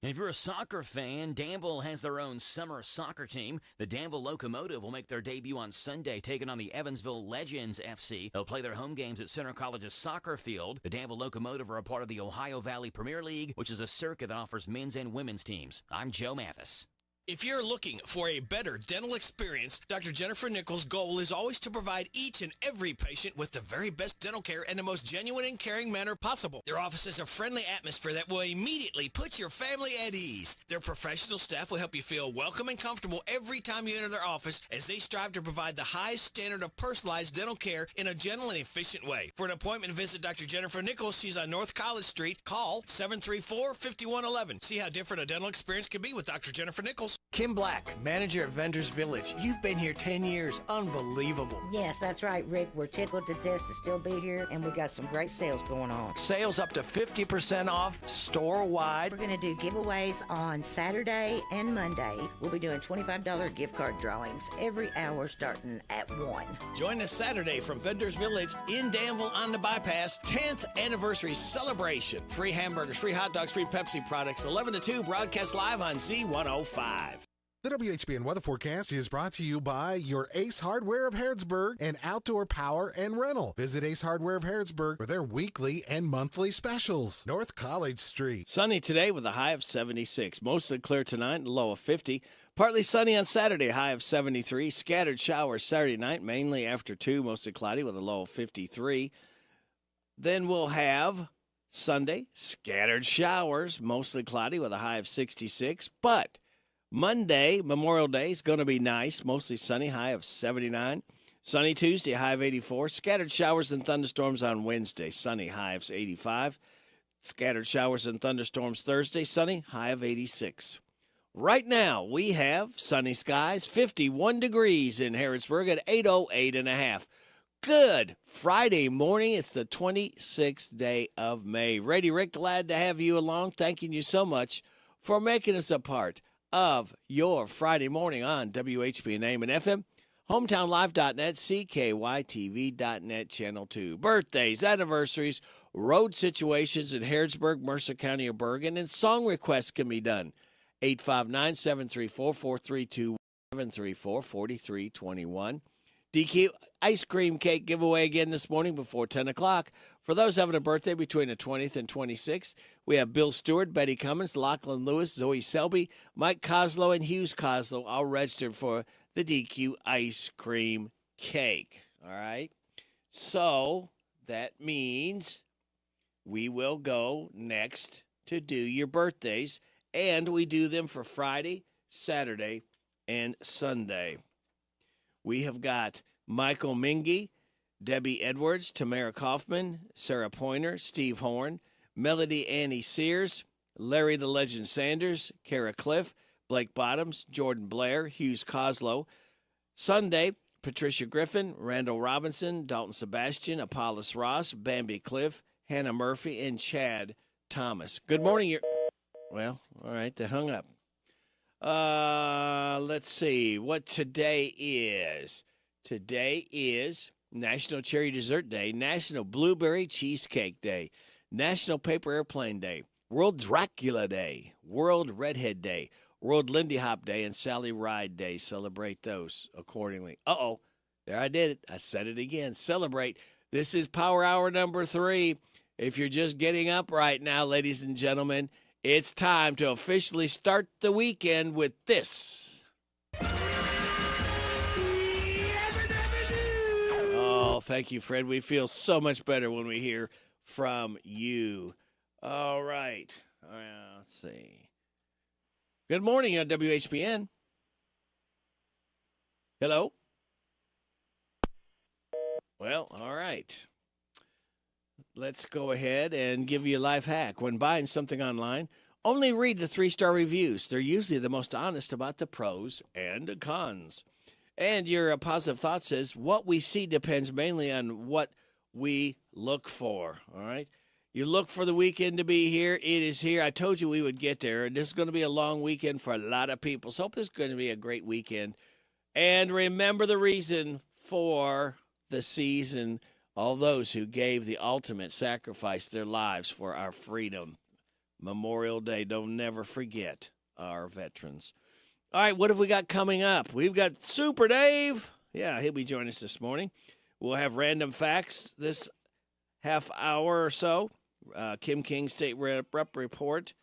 And if you're a soccer fan, Danville has their own summer soccer team. The Danville Locomotive will make their debut on Sunday, taking on the Evansville Legends FC. They'll play their home games at Center College's soccer field. The Danville Locomotive are a part of the Ohio Valley Premier League, which is a circuit that offers men's and women's teams. I'm Joe Mathis. If you're looking for a better dental experience, Dr. Jennifer Nichols' goal is always to provide each and every patient with the very best dental care in the most genuine and caring manner possible. Their office is a friendly atmosphere that will immediately put your family at ease. Their professional staff will help you feel welcome and comfortable every time you enter their office as they strive to provide the highest standard of personalized dental care in a gentle and efficient way. For an appointment, visit Dr. Jennifer Nichols. She's on North College Street. Call 734-5111. See how different a dental experience can be with Dr. Jennifer Nichols. Kim Black, manager at Vendors Village. You've been here 10 years. Unbelievable. Yes, that's right, Rick. We're tickled to death to still be here, and we got some great sales going on. Sales up to 50% off, store-wide. We're going to do giveaways on Saturday and Monday. We'll be doing $25 gift card drawings every hour starting at 1. Join us Saturday from Vendors Village in Danville on the Bypass. 10th anniversary celebration. Free hamburgers, free hot dogs, free Pepsi products. 11 to 2, broadcast live on Z105. The WHBN weather forecast is brought to you by your Ace Hardware of Harrodsburg and Outdoor Power and Rental. Visit Ace Hardware of Harrodsburg for their weekly and monthly specials. North College Street. Sunny today with a high of 76. Mostly clear tonight, low of 50. Partly sunny on Saturday, high of 73. Scattered showers Saturday night, mainly after 2, mostly cloudy with a low of 53. Then we'll have Sunday, scattered showers, mostly cloudy with a high of 66. But Monday, Memorial Day, is going to be nice, mostly sunny, high of 79. Sunny Tuesday, high of 84. Scattered showers and thunderstorms on Wednesday, sunny, high of 85. Scattered showers and thunderstorms Thursday, sunny, high of 86. Right now, we have sunny skies, 51 degrees in Harrodsburg at 8:08.5. Good Friday morning. It's the 26th day of May. Ready, Rick, glad to have you along. Thanking you so much for making us a part of your Friday morning on WHBN AM and FM, hometownlive.net, CKYTV.net, Channel 2. Birthdays, anniversaries, road situations in Harrodsburg, Mercer County, or Bergen, and song requests can be done. 859-734-4321, 734-4321. DQ ice cream cake giveaway again this morning before 10 o'clock. For those having a birthday between the 20th and 26th, we have Bill Stewart, Betty Cummins, Lachlan Lewis, Zoe Selby, Mike Coslow, and Hughes Coslow all registered for the DQ ice cream cake. All right? So that means we will go next to do your birthdays, and we do them for Friday, Saturday, and Sunday. We have got Michael Mingy, Debbie Edwards, Tamara Kaufman, Sarah Pointer, Steve Horn, Melody Annie Sears, Larry the Legend Sanders, Kara Cliff, Blake Bottoms, Jordan Blair, Hughes Coslow. Sunday, Patricia Griffin, Randall Robinson, Dalton Sebastian, Apollos Ross, Bambi Cliff, Hannah Murphy, and Chad Thomas. Good morning. Well, all right, they hung up. Let's see what today is. Today is National Cherry Dessert Day, National Blueberry Cheesecake Day, National Paper Airplane Day, World Dracula Day, World Redhead Day, World Lindy Hop Day, and Sally Ride Day. Celebrate those accordingly. Uh-oh, there I did it. I said it again. Celebrate. This is Power Hour number 3. If you're just getting up right now, ladies and gentlemen, it's time to officially start the weekend with this. Oh, thank you, Fred. We feel so much better when we hear from you. All right. Let's see. Good morning on WHBN. Hello? Well, all right. Let's go ahead and give you a life hack. When buying something online, only read the 3-star reviews. They're usually the most honest about the pros and the cons. And your positive thought says, what we see depends mainly on what we look for. All right? You look for the weekend to be here. It is here. I told you we would get there. And this is going to be a long weekend for a lot of people. So hope this is going to be a great weekend. And remember the reason for the season. All those who gave the ultimate sacrifice, their lives for our freedom. Memorial Day, don't never forget our veterans. All right, what have we got coming up? We've got Super Dave. Yeah, he'll be joining us this morning. We'll have random facts this half hour or so. Kim King State Rep report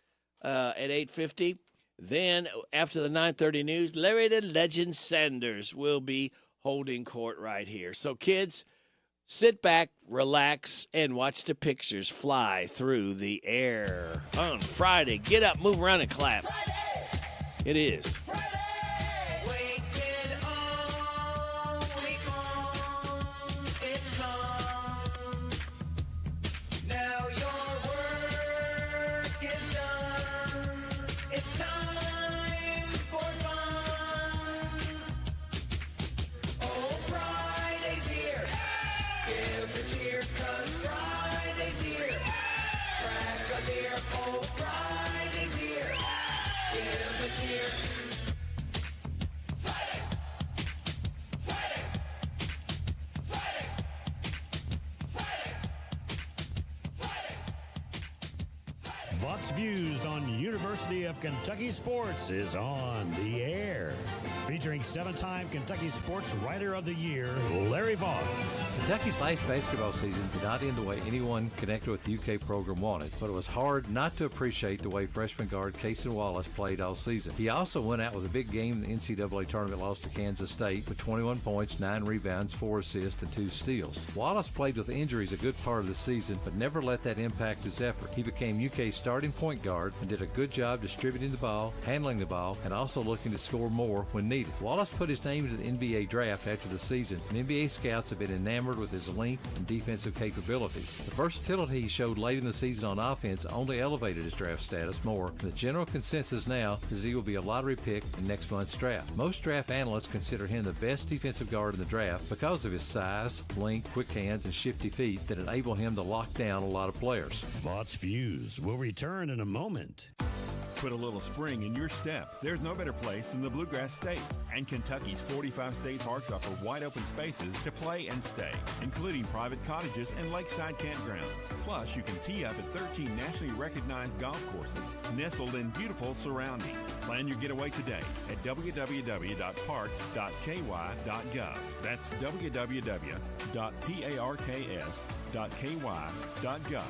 at 8:50. Then, after the 9:30 news, Larry the Legend Sanders will be holding court right here. So, kids, sit back, relax, and watch the pictures fly through the air. On Friday, get up, move around, and clap. Friday. It is. Friday. Vox Views on University of Kentucky Sports is on the air. Featuring 7-time Kentucky Sports Writer of the Year, Larry Vaught. Kentucky's last basketball season did not end the way anyone connected with the UK program wanted, but it was hard not to appreciate the way freshman guard Cason Wallace played all season. He also went out with a big game in the NCAA tournament loss to Kansas State with 21 points, 9 rebounds, 4 assists, and 2 steals. Wallace played with injuries a good part of the season, but never let that impact his effort. He became UK's starting point guard and did a good job distributing the ball, handling the ball, and also looking to score more when needed. Wallace put his name into the NBA draft after the season, and NBA scouts have been enamored with his length and defensive capabilities. The versatility he showed late in the season on offense only elevated his draft status more, and the general consensus now is he will be a lottery pick in next month's draft. Most draft analysts consider him the best defensive guard in the draft because of his size, length, quick hands, and shifty feet that enable him to lock down a lot of players. Vaught's Views will return in a moment. Put a little spring in your step. There's no better place than the Bluegrass State. And Kentucky's 45 state parks offer wide open spaces to play and stay, including private cottages and lakeside campgrounds. Plus, you can tee up at 13 nationally recognized golf courses nestled in beautiful surroundings. Plan your getaway today at www.parks.ky.gov. That's www.parks.ky.gov.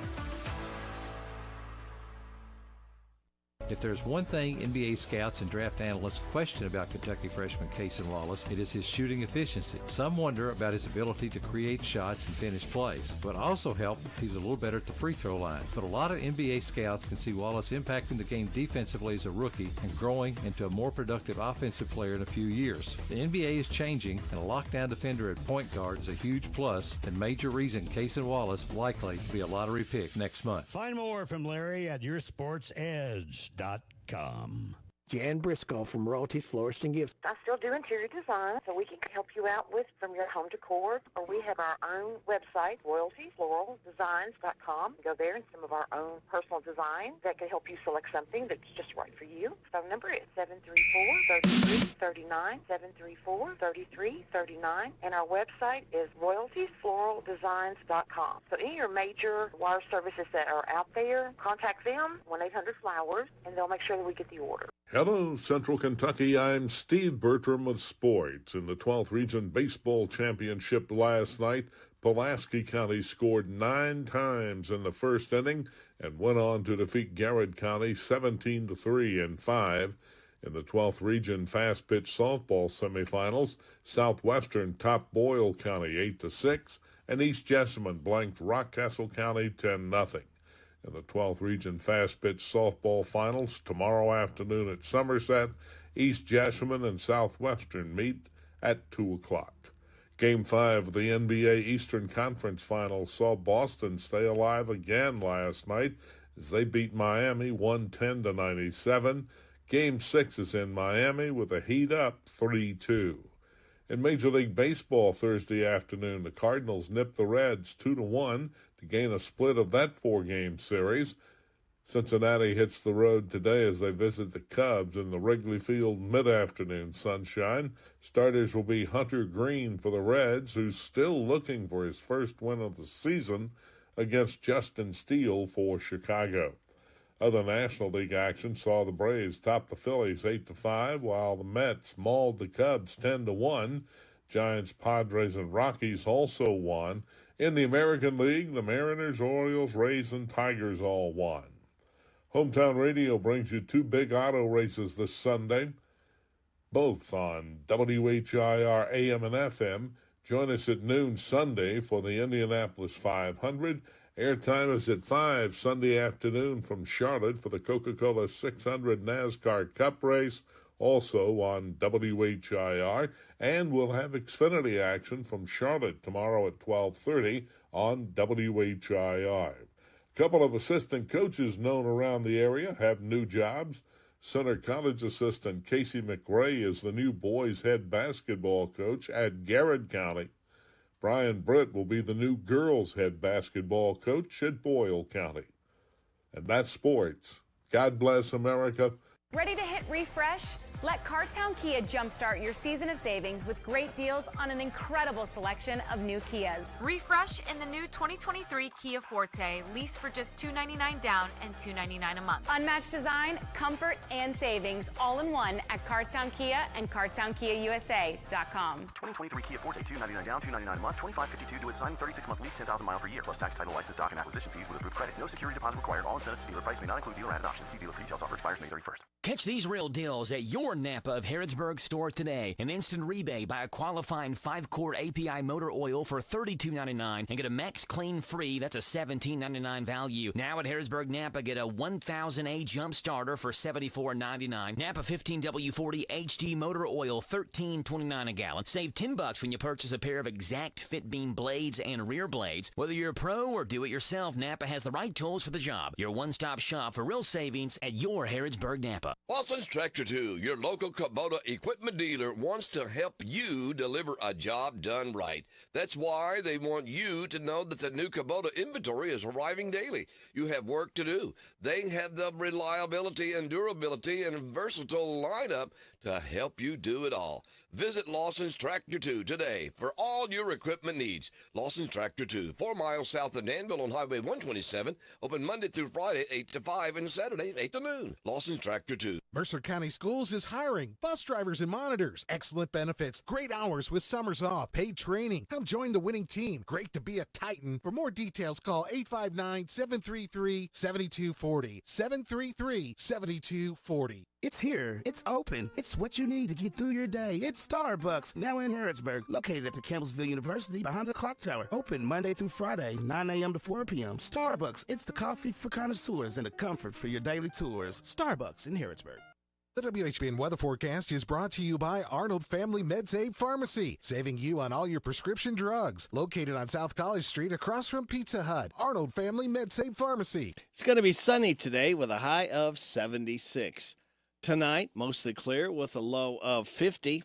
If there's one thing NBA scouts and draft analysts question about Kentucky freshman Cason Wallace, it is his shooting efficiency. Some wonder about his ability to create shots and finish plays. It would also help if he was a little better at the free throw line. But a lot of NBA scouts can see Wallace impacting the game defensively as a rookie and growing into a more productive offensive player in a few years. The NBA is changing, and a lockdown defender at point guard is a huge plus and major reason Cason Wallace likely to be a lottery pick next month. Find more from Larry at yoursportsedge.com. Jan Briscoe from Royalties Florist and Gifts. I still do interior design, so we can help you out with from your home decor. Or we have our own website, royaltiesfloraldesigns.com. Go there and some of our own personal designs that can help you select something that's just right for you. Phone number is 734-3339, 734-3339. And our website is royaltiesfloraldesigns.com. So any of your major wire services that are out there, contact them, 1-800-FLOWERS, and they'll make sure that we get the order. Hello, Central Kentucky. I'm Steve Bertram with sports. In the 12th Region Baseball Championship last night, Pulaski County scored 9 times in the first inning and went on to defeat Garrett County 17-3 in 5. In the 12th Region Fast Pitch Softball semifinals, Southwestern topped Boyle County 8-6, and East Jessamine blanked Rockcastle County 10-0. In the 12th Region Fast Pitch Softball Finals tomorrow afternoon at Somerset, East Jessamine and Southwestern meet at 2 o'clock. Game 5 of the NBA Eastern Conference Finals saw Boston stay alive again last night as they beat Miami 110-97. Game 6 is in Miami with a Heat up 3-2. In Major League Baseball Thursday afternoon, the Cardinals nipped the Reds 2-1 to gain a split of that 4-game series. Cincinnati hits the road today as they visit the Cubs in the Wrigley Field mid-afternoon sunshine. Starters will be Hunter Green for the Reds, who's still looking for his first win of the season against Justin Steele for Chicago. Other National League action saw the Braves top the Phillies 8-5, while the Mets mauled the Cubs 10-1. Giants, Padres, and Rockies also won. In the American League, the Mariners, Orioles, Rays, and Tigers all won. Hometown Radio brings you two big auto races this Sunday, both on WHIR AM and FM. Join us at noon Sunday for the Indianapolis 500. Airtime is at 5 Sunday afternoon from Charlotte for the Coca-Cola 600 NASCAR Cup race, also on WHIR. And we'll have Xfinity action from Charlotte tomorrow at 12:30 on WHIR. A couple of assistant coaches known around the area have new jobs. Center College assistant Casey McRae is the new boys head basketball coach at Garrett County. Brian Britt will be the new girls head basketball coach at Boyle County. And that's sports. God bless America. Ready to hit refresh? Let Cartown Kia jumpstart your season of savings with great deals on an incredible selection of new Kias. Refresh in the new 2023 Kia Forte, lease for just $299 down and $299 a month. Unmatched design, comfort, and savings all in one at Cartown Kia and CartownKiaUSA.com. 2023 Kia Forte, $299 down, $299 a month, $25.52 due at signing, 36-month lease, 10,000 miles per year, plus tax, title, license, doc, and acquisition fees with approved credit. No security deposit required. All incentives to dealer price may not include dealer added options. See dealer for details. Offer expires May 31st. Catch these real deals at your Napa of Harrodsburg store today. An instant rebate by a qualifying 5-quart API motor oil for $32.99 and get a Max Clean free. That's a $17.99 value. Now at Harrodsburg Napa, get a 1000A jump starter for $74.99. Napa 15W40 HD motor oil, $13.29 a gallon. Save $10 when you purchase a pair of exact fit beam blades and rear blades. Whether you're a pro or do it yourself, Napa has the right tools for the job. Your one-stop shop for real savings at your Harrodsburg Napa. Lawson's Tractor 2, your local Kubota equipment dealer, wants to help you deliver a job done right. That's why they want you to know that the new Kubota inventory is arriving daily. You have work to do. They have the reliability and durability and versatile lineup to help you do it all. Visit Lawson's Tractor 2 today for all your equipment needs. Lawson's Tractor 2, 4 miles south of Danville on Highway 127, open Monday through Friday, 8 to 5, and Saturday, 8 to noon. Lawson's Tractor 2. Mercer County Schools is hiring bus drivers and monitors. Excellent benefits, great hours with summers off, paid training. Come join the winning team. Great to be a Titan. For more details, call 859-733-7240. 733-7240. It's here. It's open. It's what you need to get through your day. It's Starbucks, now in Harrodsburg, located at the Campbellsville University behind the clock tower. Open Monday through Friday, 9 a.m. to 4 p.m. Starbucks, it's the coffee for connoisseurs and the comfort for your daily tours. Starbucks in Harrodsburg. The WHBN weather forecast is brought to you by Arnold Family MedSave Pharmacy, saving you on all your prescription drugs. Located on South College Street across from Pizza Hut. Arnold Family MedSave Pharmacy. It's going to be sunny today with a high of 76. Tonight, mostly clear with a low of 50.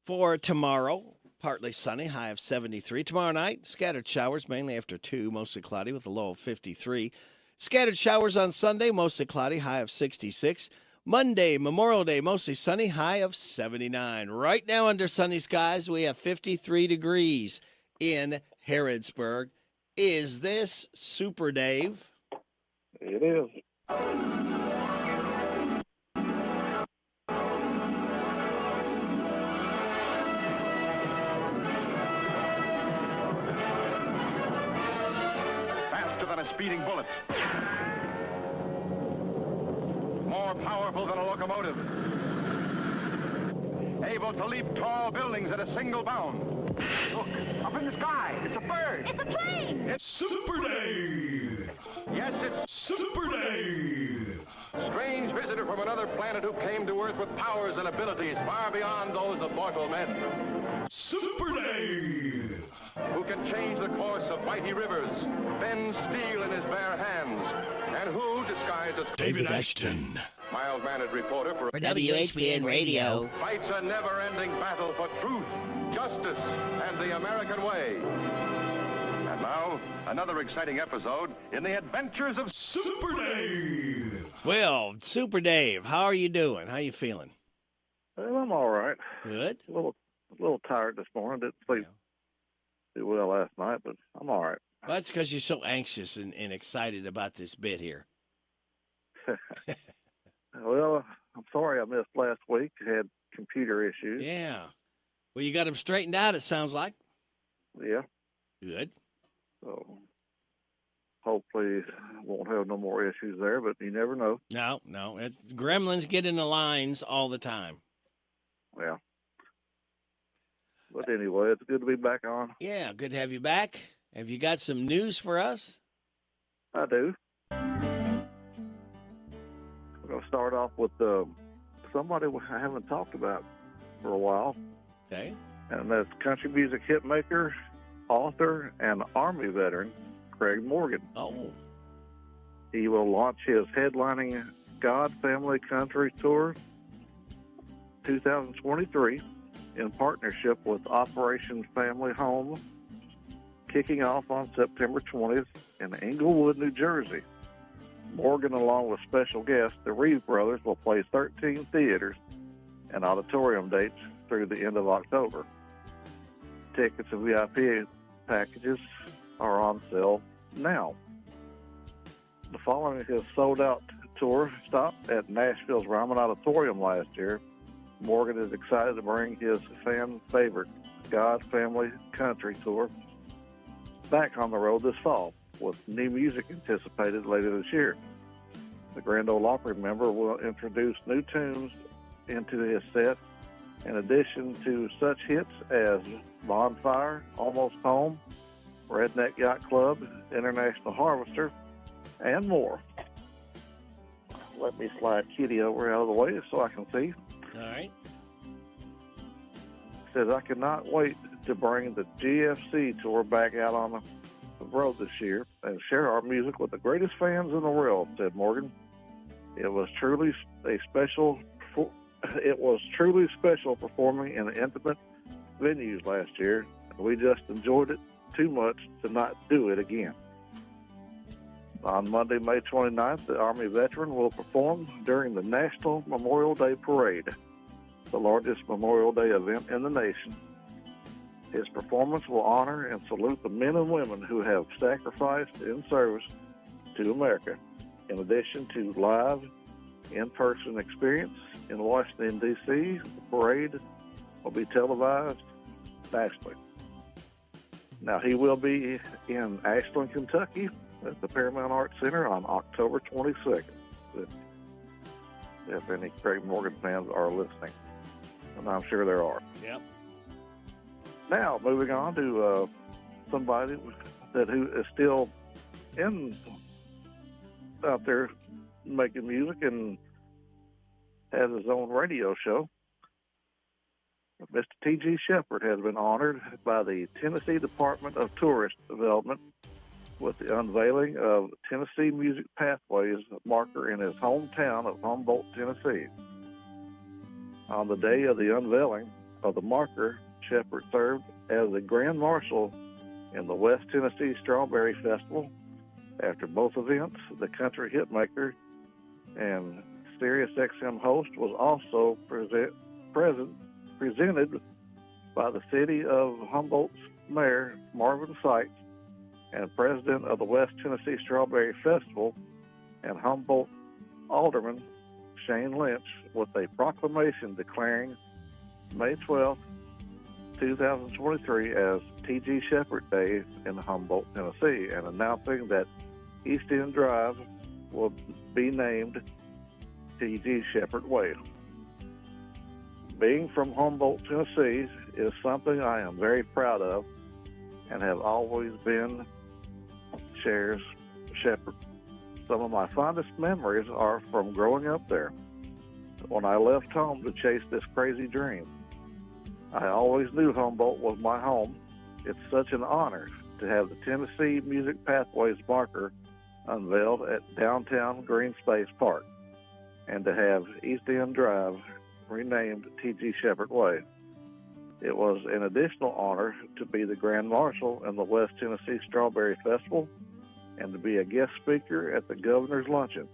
For tomorrow, partly sunny, high of 73. Tomorrow night, scattered showers, mainly after 2, mostly cloudy with a low of 53. Scattered showers on Sunday, mostly cloudy, high of 66. Monday, Memorial Day, mostly sunny, high of 79. Right now under sunny skies, we have 53 degrees in Harrodsburg. Is this Super Dave? It is. Faster than a speeding bullet. More powerful than a locomotive. Able to leap tall buildings at a single bound. Look, up in the sky. It's a bird. It's a plane. It's Super Dave. Yes, it's Super Dave. Strange visitor from another planet who came to Earth with powers and abilities far beyond those of mortal men. Super Dave. Who can change the course of mighty rivers, bend steel in his bare hands, and who, disguised as David Ashton, mild-mannered reporter for WHBN Radio, fights a never-ending battle for truth, justice, and the American way. And now, another exciting episode in the adventures of Super Dave. Well, Super Dave, how are you doing? How you feeling? Well, I'm all right. Good. A little tired this morning. Didn't sleep too well last night, but I'm all right. Well, that's because you're so anxious and excited about this bit here. Well, I'm sorry I missed last week. I had computer issues. Yeah. Well, you got them straightened out, it sounds like. Yeah. Good. So hopefully won't have no more issues there, but you never know. No. Gremlins get in the lines all the time. Yeah. But anyway, it's good to be back on. Yeah, good to have you back. Have you got some news for us? I do. We're going to start off with somebody I haven't talked about for a while. Okay. And that's country music hitmaker, author, and Army veteran, Craig Morgan. Oh. He will launch his headlining God Family Country Tour 2023 in partnership with Operation Family Home, kicking off on September 20th in Englewood, New Jersey. Morgan, along with special guests, the Reeve Brothers, will play 13 theaters and auditorium dates through the end of October. Tickets and VIP packages are on sale now. The following his sold-out tour stopped at Nashville's Ryman Auditorium last year, Morgan is excited to bring his fan favorite God Family Country Tour back on the road this fall, with new music anticipated later this year. The Grand Ole Opry member will introduce new tunes into his set, in addition to such hits as Bonfire, Almost Home, Redneck Yacht Club, International Harvester, and more. Let me slide Kitty over out of the way so I can see. All right. Says, I cannot wait to bring the GFC tour back out on the road this year and share our music with the greatest fans in the world, said Morgan. It was truly special performing in intimate venues last year, and we just enjoyed it too much to not do it again. On Monday, May 29th, the Army veteran will perform during the National Memorial Day Parade, the largest Memorial Day event in the nation. His performance will honor and salute the men and women who have sacrificed in service to America. In addition to live, in-person experience in Washington, D.C., the parade will be televised nationally. Now, he will be in Ashland, Kentucky at the Paramount Arts Center on October 22nd, if any Craig Morgan fans are listening, and I'm sure there are. Yep. Now, moving on to somebody who is still out there making music and has his own radio show. Mr. T.G. Shepard has been honored by the Tennessee Department of Tourist Development with the unveiling of Tennessee Music Pathways marker in his hometown of Humboldt, Tennessee. On the day of the unveiling of the marker, Shepard served as the Grand Marshal in the West Tennessee Strawberry Festival. After both events, the country hitmaker and Sirius XM host was also presented by the city of Humboldt's Mayor Marvin Sykes and President of the West Tennessee Strawberry Festival and Humboldt Alderman Shane Lynch with a proclamation declaring May 12, 2023 as T.G. Shepard Day in Humboldt, Tennessee, and announcing that East End Drive will be named T.G. Shepard Way. Being from Humboldt, Tennessee is something I am very proud of and have always been, shares Shepard. Some of my fondest memories are from growing up there, when I left home to chase this crazy dream. I always knew Humboldt was my home. It's such an honor to have the Tennessee Music Pathways marker unveiled at downtown Green Space Park and to have East End Drive renamed T.G. Shepard Way. It was an additional honor to be the Grand Marshal in the West Tennessee Strawberry Festival and to be a guest speaker at the Governor's Luncheon.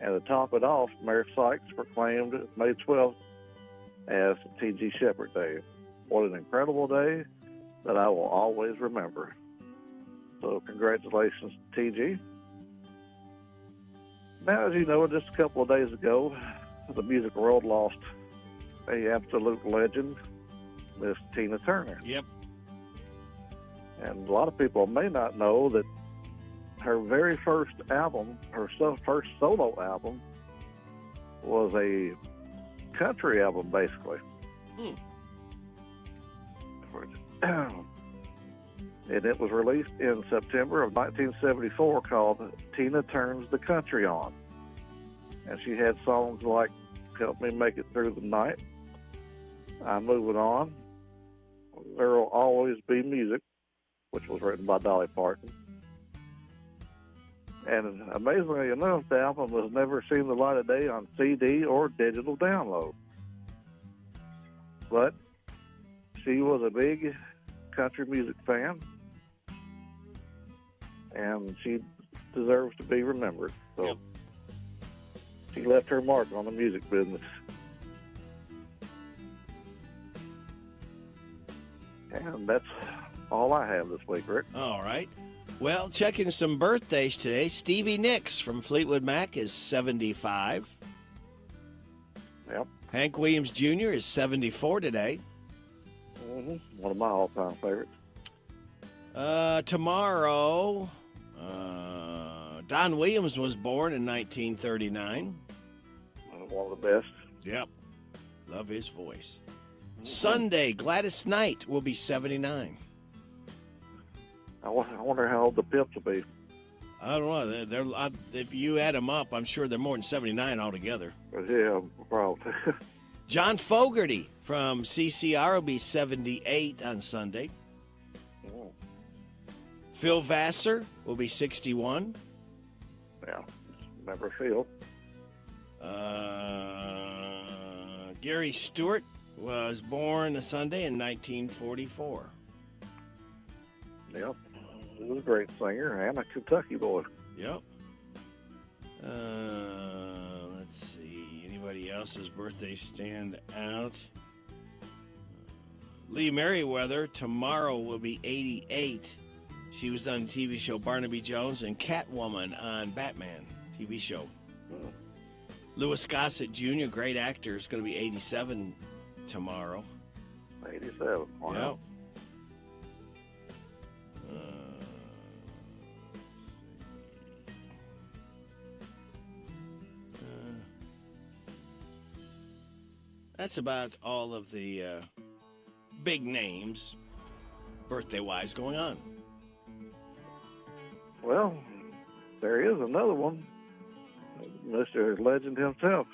And to top it off, Mayor Sykes proclaimed May 12th as T.G. Shepard Day. What an incredible day that I will always remember. So congratulations, T.G. Now, as you know, just a couple of days ago, the music world lost an absolute legend, Miss Tina Turner. Yep. And a lot of people may not know that her very first album, first solo album, was a country album, basically. And it was released in September of 1974 called Tina Turns the Country On. And she had songs like Help Me Make It Through the Night, I'm Moving On, There'll Always Be Music, which was written by Dolly Parton. And amazingly enough, the album has never seen the light of day on CD or digital download. But she was a big country music fan, and she deserves to be remembered. So she left her mark on the music business. And that's all I have this week, Rick. All right. Well, checking some birthdays today. Stevie Nicks from Fleetwood Mac is 75. Yep. Hank Williams Jr. is 74 today. One of my all-time favorites. Tomorrow, Don Williams was born in 1939. One of the best. Yep. Love his voice. Sunday, Gladys Knight will be 79. I wonder how old the Pips will be. I don't know. If you add them up, I'm sure they're more than 79 altogether. Yeah, probably. John Fogerty from CCR will be 78 on Sunday. Phil Vassar will be 61. Yeah, remember Phil. Gary Stewart was born a Sunday in 1944. Yep, he was a great singer and a Kentucky boy. Yep. Let's see. Anybody else's birthday stand out? Lee Merriweather tomorrow will be 88. She was on the TV show Barnaby Jones and Catwoman on Batman TV show. Louis Gossett Jr., great actor, is going to be 87 tomorrow. 87. Wow. Yep. Let's see. That's about all of the big names, birthday-wise, going on. Well, there is another one. Mr. Legend himself.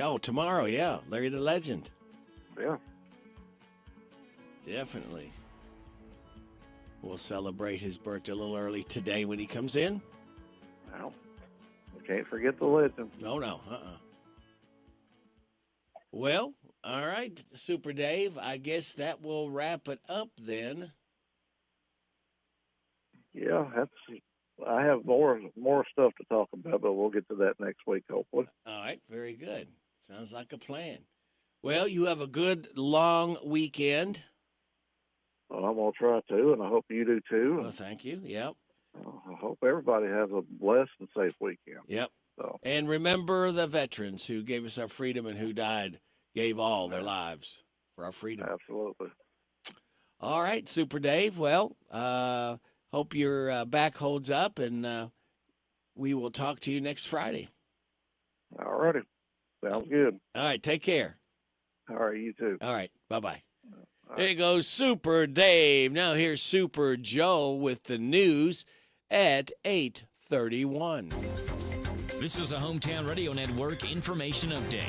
Oh, tomorrow, yeah. Larry the Legend. Yeah. Definitely. We'll celebrate his birthday a little early today when he comes in. Well, we can't forget the legend. No. Well, all right, Super Dave. I guess that will wrap it up then. Yeah, I have more stuff to talk about, but we'll get to that next week, hopefully. All right, very good. Sounds like a plan. Well, you have a good, long weekend. Well, I'm going to try to, and I hope you do too. Well, thank you. Yep. I hope everybody has a blessed and safe weekend. Yep. So. And remember the veterans who gave us our freedom and who died, gave all their lives for our freedom. Absolutely. All right, Super Dave. Well, hope your back holds up, and we will talk to you next Friday. All righty. Sounds good. All right, take care. All right, you too. All right, bye-bye. There goes Super Dave. Now here's Super Joe with the news at 8:31. This is a Hometown Radio Network information update.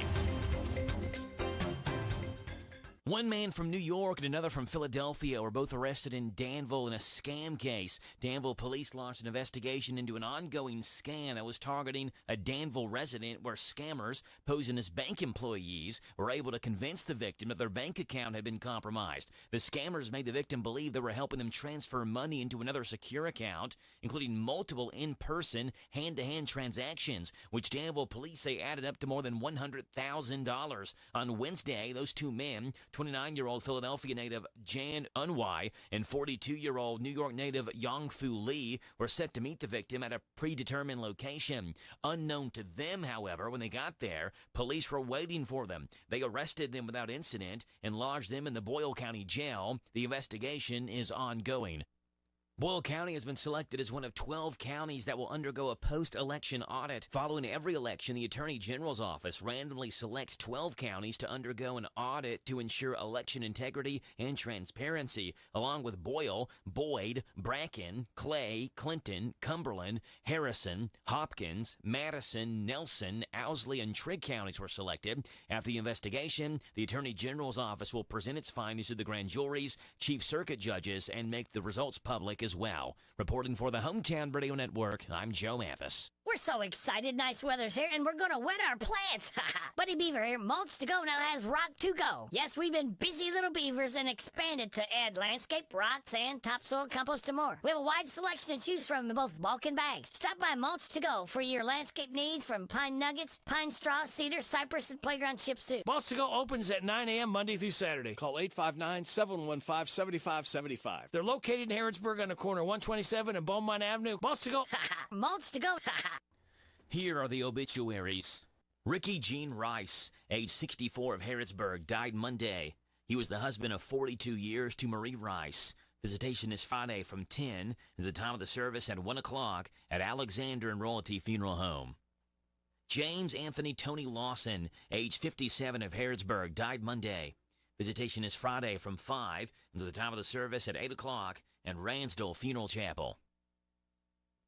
One man from New York and another from Philadelphia were both arrested in Danville in a scam case. Danville police launched an investigation into an ongoing scam that was targeting a Danville resident where scammers, posing as bank employees, were able to convince the victim that their bank account had been compromised. The scammers made the victim believe they were helping them transfer money into another secure account, including multiple in-person, hand-to-hand transactions, which Danville police say added up to more than $100,000. On Wednesday, those two men, 29-year-old Philadelphia native Jan Unwai and 42-year-old New York native Yongfu Lee were set to meet the victim at a predetermined location. Unknown to them, however, when they got there, police were waiting for them. They arrested them without incident and lodged them in the Boyle County Jail. The investigation is ongoing. Boyle County has been selected as one of 12 counties that will undergo a post-election audit. Following every election, the Attorney General's office randomly selects 12 counties to undergo an audit to ensure election integrity and transparency, along with Boyle, Boyd, Bracken, Clay, Clinton, Cumberland, Harrison, Hopkins, Madison, Nelson, Owsley, and Trigg counties were selected. After the investigation, the Attorney General's office will present its findings to the grand juries, chief circuit judges, and make the results public as well. Reporting for the Hometown Radio Network, I'm Joe Mathis. We're so excited. Nice weather's here, and we're going to wet our plants. Buddy Beaver here. Mulch to Go now has rock to go. Yes, we've been busy little beavers and expanded to add landscape, rock, sand, topsoil, compost, and more. We have a wide selection to choose from in both bulk and bags. Stop by Mulch to Go for your landscape needs from pine nuggets, pine straw, cedar, cypress, and playground chips, too. Mulch to Go opens at 9 a.m. Monday through Saturday. Call 859-715-7575. They're located in Harrodsburg on the corner of 127 and Beaumont Avenue. Mulch to Go. Mulch to Go. Here are the obituaries. Ricky Gene Rice, age 64 of Harrodsburg, died Monday. He was the husband of 42 years to Marie Rice. Visitation is Friday from 10 to the time of the service at 1 o'clock at Alexander and Royalty Funeral Home. James Anthony Tony Lawson, age 57 of Harrodsburg, died Monday. Visitation is Friday from 5 to the time of the service at 8 o'clock at Ransdell Funeral Chapel.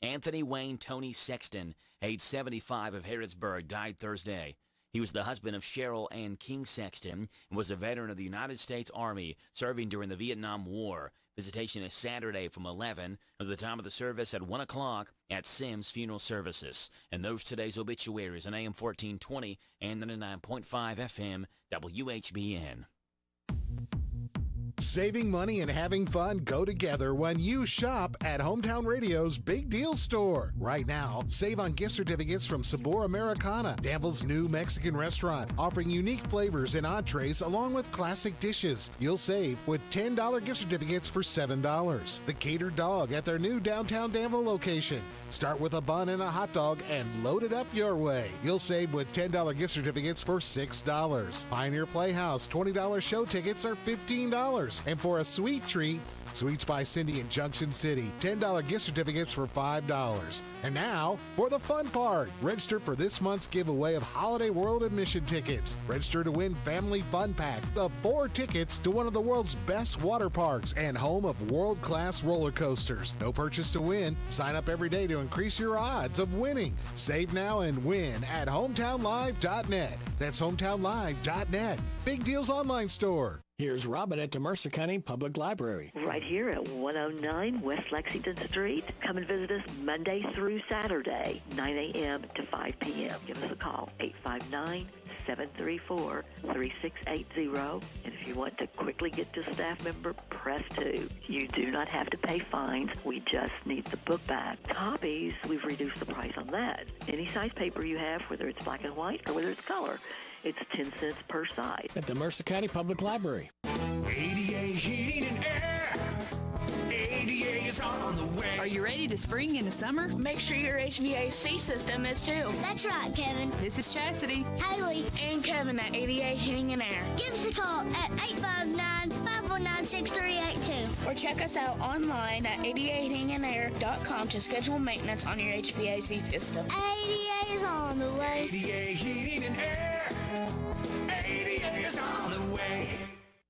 Anthony Wayne Tony Sexton, age 75 of Harrodsburg, died Thursday. He was the husband of Cheryl Ann King Sexton and was a veteran of the United States Army serving during the Vietnam War. Visitation is Saturday from 11 to the time of the service at 1 o'clock at Sims Funeral Services. And those today's obituaries on AM 1420 and 99.5 FM WHBN. Saving money and having fun go together when you shop at Hometown Radio's Big Deal Store. Right now, save on gift certificates from Sabor Americana, Danville's new Mexican restaurant, offering unique flavors and entrees along with classic dishes. You'll save with $10 gift certificates for $7. The Catered Dog at their new downtown Danville location. Start with a bun and a hot dog and load it up your way. You'll save with $10 gift certificates for $6. Pioneer Playhouse, $20 show tickets are $15. And for a sweet treat, Sweets by Cindy in Junction City, $10 gift certificates for $5. And now, for the fun part, register for this month's giveaway of Holiday World admission tickets. Register to win Family Fun Pack of 4 tickets to one of the world's best water parks and home of world-class roller coasters. No purchase to win. Sign up every day to increase your odds of winning. Save now and win at hometownlive.net. That's hometownlive.net. Big Deals Online Store. Here's Robin at the Mercer County Public Library. Right here at 109 West Lexington Street. Come and visit us Monday through Saturday, 9 a.m. to 5 p.m. Give us a call, 859-734-3680. And if you want to quickly get to a staff member, press 2. You do not have to pay fines. We just need the book back. Copies, we've reduced the price on that. Any size paper you have, whether it's black and white or whether it's color, it's 10 cents per side. At the Mercer County Public Library. ADA Heating and Air. ADA is on the way. Are you ready to spring into summer? Make sure your HVAC system is too. That's right, Kevin. This is Chastity, Haley, and Kevin at ADA Heating and Air. Give us a call at 859-519-6382. Or check us out online at adaheatingandair.com to schedule maintenance on your HVAC system. ADA is on the way. ADA Heating and Air. ADA is on the way.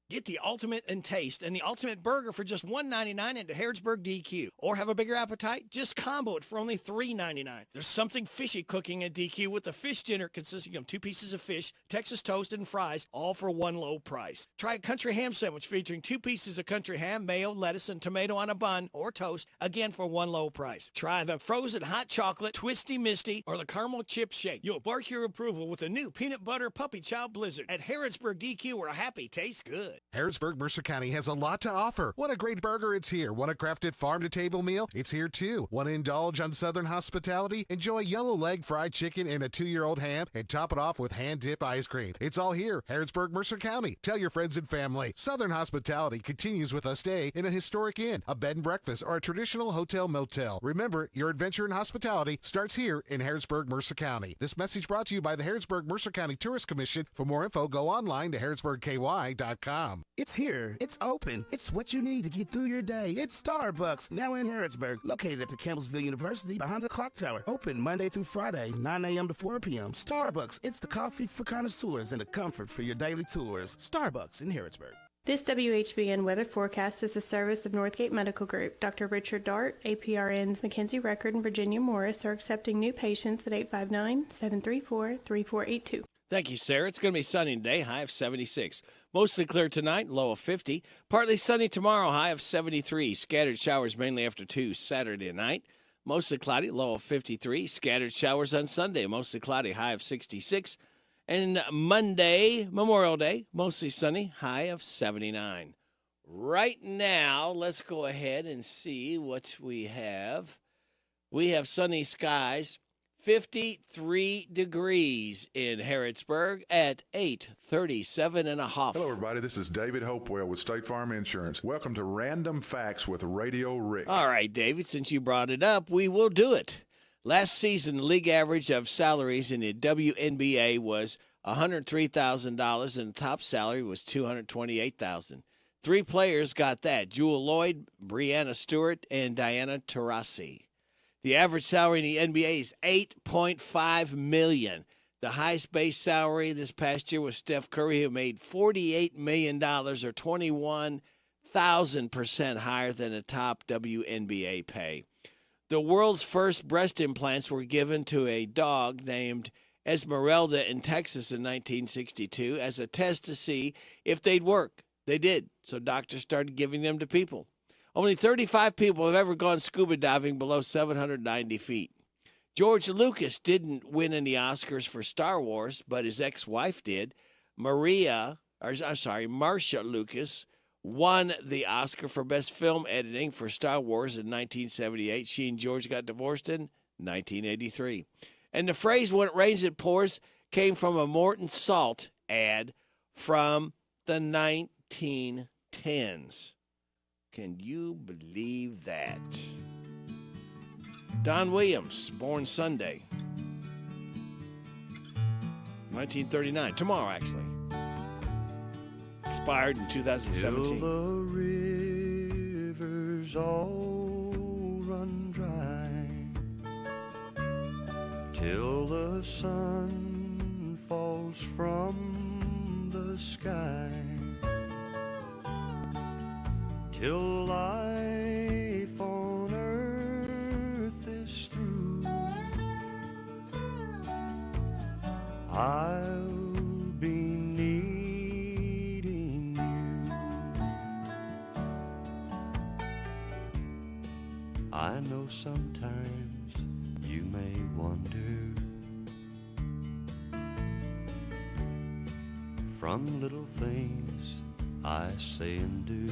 Get the ultimate in taste and the ultimate burger for just $1.99 at the Harrodsburg DQ. Or have a bigger appetite? Just combo it for only $3.99. There's something fishy cooking at DQ with a fish dinner consisting of 2 pieces of fish, Texas toasted and fries, all for one low price. Try a country ham sandwich featuring 2 pieces of country ham, mayo, lettuce, and tomato on a bun or toast, again for one low price. Try the frozen hot chocolate, Twisty Misty, or the caramel chip shake. You'll bark your approval with a new peanut butter puppy chow blizzard at Harrodsburg DQ, where a happy tastes good. Harrodsburg, Mercer County has a lot to offer. Want a great burger? It's here. Want a crafted farm-to-table meal? It's here, too. Want to indulge on Southern hospitality? Enjoy yellow leg fried chicken and a 2-year-old ham, and top it off with hand-dip ice cream. It's all here. Harrodsburg, Mercer County. Tell your friends and family. Southern hospitality continues with a stay in a historic inn, a bed and breakfast, or a traditional hotel motel. Remember, your adventure in hospitality starts here in Harrodsburg, Mercer County. This message brought to you by the Harrodsburg, Mercer County Tourist Commission. For more info, go online to harrodsburgky.com. It's here. It's open. It's what you need to get through your day. It's Starbucks, now in Harrodsburg, located at the Campbellsville University behind the clock tower. Open Monday through Friday, 9 a.m. to 4 p.m. Starbucks, it's the coffee for connoisseurs and the comfort for your daily tours. Starbucks in Harrodsburg. This WHBN weather forecast is a service of Northgate Medical Group. Dr. Richard Dart, APRN's Mackenzie Record, and Virginia Morris are accepting new patients at 859-734-3482. Thank you, Sarah. It's going to be sunny today, high of 76. Mostly clear tonight, low of 50. Partly sunny tomorrow, high of 73. Scattered showers mainly after 2 Saturday night. Mostly cloudy, low of 53. Scattered showers on Sunday, mostly cloudy, high of 66. And Monday, Memorial Day, mostly sunny, high of 79. Right now, let's go ahead and see what we have. We have sunny skies, 53 degrees in Harrodsburg at 8:37 and a half. Hello, everybody. This is David Hopewell with State Farm Insurance. Welcome to Random Facts with Radio Rick. All right, David, since you brought it up, we will do it. Last season, the league average of salaries in the WNBA was $103,000, and the top salary was $228,000. 3 players got that: Jewel Lloyd, Brianna Stewart, and Diana Taurasi. The average salary in the NBA is $8.5 million. The highest base salary this past year was Steph Curry, who made $48 million, or 21,000% higher than the top WNBA pay. The world's first breast implants were given to a dog named Esmeralda in Texas in 1962 as a test to see if they'd work. They did, so doctors started giving them to people. Only 35 people have ever gone scuba diving below 790 feet. George Lucas didn't win any Oscars for Star Wars, but his ex-wife did. Marcia Lucas won the Oscar for Best Film Editing for Star Wars in 1978. She and George got divorced in 1983. And the phrase, "when it rains, it pours," came from a Morton Salt ad from the 1910s. Can you believe that? Don Williams, born Sunday, 1939. Tomorrow, actually. Expired in 2017. Till the rivers all run dry, till the sun falls from the sky, till life on earth is through, I'll be needing you. I know sometimes you may wonder, from little things I say and do,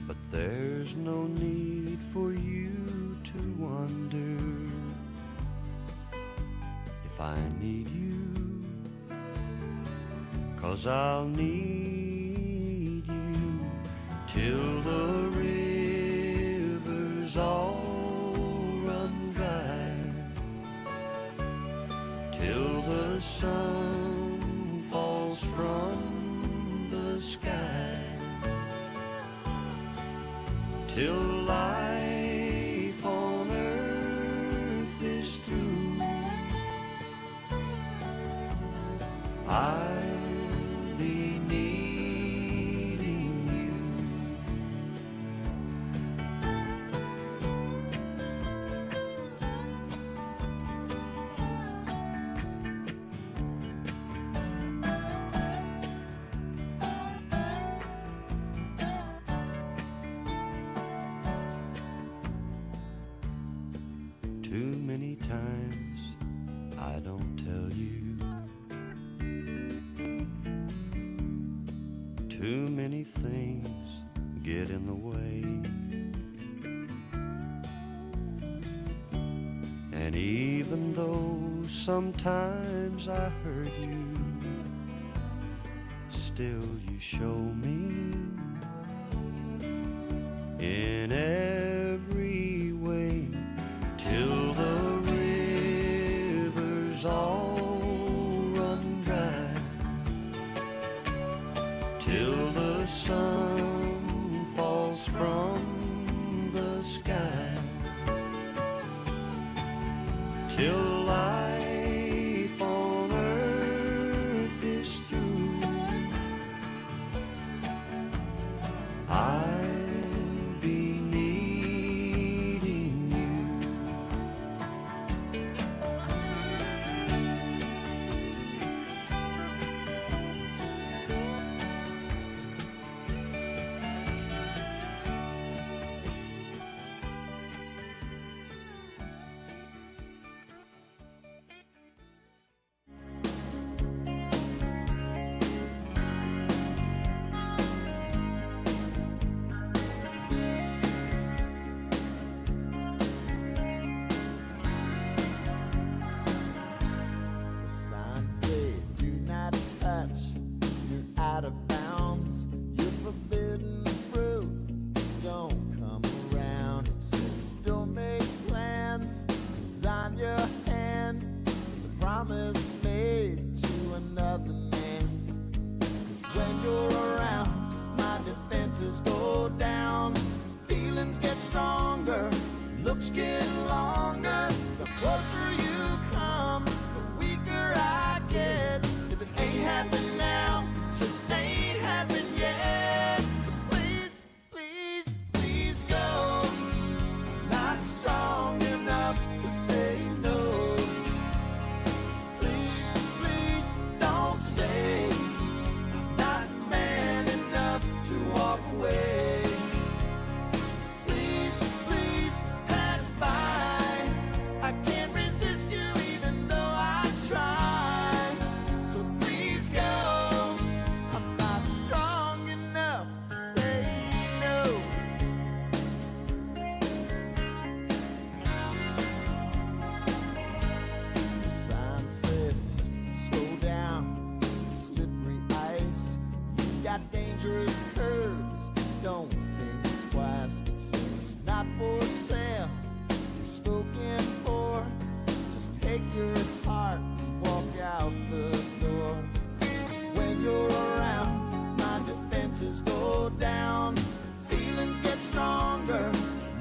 but there's no need for you to wonder if I need you, 'cause I'll need you till the rivers all run dry, till the sun falls from the sky, till life on earth is through, I'll be needing you. Too many times I don't tell you, too many things get in the way, and even though sometimes I hurt you, still you show me in every way, till the rivers all run dry, till life on earth is through. I'll be needing you. Signs say do not touch, you're out of bounds, you're forbidden fruit, don't come around. It says don't make plans, 'cause on your hand is a promise made to another man. 'Cause when you're around, my defenses go down, feelings get stronger, looks get longer, the closer you come, the weaker I get. If it ain't happened now, just ain't happened yet. So please, please, please go. Not strong enough to say no. Please, please don't stay. Not man enough to walk away. Please, please pass by. I can't resist you even though I try. So please go. I'm not strong enough to say no. The sign says slow down, slippery ice. You got dangerous curves, don't think twice. It says not for sale, you're spoken for. Just take your heart and walk out the door. 'Cause when you're around, my defenses go down, feelings get stronger,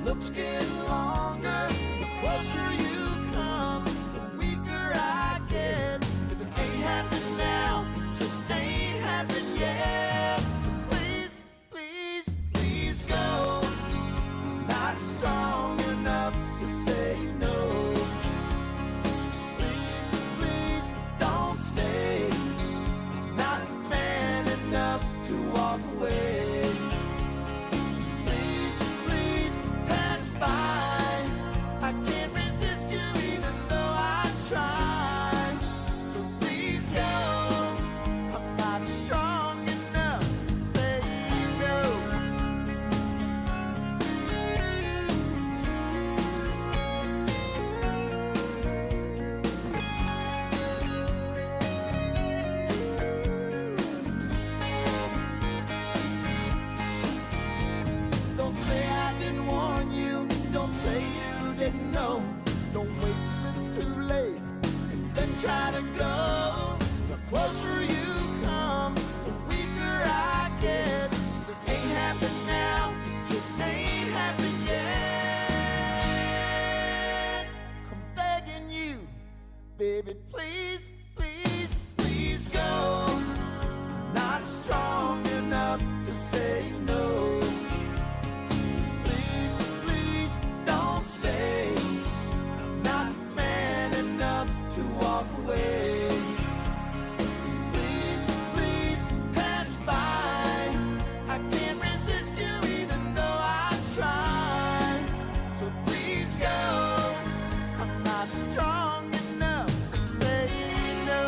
looks get longer. The closer you come, the weaker I get. If it ain't happened now, just ain't happened yet. So please, please, please go. Not strong enough to say no. Please, please don't stay. Not man enough to walk away. Please, please pass by. I can't resist you even though I try. So please go. I'm not strong enough to say no. Don't say I didn't warn you. Don't say you didn't know. Don't wait till it's too late and then try to go. The closer you come, the weaker I get. If it ain't happened now, just ain't happened yet. I'm begging you, baby, please, please, please go. Not strong enough to say no. Please, please don't stay. Not man enough to walk away. Please, please pass by. I can't resist you even though I try. So please go. I'm not strong enough to say no.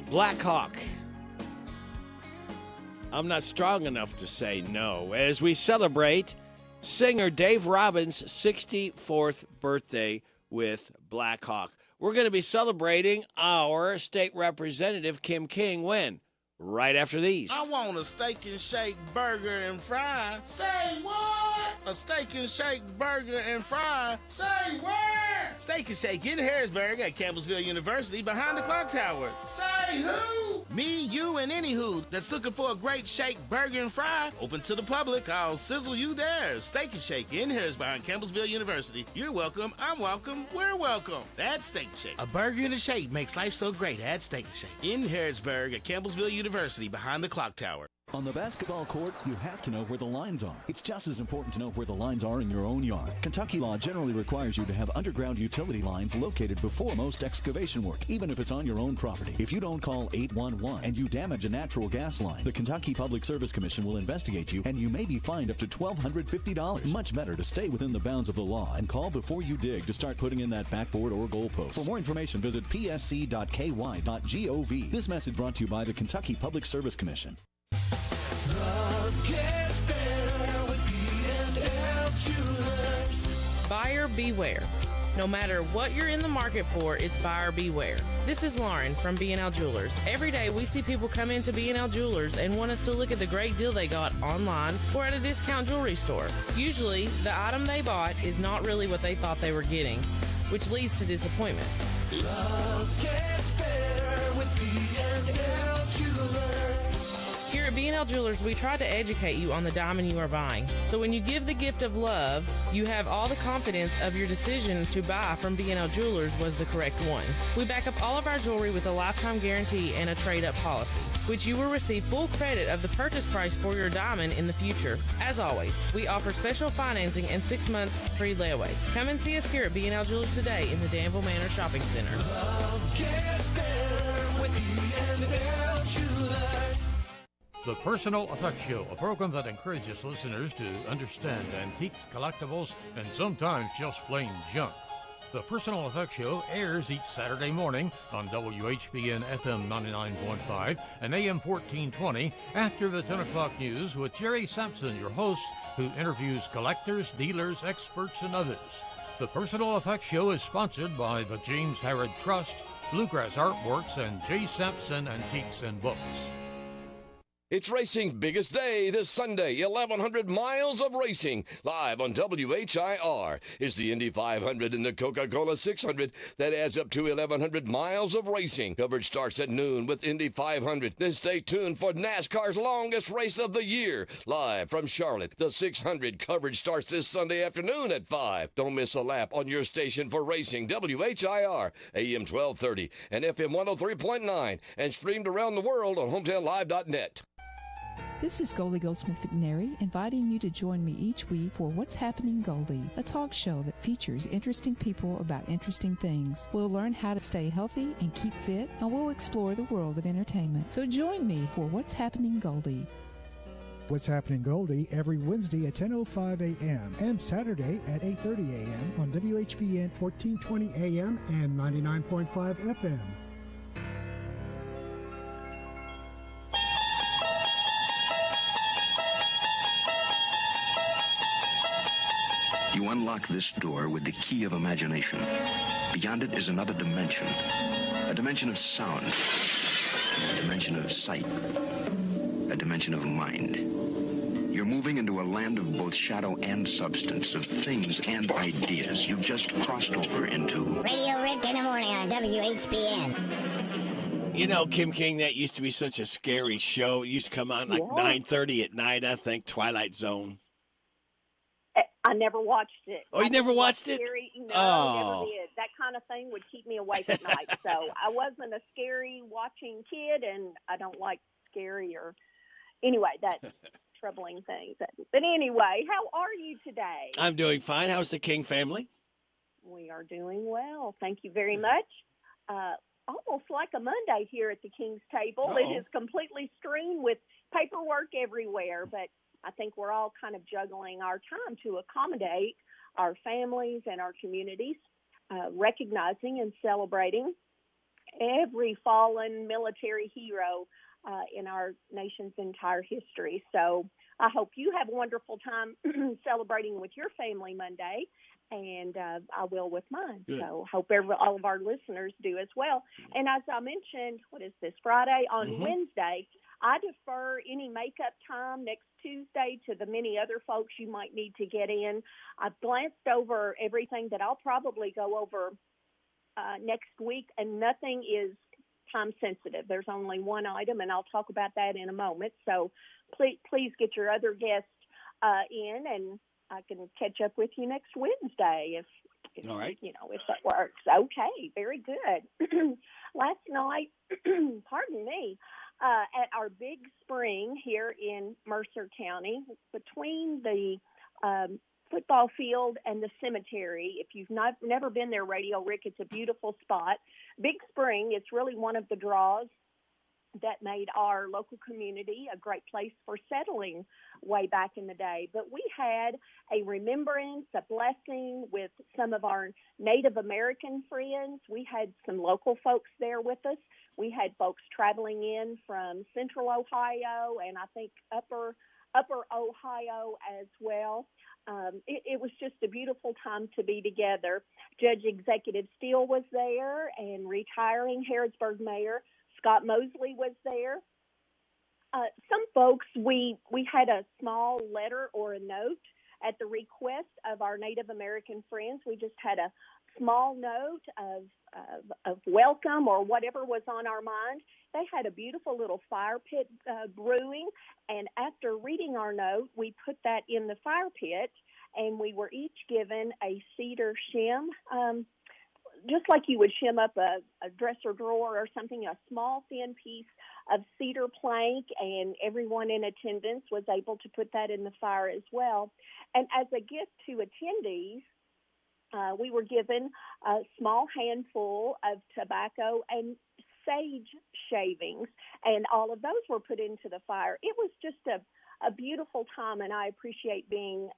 Black Hawk. I'm not strong enough to say no. As we celebrate singer Dave Robbins' 64th birthday with Black Hawk. We're going to be celebrating our state representative, Kim King, when? Right after these. I want a steak and shake burger and fries. Say what? A steak and shake burger and fries. Say where? Steak and Shake in Harrodsburg at Campbellsville University behind the clock tower. Say who? Me, you, and any who that's looking for a great shake, burger, and fry. Open to the public. I'll sizzle you there. Steak and Shake in Harrodsburg and Campbellsville University. You're welcome. I'm welcome. We're welcome. That's Steak and Shake. A burger and a shake makes life so great. Add Steak and Shake. In Harrodsburg at Campbellsville University behind the clock tower. On the basketball court, you have to know where the lines are. It's just as important to know where the lines are in your own yard. Kentucky law generally requires you to have underground utility lines located before most excavation work, even if it's on your own property. If you don't call 811 and you damage a natural gas line, the Kentucky Public Service Commission will investigate you and you may be fined up to $1,250. Much better to stay within the bounds of the law and call before you dig to start putting in that backboard or goalpost. For more information, visit psc.ky.gov. This message brought to you by the Kentucky Public Service Commission. Love gets better with B&L Jewelers. Buyer beware. No matter what you're in the market for, it's buyer beware. This is Lauren from B&L Jewelers. Every day we see people come into B&L Jewelers and want us to look at the great deal they got online or at a discount jewelry store. Usually, the item they bought is not really what they thought they were getting, which leads to disappointment. Love gets better with B&L Jewelers. Here at B&L Jewelers, we try to educate you on the diamond you are buying. So when you give the gift of love, you have all the confidence of your decision to buy from B&L Jewelers was the correct one. We back up all of our jewelry with a lifetime guarantee and a trade-up policy, which you will receive full credit of the purchase price for your diamond in the future. As always, we offer special financing and 6 months free layaway. Come and see us here at B&L Jewelers today in the Danville Manor Shopping Center. Love gets better with B&L Jewelers. The Personal Effects Show, a program that encourages listeners to understand antiques, collectibles, and sometimes just plain junk. The Personal Effects Show airs each Saturday morning on WHBN FM 99.5 and AM 1420 after the 10 o'clock news with Jerry Sampson, your host, who interviews collectors, dealers, experts, and others. The Personal Effects Show is sponsored by the James Harrod Trust, Bluegrass Artworks, and J. Sampson Antiques and Books. It's racing biggest day this Sunday, 1,100 miles of racing. Live on WHIR is the Indy 500 and the Coca-Cola 600 that adds up to 1,100 miles of racing. Coverage starts at noon with Indy 500. Then stay tuned for NASCAR's longest race of the year. Live from Charlotte, the 600 coverage starts this Sunday afternoon at 5. Don't miss a lap on your station for racing. WHIR, AM 1230 and FM 103.9 and streamed around the world on hometownlive.net. This is Goldie Goldsmith McNary, inviting you to join me each week for What's Happening Goldie, a talk show that features interesting people about interesting things. We'll learn how to stay healthy and keep fit, and we'll explore the world of entertainment. So join me for What's Happening Goldie. What's Happening Goldie every Wednesday at 10:05 a.m. and Saturday at 8:30 a.m. on WHBN 1420 a.m. and 99.5 FM. You unlock this door with the key of imagination. Beyond it is another dimension. A dimension of sound. A dimension of sight. A dimension of mind. You're moving into a land of both shadow and substance, of things and ideas. You've just crossed over into... Radio Rick in the morning on WHBN. You know, Kim King, that used to be such a scary show. It used to come on like 9:30 at night, I think, Twilight Zone. I never watched it. Oh, you never watched it? Scary. No, Oh. never did. That kind of thing would keep me awake at night. So I wasn't a scary watching kid, and I don't like scary or... Anyway, that's troubling things. But anyway, how are you today? I'm doing fine. How's the King family? We are doing well. Thank you very much. Almost like a Monday here at the King's Table. Uh-oh. It is completely strewn with paperwork everywhere, but I think we're all kind of juggling our time to accommodate our families and our communities, recognizing and celebrating every fallen military hero in our nation's entire history. So I hope you have a wonderful time celebrating with your family Monday, and I will with mine. Good. So hope all of our listeners do as well. And as I mentioned, what is this, Friday? On Wednesday, I defer any makeup time next Tuesday to the many other folks you might need to get in. I've glanced over everything that I'll probably go over next week, and nothing is time sensitive. There's only one item, and I'll talk about that in a moment. So please get your other guests in, and I can catch up with you next Wednesday if All right. if that works. Okay, very good. Last night, pardon me, at our big spring here in Mercer County, between the football field and the cemetery. If you've never been there, Radio Rick, it's a beautiful spot. Big Spring, it's really one of the draws that made our local community a great place for settling way back in the day. But we had a remembrance, a blessing with some of our Native American friends. We had some local folks there with us. We had folks traveling in from Central Ohio and I think Upper Ohio as well. It was just a beautiful time to be together. Judge Executive Steele was there, and retiring Harrodsburg Mayor Scott Mosley was there. Some folks, we had a small letter or a note at the request of our Native American friends. We just had a small note of welcome or whatever was on our mind. They had a beautiful little fire pit brewing, and after reading our note, we put that in the fire pit, and we were each given a cedar shim, just like you would shim up a dresser drawer or something, a small thin piece of cedar plank, and everyone in attendance was able to put that in the fire as well. And as a gift to attendees, we were given a small handful of tobacco and sage shavings, and all of those were put into the fire. It was just a beautiful time, and I appreciate being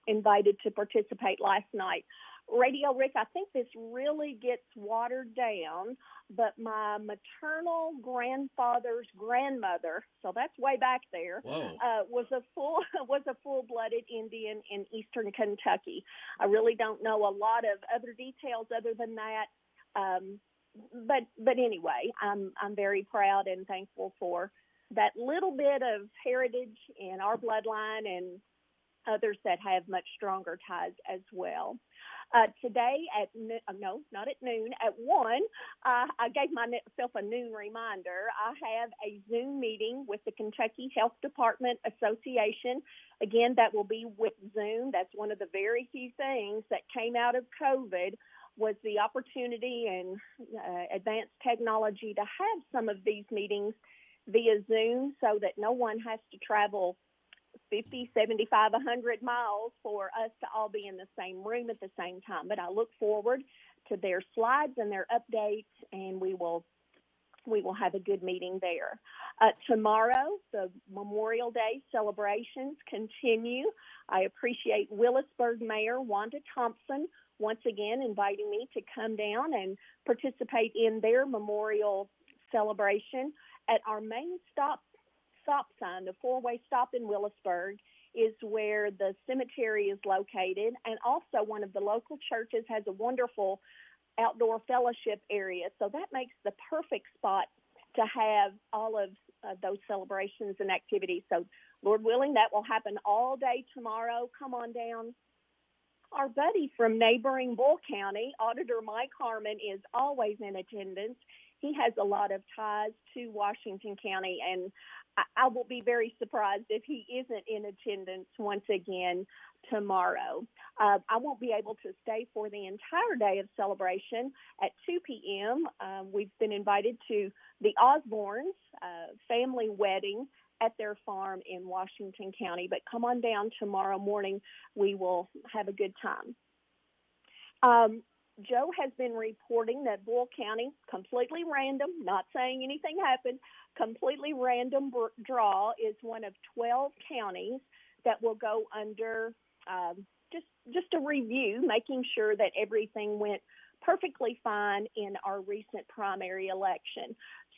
invited to participate last night. Radio Rick, I think this really gets watered down, but my maternal grandfather's grandmother, so that's way back there, was a full-blooded Indian in eastern Kentucky. I really don't know a lot of other details other than that, but anyway, I'm very proud and thankful for that little bit of heritage in our bloodline and others that have much stronger ties as well. Today at not at noon, at 1, I gave myself a noon reminder. I have a Zoom meeting with the Kentucky Health Department Association. Again, that will be with Zoom. That's one of the very few things that came out of COVID was the opportunity and advanced technology to have some of these meetings via Zoom so that no one has to travel 50, 75, 100 miles for us to all be in the same room at the same time. But I look forward to their slides and their updates, and we will have a good meeting there. Tomorrow, the Memorial Day celebrations continue. I appreciate Willisburg Mayor Wanda Thompson once again inviting me to come down and participate in their memorial celebration. At our main stop sign, the four-way stop in Willisburg, is where the cemetery is located, and also one of the local churches has a wonderful outdoor fellowship area, so that makes the perfect spot to have all of those celebrations and activities. So, Lord willing, that will happen all day tomorrow. Come on down. Our buddy from neighboring Bull County, Auditor Mike Harmon, is always in attendance. He has a lot of ties to Washington County, and I will be very surprised if he isn't in attendance once again tomorrow. I won't be able to stay for the entire day of celebration. At 2 p.m., we've been invited to the Osbornes family wedding at their farm in Washington County. But come on down tomorrow morning. We will have a good time. Joe has been reporting that Bull County, completely random, not saying anything happened, completely random draw is one of 12 counties that will go under just a review, making sure that everything went perfectly fine in our recent primary election.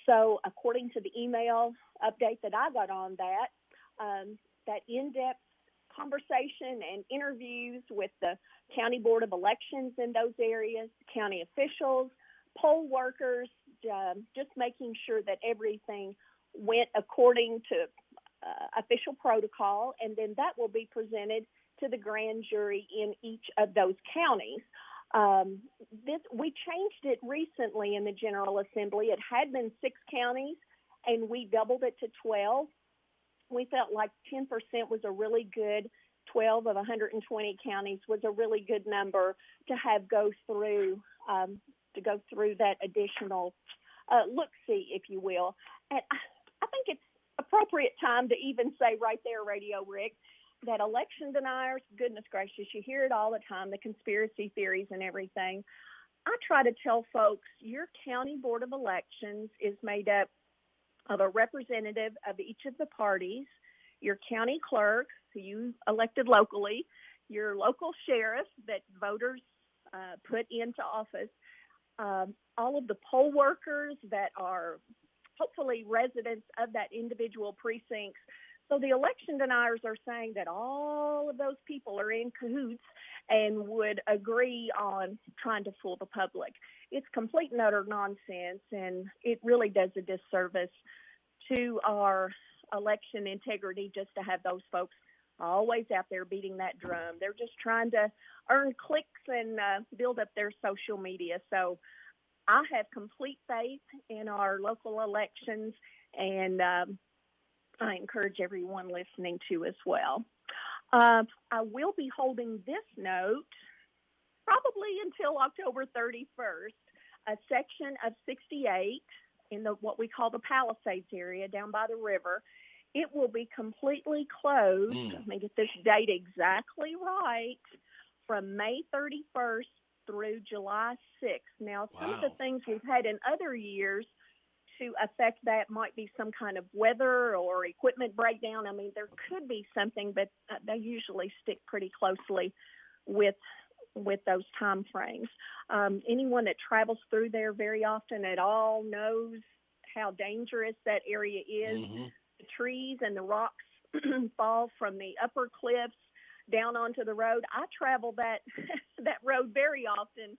So according to the email update that I got on that in-depth conversation and interviews with the County Board of Elections in those areas, county officials, poll workers, just making sure that everything went according to official protocol, and then that will be presented to the grand jury in each of those counties. We changed it recently in the General Assembly. It had been 6 counties, and we doubled it to 12. We felt like 10% was a really good, 12 of 120 counties was a really good number to have go through that additional look-see, if you will. And I think it's appropriate time to even say right there, Radio Rick, that election deniers, goodness gracious, you hear it all the time, the conspiracy theories and everything. I try to tell folks your county board of elections is made up of a representative of each of the parties, your county clerk, who you elected locally, your local sheriff that voters put into office, all of the poll workers that are hopefully residents of that individual precincts. So the election deniers are saying that all of those people are in cahoots and would agree on trying to fool the public. It's complete and utter nonsense, and it really does a disservice to our election integrity just to have those folks always out there beating that drum. They're just trying to earn clicks and build up their social media. So I have complete faith in our local elections, and I encourage everyone listening to as well. I will be holding this note probably until October 31st, a section of 68 in what we call the Palisades area down by the river. It will be completely closed. Let me get this date exactly right, from May 31st through July 6th. Now, some of the things we've had in other years to affect that might be some kind of weather or equipment breakdown. I mean, there could be something, but they usually stick pretty closely with those time frames. Anyone that travels through there very often at all knows how dangerous that area is. Mm-hmm. The trees and the rocks fall from the upper cliffs down onto the road. I travel that road very often,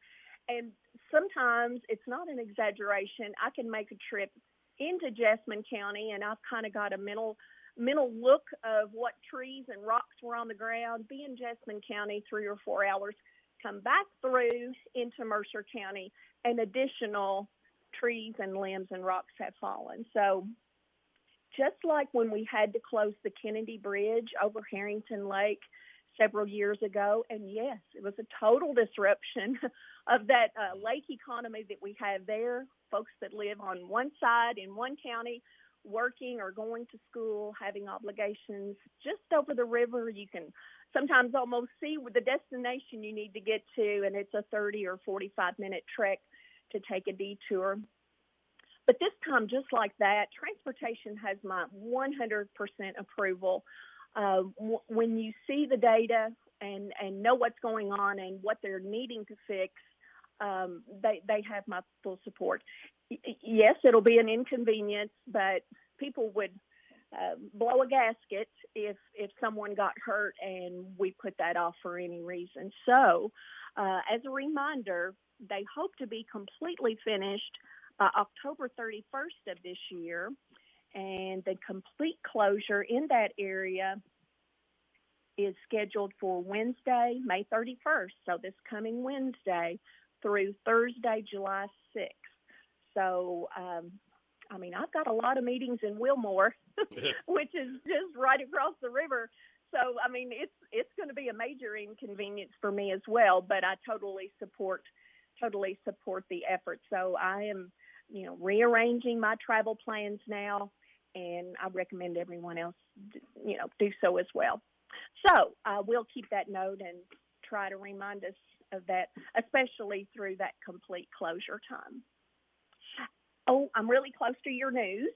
and sometimes it's not an exaggeration. I can make a trip into Jessamine County, and I've kind of got a mental look of what trees and rocks were on the ground, be in Jessamine County 3 or 4 hours, come back through into Mercer County, and additional trees and limbs and rocks have fallen. So just like when we had to close the Kennedy Bridge over Harrington Lake several years ago, and yes, it was a total disruption of that lake economy that we have there. Folks that live on one side in one county, working or going to school, having obligations just over the river. You can sometimes almost see the destination you need to get to, and it's a 30 or 45-minute trek to take a detour. But this time, just like that, transportation has my 100% approval. When you see the data and know what's going on and what they're needing to fix, they have my full support. Yes, it'll be an inconvenience, but people would blow a gasket if someone got hurt and we put that off for any reason. So, as a reminder, they hope to be completely finished by October 31st of this year, and the complete closure in that area is scheduled for Wednesday, May 31st, so this coming Wednesday through Thursday, July 6th. So, I've got a lot of meetings in Wilmore, which is just right across the river. So, it's going to be a major inconvenience for me as well, but I totally support the effort. So I am, rearranging my travel plans now, and I recommend everyone else, do so as well. So we'll keep that note and try to remind us of that, especially through that complete closure time. Oh, I'm really close to your news.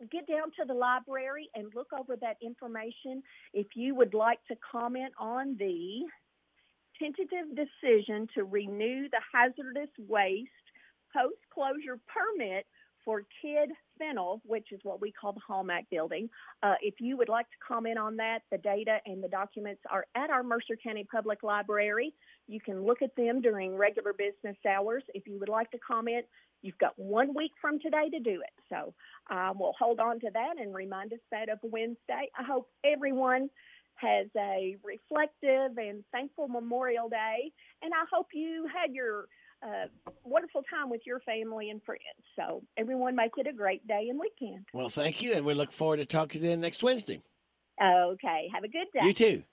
Get down to the library and look over that information. If you would like to comment on the tentative decision to renew the hazardous waste post-closure permit for Kidd Fennel, which is what we call the Hallmark building. If you would like to comment on that, the data and the documents are at our Mercer County Public Library. You can look at them during regular business hours. If you would like to comment, you've got 1 week from today to do it. So we'll hold on to that and remind us that of Wednesday. I hope everyone has a reflective and thankful Memorial Day, and I hope you had your wonderful time with your family and friends. So everyone make it a great day and weekend. Well, thank you, and we look forward to talking to you next Wednesday. Okay, have a good day. You too.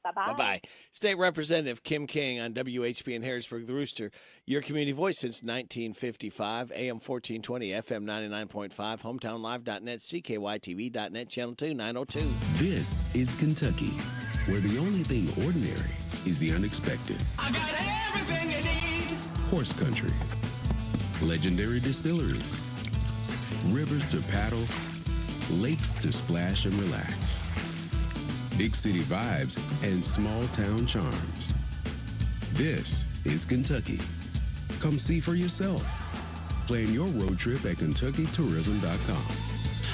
Bye-bye. Bye-bye. State Representative Kim King on WHBN Harrodsburg, The Rooster, your community voice since 1955, AM 1420, FM 99.5, hometownlive.net, CKYTV.net, Channel 2, 902. This is Kentucky, where the only thing ordinary is the unexpected. I got everything you need. Horse country, legendary distilleries, rivers to paddle, lakes to splash and relax, big city vibes and small town charms. This is Kentucky. Come see for yourself. Plan your road trip at KentuckyTourism.com.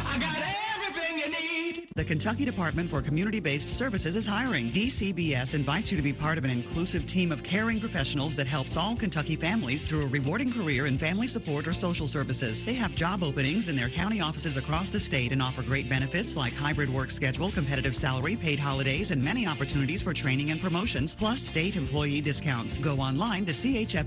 I got everything you need. The Kentucky Department for Community-Based Services is hiring. DCBS invites you to be part of an inclusive team of caring professionals that helps all Kentucky families through a rewarding career in family support or social services. They have job openings in their county offices across the state and offer great benefits like hybrid work schedule, competitive salary, paid holidays, and many opportunities for training and promotions, plus state employee discounts. Go online to chfs.ky.gov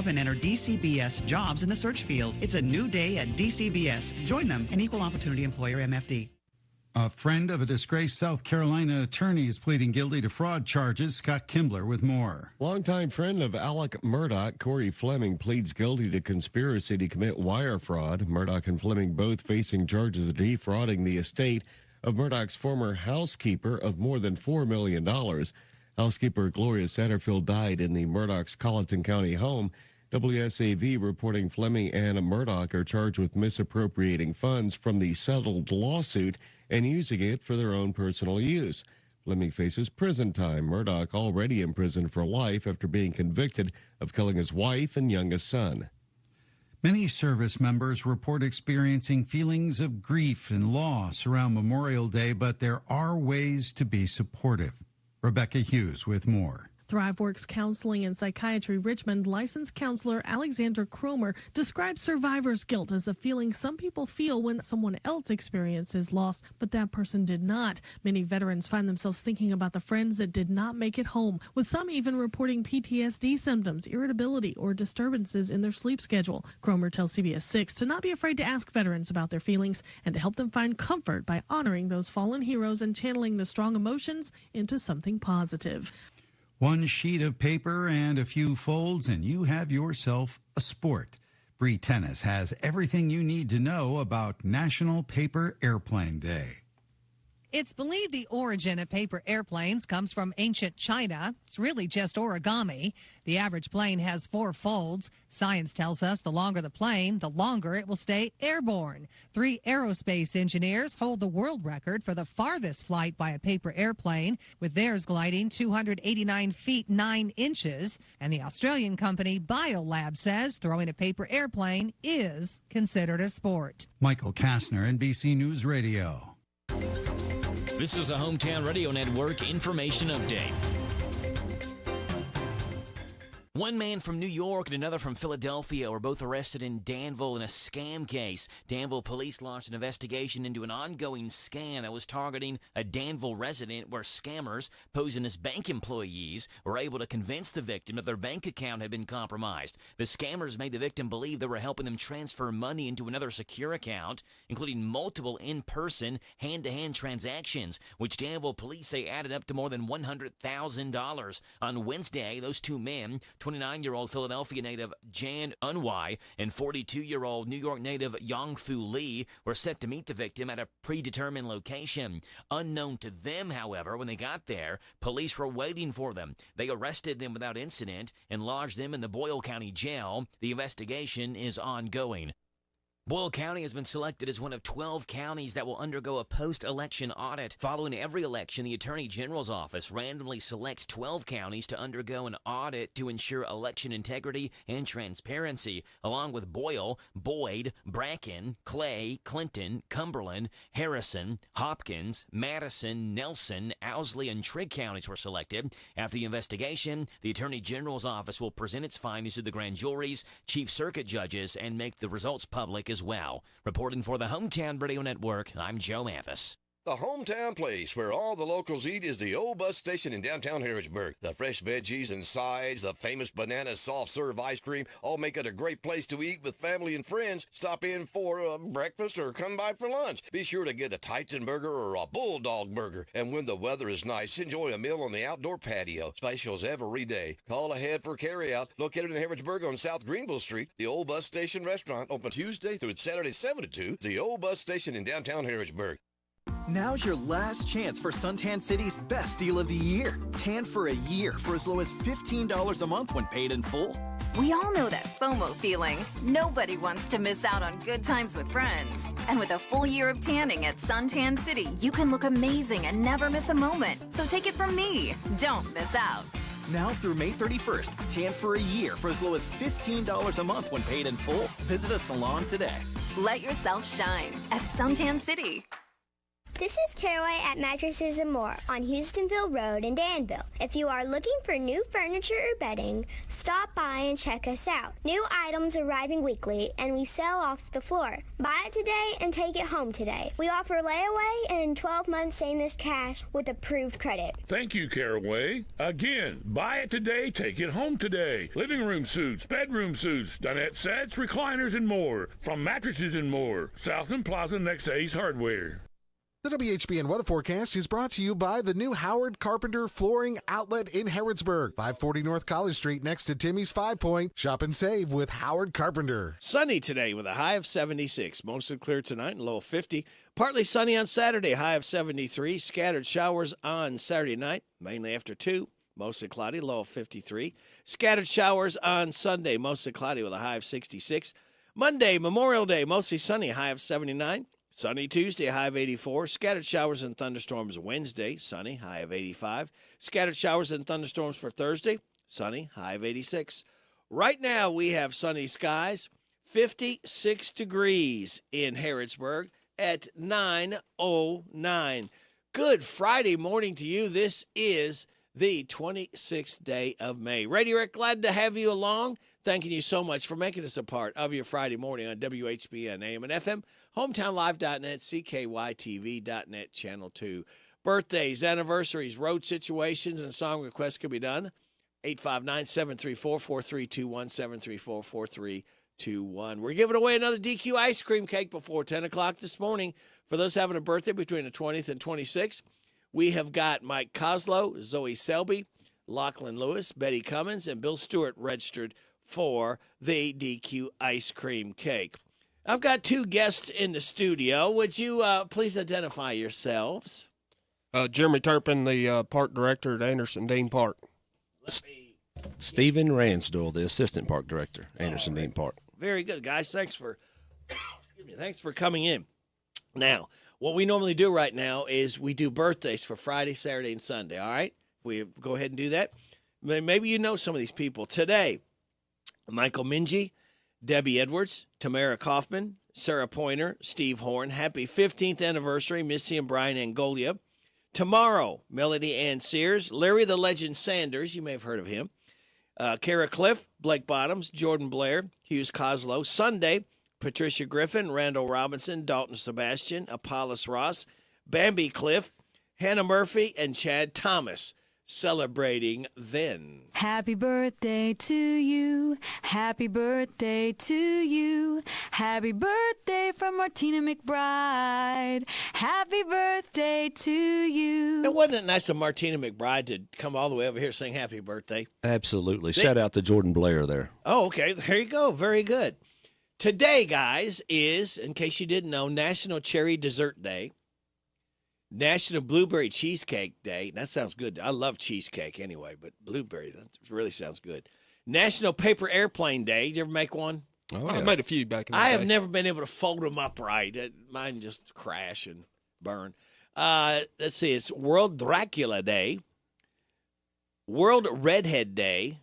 and enter DCBS jobs in the search field. It's a new day at DCBS. Join them, an equal opportunity employer, MFD. A friend of a disgraced South Carolina attorney is pleading guilty to fraud charges. Scott Kimbler with more. Longtime friend of Alec Murdaugh, Corey Fleming, pleads guilty to conspiracy to commit wire fraud. Murdaugh and Fleming both facing charges of defrauding the estate of Murdaugh's former housekeeper of more than $4 million. Housekeeper Gloria Satterfield died in the Murdaugh's Colleton County home. WSAV reporting Fleming and Murdaugh are charged with misappropriating funds from the settled lawsuit and using it for their own personal use. Fleming faces prison time. Murdaugh already in prison for life after being convicted of killing his wife and youngest son. Many service members report experiencing feelings of grief and loss around Memorial Day, but there are ways to be supportive. Rebecca Hughes with more. ThriveWorks Counseling and Psychiatry Richmond licensed counselor Alexander Cromer describes survivor's guilt as a feeling some people feel when someone else experiences loss, but that person did not. Many veterans find themselves thinking about the friends that did not make it home, with some even reporting PTSD symptoms, irritability, or disturbances in their sleep schedule. Cromer tells CBS 6 to not be afraid to ask veterans about their feelings and to help them find comfort by honoring those fallen heroes and channeling the strong emotions into something positive. One sheet of paper and a few folds, and you have yourself a sport. Bree Tennis has everything you need to know about National Paper Airplane Day. It's believed the origin of paper airplanes comes from ancient China. It's really just origami. The average plane has 4 folds. Science tells us the longer the plane, the longer it will stay airborne. 3 aerospace engineers hold the world record for the farthest flight by a paper airplane, with theirs gliding 289 feet 9 inches. And the Australian company BioLab says throwing a paper airplane is considered a sport. Michael Kastner, NBC News Radio. This is a Hometown Radio Network information update. One man from New York and another from Philadelphia were both arrested in Danville in a scam case. Danville police launched an investigation into an ongoing scam that was targeting a Danville resident where scammers, posing as bank employees, were able to convince the victim that their bank account had been compromised. The scammers made the victim believe they were helping them transfer money into another secure account, including multiple in-person, hand-to-hand transactions, which Danville police say added up to more than $100,000. On Wednesday, those two men, 29-year-old Philadelphia native Jan Unwai and 42-year-old New York native Yongfu Lee were set to meet the victim at a predetermined location. Unknown to them, however, when they got there, police were waiting for them. They arrested them without incident and lodged them in the Boyle County Jail. The investigation is ongoing. Boyle County has been selected as one of 12 counties that will undergo a post-election audit. Following every election, the Attorney General's office randomly selects 12 counties to undergo an audit to ensure election integrity and transparency, along with Boyle, Boyd, Bracken, Clay, Clinton, Cumberland, Harrison, Hopkins, Madison, Nelson, Owsley, and Trigg counties were selected. After the investigation, the Attorney General's office will present its findings to the grand juries, chief circuit judges, and make the results public as well. Reporting for the Hometown Radio Network, I'm Joe Mathis. The hometown place where all the locals eat is the old bus station in downtown Harrodsburg. The fresh veggies and sides, the famous banana soft serve ice cream, all make it a great place to eat with family and friends. Stop in for breakfast or come by for lunch. Be sure to get a Titan burger or a Bulldog burger. And when the weather is nice, enjoy a meal on the outdoor patio. Specials every day. Call ahead for carryout. Located in Harrodsburg on South Greenville Street, the Old Bus Station Restaurant, open Tuesday through Saturday 7 to 2. The Old Bus Station in downtown Harrodsburg. Now's your last chance for Suntan City's best deal of the year. Tan for a year for as low as $15 a month when paid in full. We all know that FOMO feeling. Nobody wants to miss out on good times with friends. And with a full year of tanning at Suntan City, you can look amazing and never miss a moment. So take it from me. Don't miss out. Now through May 31st, tan for a year for as low as $15 a month when paid in full. Visit a salon today. Let yourself shine at Suntan City. This is Caraway at Mattresses and More on Houstonville Road in Danville. If you are looking for new furniture or bedding, stop by and check us out. New items arriving weekly, and we sell off the floor. Buy it today and take it home today. We offer layaway and 12 months same-as cash with approved credit. Thank you, Caraway. Again, buy it today, take it home today. Living room suits, bedroom suits, dinette sets, recliners, and more. From Mattresses and More, Southland Plaza next to Ace Hardware. The WHBN weather forecast is brought to you by the new Howard Carpenter Flooring Outlet in Harrodsburg, 540 North College Street next to Timmy's 5 Point. Shop and save with Howard Carpenter. Sunny today with a high of 76. Mostly clear tonight and low of 50. Partly sunny on Saturday, high of 73. Scattered showers on Saturday night, mainly after 2. Mostly cloudy, low of 53. Scattered showers on Sunday, mostly cloudy with a high of 66. Monday, Memorial Day, mostly sunny, high of 79. Sunny Tuesday, high of 84. Scattered showers and thunderstorms Wednesday, sunny, high of 85. Scattered showers and thunderstorms for Thursday, sunny, high of 86. Right now, we have sunny skies, 56 degrees in Harrodsburg at 9:09. Good Friday morning to you. This is the 26th day of May. Radio Rick, glad to have you along. Thanking you so much for making us a part of your Friday morning on WHBN AM and FM, hometownlive.net, CKYTV.net, Channel 2. Birthdays, anniversaries, road situations, and song requests can be done. 859-734-4321, 734-4321. We're giving away another DQ ice cream cake before 10 o'clock this morning. For those having a birthday between the 20th and 26th, we have got Mike Coslow, Zoe Selby, Lachlan Lewis, Betty Cummins, and Bill Stewart registered for the DQ ice cream cake. I've got two guests in the studio. Would you please identify yourselves? Jeremy Turpin, the park director at Anderson Dean Park. Stephen Ransdell, the assistant park director, Anderson Dean Park. Very good, guys. Thanks for coming in. Now, what we normally do right now is we do birthdays for Friday, Saturday, and Sunday, all right? We go ahead and do that. Maybe you know some of these people. Today, Michael Mingy, Debbie Edwards, Tamara Kaufman, Sarah Pointer, Steve Horn. Happy 15th anniversary, Missy and Brian Angolia. Tomorrow, Melody Ann Sears, Larry the Legend Sanders, you may have heard of him. Kara Cliff, Blake Bottoms, Jordan Blair, Hughes Coslow. Sunday, Patricia Griffin, Randall Robinson, Dalton Sebastian, Apollos Ross, Bambi Cliff, Hannah Murphy, and Chad Thomas. Celebrating then. Happy birthday to you. Happy birthday to you. Happy birthday from Martina McBride. Happy birthday to you. And wasn't it nice of Martina McBride to come all the way over here saying happy birthday? Absolutely. Shout out to Jordan Blair there. Oh, okay. There you go. Very good. Today, guys, is, in case you didn't know, National Cherry Dessert Day. National Blueberry Cheesecake Day. That sounds good. I love cheesecake anyway, but blueberry, that really sounds good. National Paper Airplane Day. Did you ever make one? Oh, yeah. I made a few back in the day. I have never been able to fold them up right. Mine just crash and burn. Let's see. It's World Dracula Day. World Redhead Day.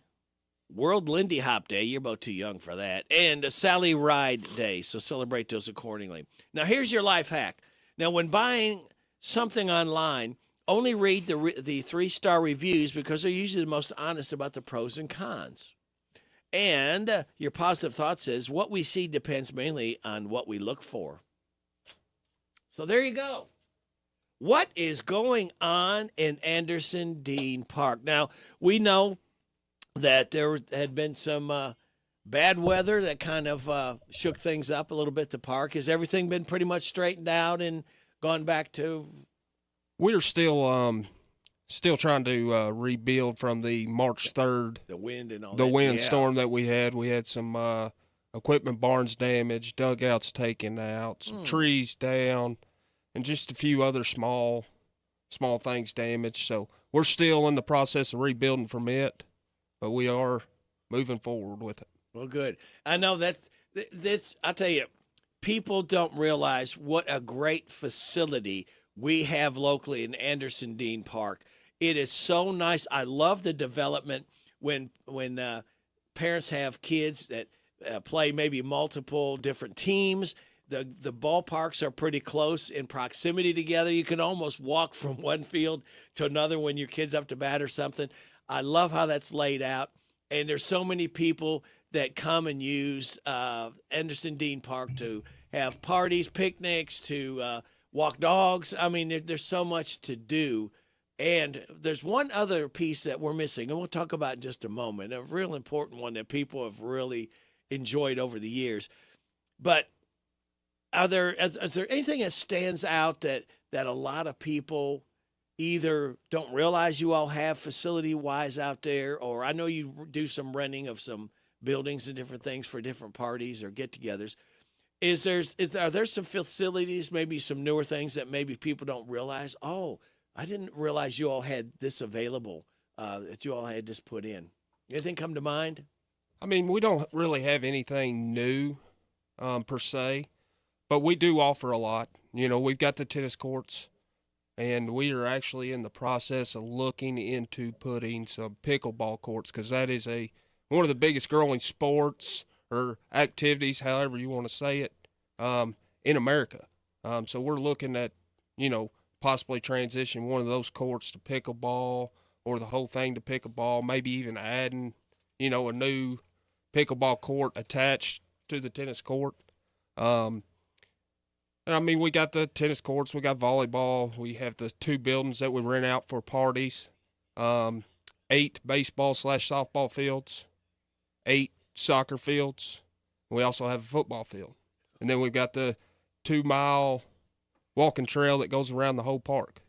World Lindy Hop Day. You're both too young for that. And Sally Ride Day. So celebrate those accordingly. Now, here's your life hack. Now, when buying something online, only read the 3-star reviews because they're usually the most honest about the pros and cons. And your positive thought says, what we see depends mainly on what we look for. So there you go. What is going on in Anderson Dean Park? Now, we know that there had been some bad weather that kind of shook things up a little bit at the park. Has everything been pretty much straightened out and gone back to? We're still trying to rebuild from the March 3rd. The wind and all the that. wind Yeah. storm that we had. We had some equipment barns damaged, dugouts taken out, some trees down, and just a few other small things damaged. So we're still in the process of rebuilding from it, but we are moving forward with it. Well, good. I know that's I'll tell you, people don't realize what a great facility we have locally in Anderson Dean Park. It is so nice. I love the development when parents have kids that play maybe multiple different teams. The ballparks are pretty close in proximity together. You can almost walk from one field to another when your kid's up to bat or something. I love how that's laid out. And there's so many people that come and use Anderson Dean Park to have parties, picnics, to walk dogs. I mean, there's so much to do. And there's one other piece that we're missing, and we'll talk about in just a moment, a real important one that people have really enjoyed over the years. But is there anything that stands out that a lot of people either don't realize you all have facility-wise out there, or I know you do some renting of some buildings and different things for different parties or get-togethers. Are there some facilities, maybe some newer things that maybe people don't realize? Oh, I didn't realize you all had this available, that you all had this put in. Anything come to mind? I mean, we don't really have anything new per se, but we do offer a lot. You know, we've got the tennis courts, and we are actually in the process of looking into putting some pickleball courts, because that is one of the biggest growing sports or activities, however you want to say it, in America. So we're looking at, possibly transition one of those courts to pickleball, or the whole thing to pickleball, maybe even adding, a new pickleball court attached to the tennis court. I mean, we got the tennis courts, we got volleyball, we have the 2 buildings that we rent out for parties, 8 baseball/softball fields, 8 soccer fields. We also have a football field. And then we've got the 2-mile walking trail that goes around the whole park.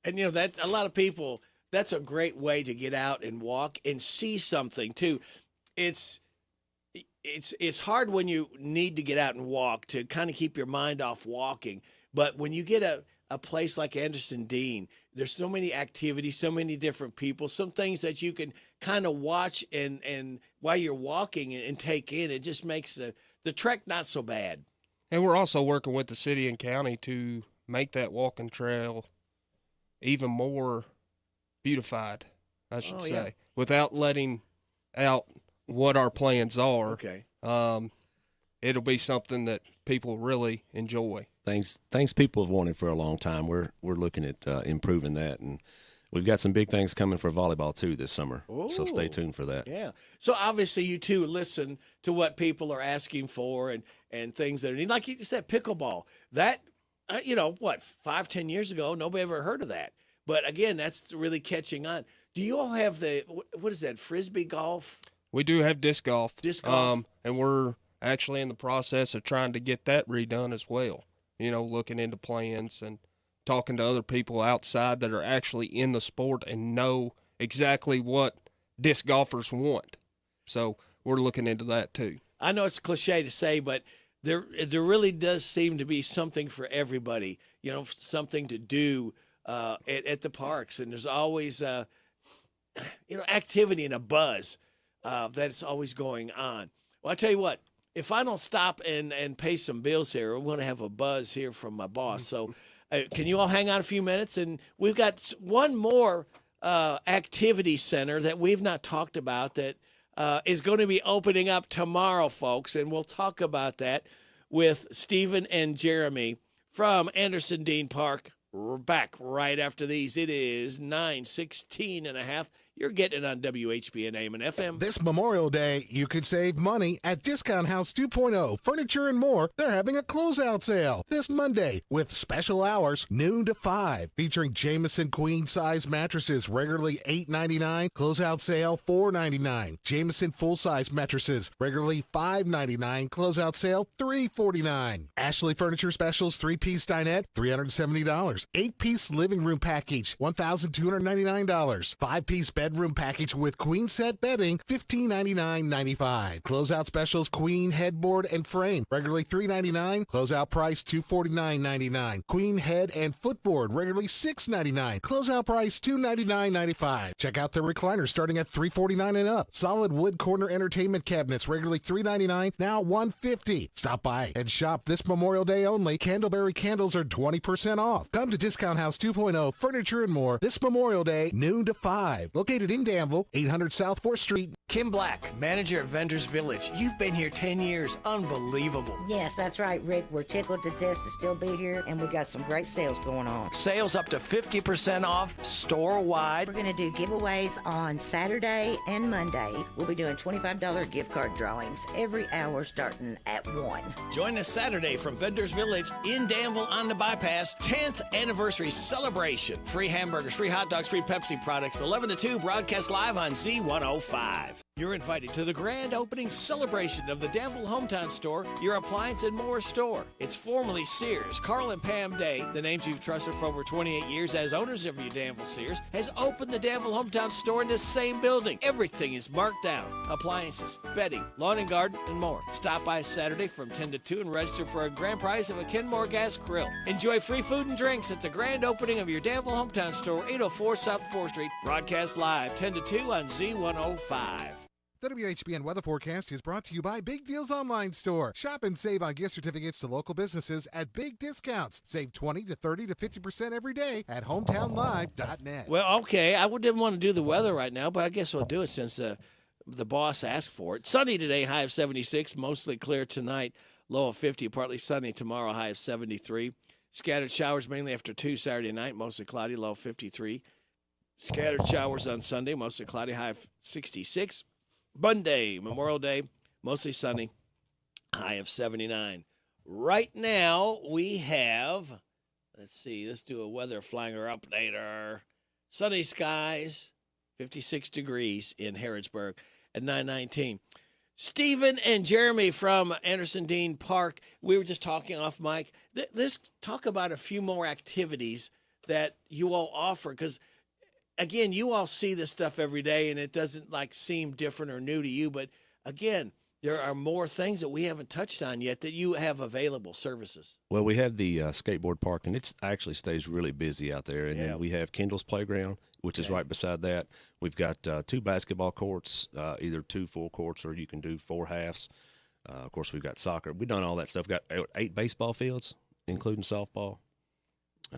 And, that's a lot of people, that's a great way to get out and walk and see something, too. It's hard when you need to get out and walk to kind of keep your mind off walking. But when you get a place like Anderson Dean, there's so many activities, so many different people, some things that you can kind of watch and while you're walking and take in. It just makes the trek not so bad. And we're also working with the city and county to make that walking trail even more beautified, I should say, without letting out what our plans are. Okay. It'll be something that people really enjoy. Things people have wanted for a long time. We're looking at improving that, and we've got some big things coming for volleyball too this summer. Ooh. So stay tuned for that. Yeah. So obviously you too listen to what people are asking for and things that are needed. Like you said, pickleball. That 5-10 years ago, nobody ever heard of that. But again, that's really catching on. Do you all have what is that, frisbee golf? We do have disc golf. Disc golf. And we're actually in the process of trying to get that redone as well. Looking into plans and talking to other people outside that are actually in the sport and know exactly what disc golfers want. So we're looking into that too. I know it's a cliche to say, but there really does seem to be something for everybody, something to do at the parks. And there's always, activity and a buzz that's always going on. Well, I tell you what, if I don't stop and pay some bills here, I'm going to have a buzz here from my boss. So can you all hang on a few minutes? And we've got one more activity center that we've not talked about that is going to be opening up tomorrow, folks. And we'll talk about that with Stephen and Jeremy from Anderson Dean Park. We're back right after these. It is 9:16 and a half. You're getting it on WHBN AM and FM. This Memorial Day, you could save money at Discount House 2.0 Furniture and More. They're having a closeout sale this Monday with special hours noon to 5, featuring Jameson queen size mattresses regularly $8.99, closeout sale $4.99. Jameson full size mattresses regularly $5.99, closeout sale $3.49. Ashley Furniture Specials 3-piece dinette $370. 8-piece living room package $1,299. 5-piece bedroom package with queen set bedding $1599.95. Closeout specials queen headboard and frame regularly $399. Closeout price $249.99. Queen head and footboard regularly $699. Closeout price $299.95. Check out the recliner starting at $349 and up. Solid wood corner entertainment cabinets regularly $399, now $150. Stop by and shop this Memorial Day only. Candleberry candles are 20% off. Come to Discount House 2.0 Furniture and More this Memorial Day, noon to 5. Located in Danville, 800 South 4th Street. Kim Black, manager at Vendors Village. You've been here 10 years. Unbelievable. Yes, that's right, Rick. We're tickled to death to still be here, and we've got some great sales going on. Sales up to 50% off store-wide. We're going to do giveaways on Saturday and Monday. We'll be doing $25 gift card drawings every hour starting at 1. Join us Saturday from Vendors Village in Danville on the bypass. 10th anniversary celebration. Free hamburgers, free hot dogs, free Pepsi products. 11 to 2, broadcast live on Z105. You're invited to the grand opening celebration of the Danville Hometown Store, your appliance and more store. It's formerly Sears. Carl and Pam Day, the names you've trusted for over 28 years as owners of your Danville Sears, has opened the Danville Hometown Store in the same building. Everything is marked down. Appliances, bedding, lawn and garden, and more. Stop by Saturday from 10 to 2 and register for a grand prize of a Kenmore gas grill. Enjoy free food and drinks at the grand opening of your Danville Hometown Store, 804 South 4th Street. Broadcast live 10 to 2 on Z105. The WHBN weather forecast is brought to you by Big Deals Online Store. Shop and save on gift certificates to local businesses at big discounts. Save 20 to 30 to 50% every day at hometownlive.net. Well, okay, I didn't want to do the weather right now, but I guess we'll do it since the boss asked for it. Sunny today, high of 76, mostly clear tonight, low of 50, partly sunny tomorrow, high of 73. Scattered showers mainly after 2 Saturday night, mostly cloudy, low of 53. Scattered showers on Sunday, mostly cloudy, high of 66. Monday, Memorial Day, mostly sunny, high of 79. Right now, we have, let's do a weather flanger updater. Sunny skies, 56 degrees in Harrodsburg at 9:19. Stephen and Jeremy from Anderson Dean Park, we were just talking off mic. Let's talk about a few more activities that you all offer, because again, you all see this stuff every day, and it doesn't seem different or new to you. But again, there are more things that we haven't touched on yet that you have available services. Well, we have the skateboard park, and it actually stays really busy out there. And then we have Kendall's Playground, which is right beside that. We've got 2 basketball courts, either 2 full courts or you can do 4 halves. Of course, we've got soccer. We've done all that stuff. We've got 8 baseball fields, including softball.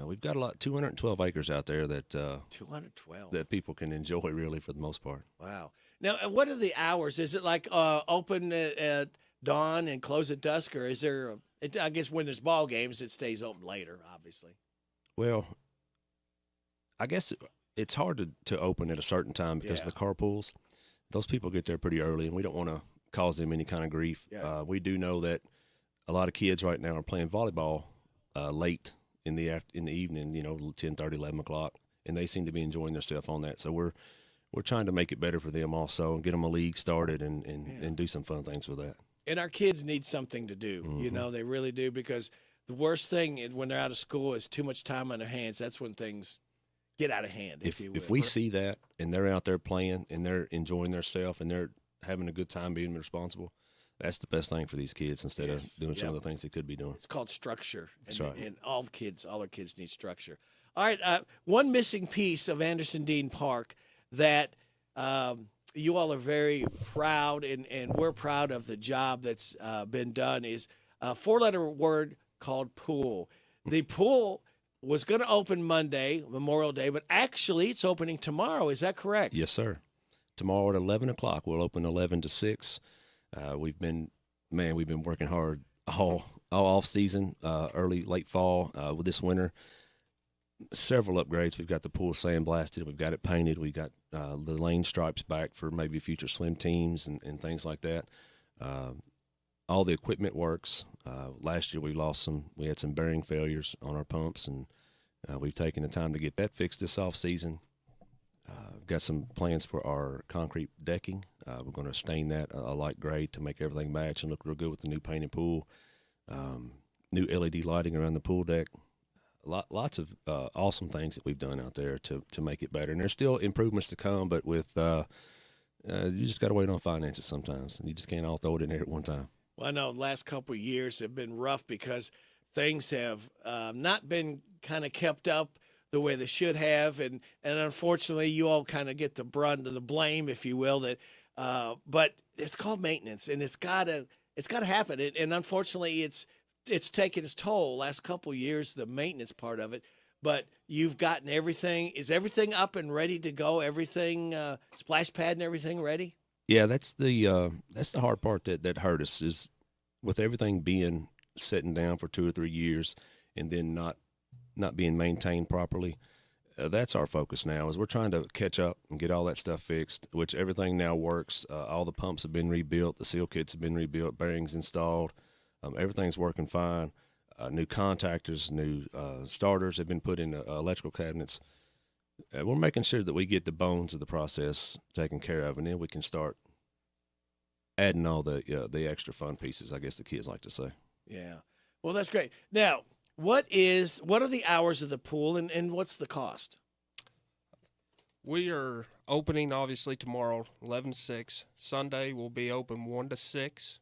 We've got 212 acres out there that 212 that people can enjoy, really, for the most part. Wow. Now, what are the hours? Is it open at dawn and close at dusk, or is there? I guess when there's ball games, it stays open later, obviously. Well, I guess it's hard to open at a certain time because the carpools, those people get there pretty early, and we don't want to cause them any kind of grief. Yeah. We do know that a lot of kids right now are playing volleyball late in the evening, 10:30, 11 o'clock, and they seem to be enjoying themselves on that. So we're trying to make it better for them also, and get them a league started and do some fun things with that. And our kids need something to do. Mm-hmm. They really do, because the worst thing when they're out of school is too much time on their hands. That's when things get out of hand, if you will. If we see that and they're out there playing and they're enjoying themselves and they're having a good time being responsible, that's the best thing for these kids instead of doing some of the things they could be doing. It's called structure. That's right. And all our kids need structure. All right, one missing piece of Anderson Dean Park that you all are very proud, and we're proud of the job that's been done, is a 4-letter word called pool. The pool was going to open Monday, Memorial Day, but actually it's opening tomorrow. Is that correct? Yes, sir. Tomorrow at 11 o'clock. We'll open 11 to 6. We've been working hard all off season, early, late fall, with this winter. several upgrades. We've got the pool sandblasted. We've got it painted. We've got the lane stripes back for maybe future swim teams and things like that. All the equipment works. Last year we had some bearing failures on our pumps, and we've taken the time to get that fixed this off season. Got some plans for our concrete decking. We're going to stain that a light gray to make everything match and look real good with the new painted pool. New LED lighting around the pool deck. Lots of awesome things that we've done out there to make it better. And there's still improvements to come, but with you just got to wait on finances sometimes, and you just can't all throw it in there at one time. Well, I know the last couple of years have been rough because things have not been kind of kept up the way they should have, and unfortunately, you all kind of get the brunt of the blame, if you will. But it's called maintenance, and it's gotta happen. And unfortunately, it's taken its toll last couple of years, the maintenance part of it. But you've gotten everything. Is everything up and ready to go? Everything splash pad and everything ready? Yeah, that's the hard part that hurt us, is with everything being sitting down for 2 or 3 years and then not being maintained properly. That's our focus now, is we're trying to catch up and get all that stuff fixed, which everything now works. All the pumps have been rebuilt. The seal kits have been rebuilt, bearings installed. Everything's working fine. New contactors, new starters have been put in electrical cabinets. We're making sure that we get the bones of the process taken care of, and then we can start adding all the extra fun pieces, I guess the kids like to say. Yeah. Well, that's great. Now, what are the hours of the pool, and what's the cost? We are opening, obviously, tomorrow, 11 to 6. Sunday we'll be open 1 to 6.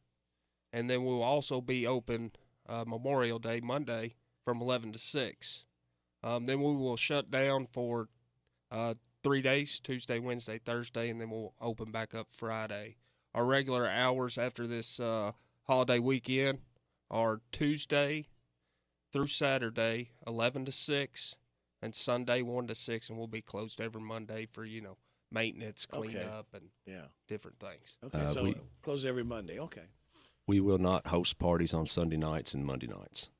And then we'll also be open Memorial Day, Monday, from 11 to 6. Then we will shut down for 3 days, Tuesday, Wednesday, Thursday, and then we'll open back up Friday. Our regular hours after this holiday weekend are Tuesday through Saturday, 11 to 6, and Sunday, 1 to 6, and we'll be closed every Monday for, maintenance, cleanup, and different things. Okay, so close every Monday. Okay. We will not host parties on Sunday nights and Monday nights.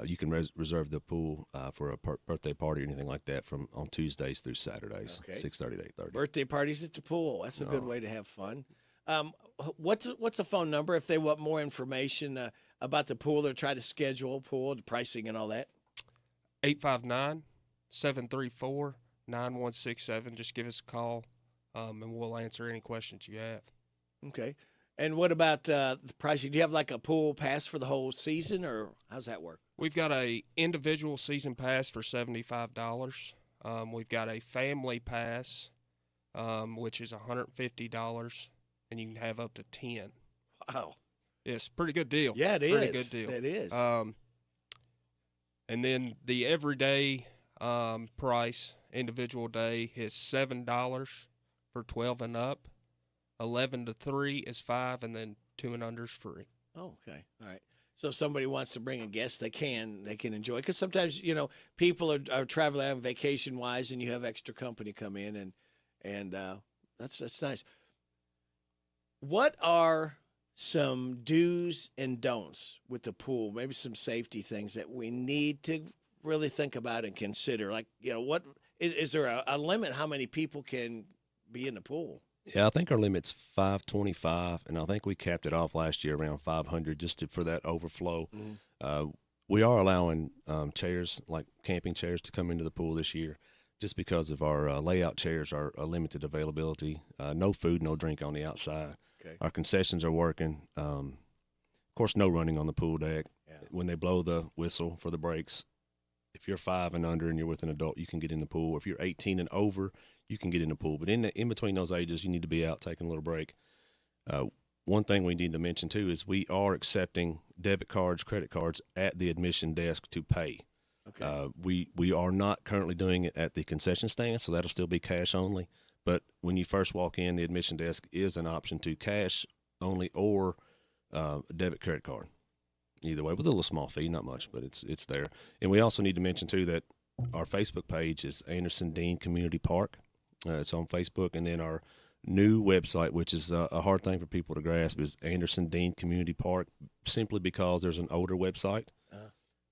You can reserve the pool for a birthday party or anything like that on Tuesdays through Saturdays, 6:30 to 8:30. Birthday parties at the pool. That's a good way to have fun. What's a phone number if they want more information about the pool or try to schedule a pool, the pricing and all that? 859-734-9167. Just give us a call, and we'll answer any questions you have. Okay. And what about the pricing? Do you have like a pool pass for the whole season, or how's that work? We've got a individual season pass for $75. We've got a family pass, which is $150, and you can have up to 10. Wow. It's a pretty good deal. Yeah, it is. Pretty good deal. It is. And then the everyday price, individual day, is $7 for 12 and up. 11 to 3 is $5, and then 2 and under is free. Oh, okay. All right. So if somebody wants to bring a guest, they can enjoy it. Because sometimes, people are traveling on vacation-wise, and you have extra company come in, and that's nice. What are some do's and don'ts with the pool? Maybe some safety things that we need to really think about and consider. Like, what is there a limit how many people can be in the pool? Yeah, I think our limit's 525, and I think we capped it off last year around 500 for that overflow. Mm-hmm. We are allowing chairs, like camping chairs, to come into the pool this year just because of our layout chairs are a limited availability. No food, no drink on the outside. Okay. Our concessions are working. Of course, no running on the pool deck. Yeah. When they blow the whistle for the breaks, if you're 5 and under and you're with an adult, you can get in the pool. If you're 18 and over, you can get in the pool. But in between those ages, you need to be out taking a little break. One thing we need to mention, too, is we are accepting debit cards, credit cards at the admission desk to pay. Okay. We are not currently doing it at the concession stand, so that'll still be cash only. But when you first walk in, the admission desk is an option to cash only or a debit credit card. Either way, with a little small fee, not much, but it's there. And we also need to mention, too, that our Facebook page is Anderson Dean Community Park. It's on Facebook. And then our new website, which is a hard thing for people to grasp, is Anderson Dean Community Park, simply because there's an older website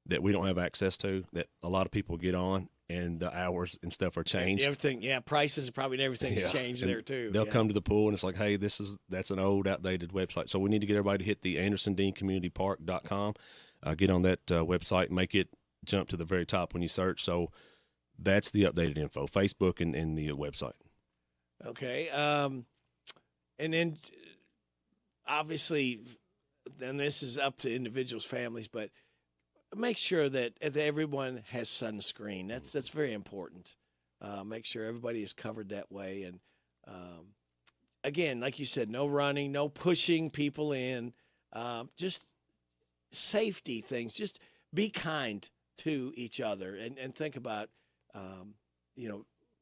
that we don't have access to that a lot of people get on, and the hours and stuff are changed. Everything, prices probably and everything's changed and there too. They'll come to the pool and it's like, hey, that's an old, outdated website. So we need to get everybody to hit the AndersonDeanCommunityPark.com, get on that website, make it jump to the very top when you search. So that's the updated info, Facebook and the website. Okay, and then obviously, then this is up to individuals, families, but make sure that everyone has sunscreen. That's very important. Make sure everybody is covered that way. And again, like you said, no running, no pushing people in. Just safety things. Just be kind to each other and think about,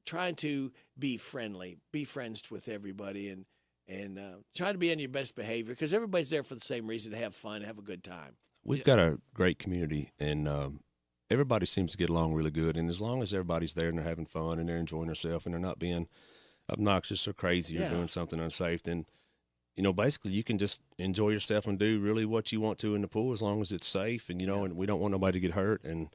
trying to be friendly, be friends with everybody, and try to be on your best behavior because everybody's there for the same reason, to have fun, have a good time. We've got a great community, and everybody seems to get along really good. And as long as everybody's there and they're having fun and they're enjoying themselves and they're not being obnoxious or crazy or doing something unsafe, then, basically you can just enjoy yourself and do really what you want to in the pool as long as it's safe. And, and we don't want nobody to get hurt. And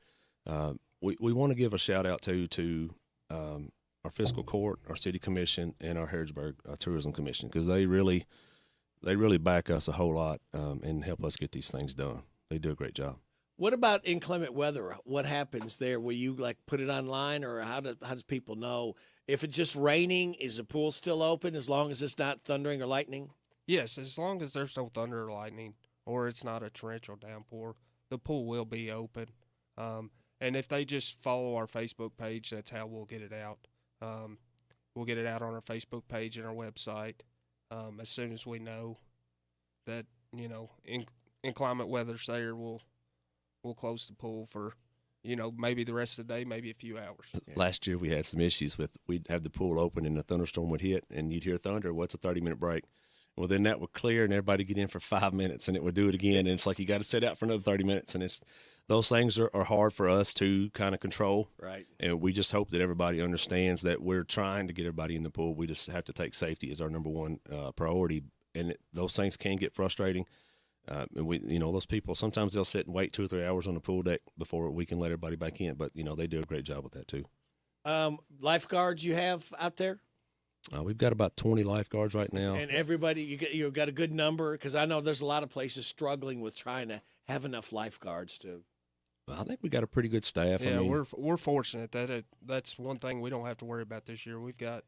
we want to give a shout out to our fiscal court, our city commission, and our Harrodsburg Tourism Commission, because they really back us a whole lot and help us get these things done. They do a great job. What about inclement weather? What happens there? Will you put it online, or how does people know if it's just raining? Is the pool still open as long as it's not thundering or lightning? Yes, as long as there's no thunder or lightning, or it's not a torrential downpour, the pool will be open. And if they just follow our Facebook page, that's how we'll get it out. We'll get it out on our Facebook page and our website as soon as we know that inclement weather's there. We'll close the pool for maybe the rest of the day, maybe a few hours. Last year we had some issues with we'd have the pool open and a thunderstorm would hit and you'd hear thunder. What's a 30-minute break? Well, then that would clear and everybody get in for 5 minutes and it would do it again. And it's like you got to sit out for another 30 minutes. And those things are hard for us to kind of control. Right. And we just hope that everybody understands that we're trying to get everybody in the pool. We just have to take safety as our number one priority. And those things can get frustrating. And those people, sometimes they'll sit and wait 2 or 3 hours on the pool deck before we can let everybody back in. But, they do a great job with that too. Lifeguards you have out there? We've got about 20 lifeguards right now. And everybody, you've got a good number? Because I know there's a lot of places struggling with trying to have enough lifeguards to. I think we got a pretty good staff. Yeah, we're fortunate that that's one thing we don't have to worry about this year. We've got,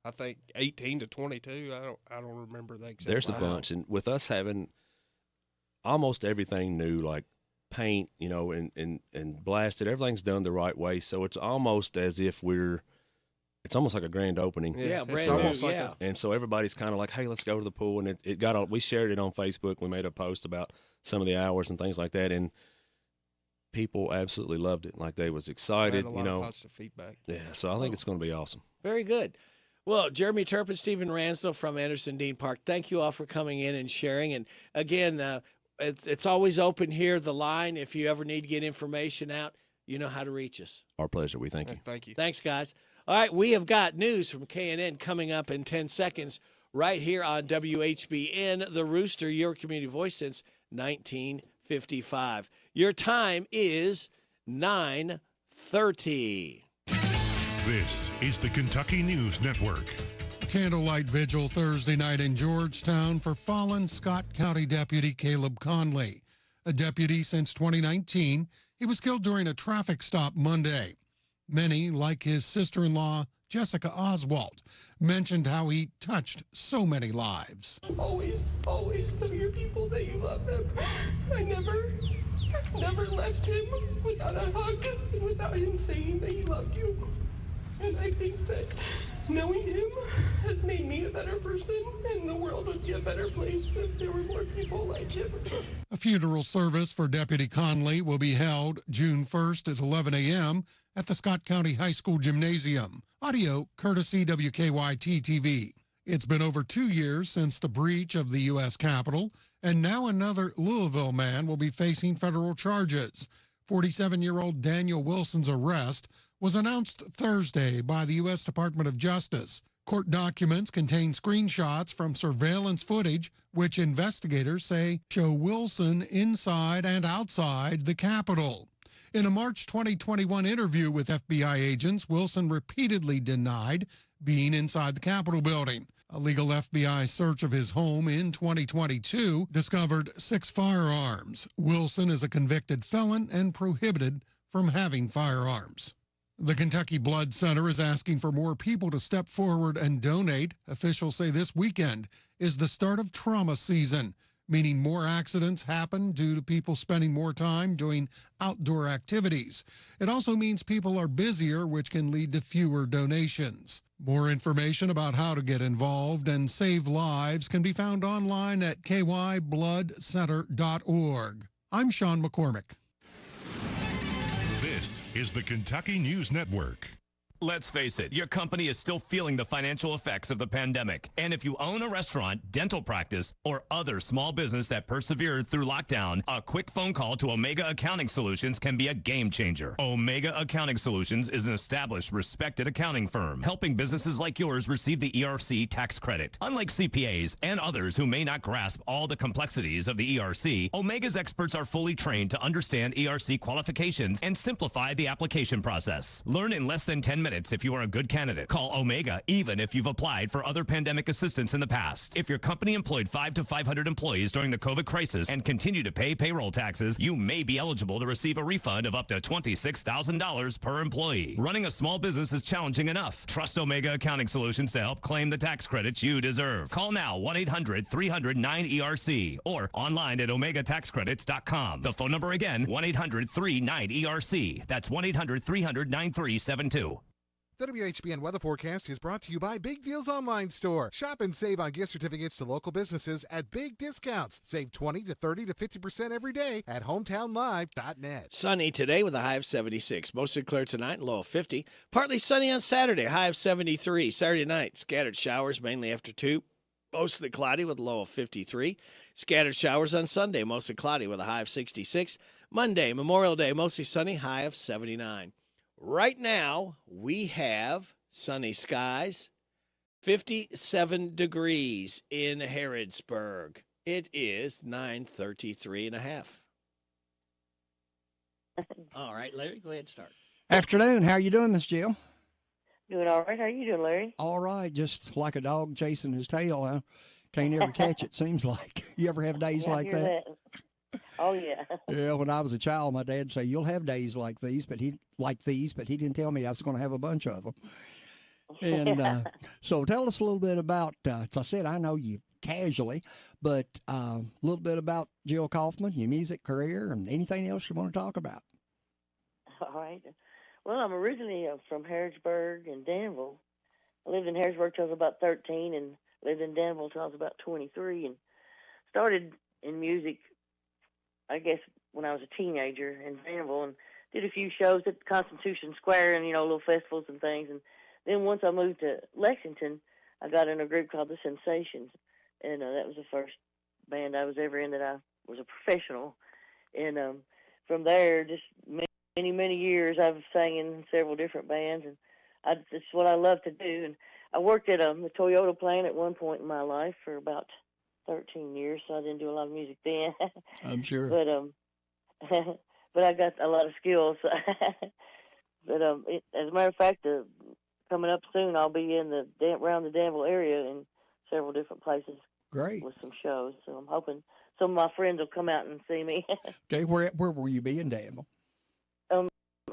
I think, 18 to 22. I don't remember the exact. There's a bunch, and with us having almost everything new, like paint, and blasted, everything's done the right way. So it's almost as if it's almost like a grand opening. Yeah, brand new, yeah. And so everybody's kind of like, hey, let's go to the pool. And it got we shared it on Facebook. We made a post about some of the hours and things like that. And people absolutely loved it. Like they was excited, had a lot of positive feedback. Yeah, so I think it's going to be awesome. Very good. Well, Jeremy Turpin, Stephen Ransdell from Anderson Dean Park, thank you all for coming in and sharing. And again, it's always open here, the line. If you ever need to get information out, you know how to reach us. Our pleasure. We thank you. Thank you. Thanks, guys. All right, we have got news from KNN coming up in 10 seconds right here on WHBN, The Rooster, your community voice since 1955. Your time is 9:30. This is the Kentucky News Network. Candlelight vigil Thursday night in Georgetown for fallen Scott County Deputy Caleb Conley. A deputy since 2019, he was killed during a traffic stop Monday. Many, like his sister-in-law, Jessica Oswalt, mentioned how he touched so many lives. Always tell your people that you love them. I never left him without a hug, without him saying that he loved you. And I think that knowing him has made me a better person, and the world would be a better place if there were more people like him. A funeral service for Deputy Conley will be held June 1st at 11 a.m. at the Scott County High School Gymnasium. Audio courtesy WKYT-TV. It's been over 2 years since the breach of the U.S. Capitol, and now another Louisville man will be facing federal charges. 47-year-old Daniel Wilson's arrest was announced Thursday by the U.S. Department of Justice. Court documents contain screenshots from surveillance footage, which investigators say show Wilson inside and outside the Capitol. In a March 2021 interview with FBI agents, Wilson repeatedly denied being inside the Capitol building. A legal FBI search of his home in 2022 discovered 6 firearms. Wilson is a convicted felon and prohibited from having firearms. The Kentucky Blood Center is asking for more people to step forward and donate. Officials say this weekend is the start of trauma season, meaning more accidents happen due to people spending more time doing outdoor activities. It also means people are busier, which can lead to fewer donations. More information about how to get involved and save lives can be found online at kybloodcenter.org. I'm Sean McCormick. This is the Kentucky News Network. Let's face it, your company is still feeling the financial effects of the pandemic. And if you own a restaurant, dental practice, or other small business that persevered through lockdown, a quick phone call to Omega Accounting Solutions can be a game changer. Omega Accounting Solutions is an established, respected accounting firm, helping businesses like yours receive the ERC tax credit. Unlike CPAs and others who may not grasp all the complexities of the ERC, Omega's experts are fully trained to understand ERC qualifications and simplify the application process. Learn in less than 10 minutes if you are a good candidate. Call Omega even if you've applied for other pandemic assistance in the past. If your company employed 500 to 500 employees during the COVID crisis and continue to pay payroll taxes, you may be eligible to receive a refund of up to $26,000 per employee. Running a small business is challenging enough. Trust Omega Accounting Solutions to help claim the tax credits you deserve. Call now 1-800-300-9ERC or online at omegataxcredits.com. The phone number again, 1-800-39-ERC. That's 1-800-300-9372. The WHBN weather forecast is brought to you by Big Deals Online Store. Shop and save on gift certificates to local businesses at big discounts. Save 20 to 30 to 50% every day at hometownlive.net. Sunny today with a high of 76. Mostly clear tonight, low of 50. Partly sunny on Saturday, high of 73. Saturday night, scattered showers mainly after 2. Mostly cloudy with a low of 53. Scattered showers on Sunday, mostly cloudy with a high of 66. Monday, Memorial Day, mostly sunny, high of 79. Right now, we have sunny skies, 57 degrees in Harrodsburg. It is 9:33 and a half. All right, Larry, go ahead and start. Afternoon. How are you doing, Miss Jill? Doing all right. How are you doing, Larry? All right. Just like a dog chasing his tail. I can't ever catch it, seems like. You ever have days like that? Oh, yeah. Yeah, when I was a child, my dad said, you'll have days like these, but he didn't tell me I was going to have a bunch of them. And so tell us a little bit about, as I said, I know you casually, but a little bit about Jill Kaufman, your music career, and anything else you want to talk about. All right. Well, I'm originally from Harrodsburg and Danville. I lived in Harrodsburg till I was about 13 and lived in Danville till I was about 23 and started in music, I guess, when I was a teenager in Danville and did a few shows at Constitution Square and, little festivals and things. And then once I moved to Lexington, I got in a group called The Sensations. And that was the first band I was ever in that I was a professional. And from there, just many, many years, I've sang in several different bands. And it's what I love to do. And I worked at the Toyota plant at one point in my life for about 13 years, so I didn't do a lot of music then. I'm sure. But but I got a lot of skills. But as a matter of fact, coming up soon, I'll be in around the Danville area in several different places. Great. With some shows, so I'm hoping some of my friends will come out and see me. Okay, where will you be in Danville?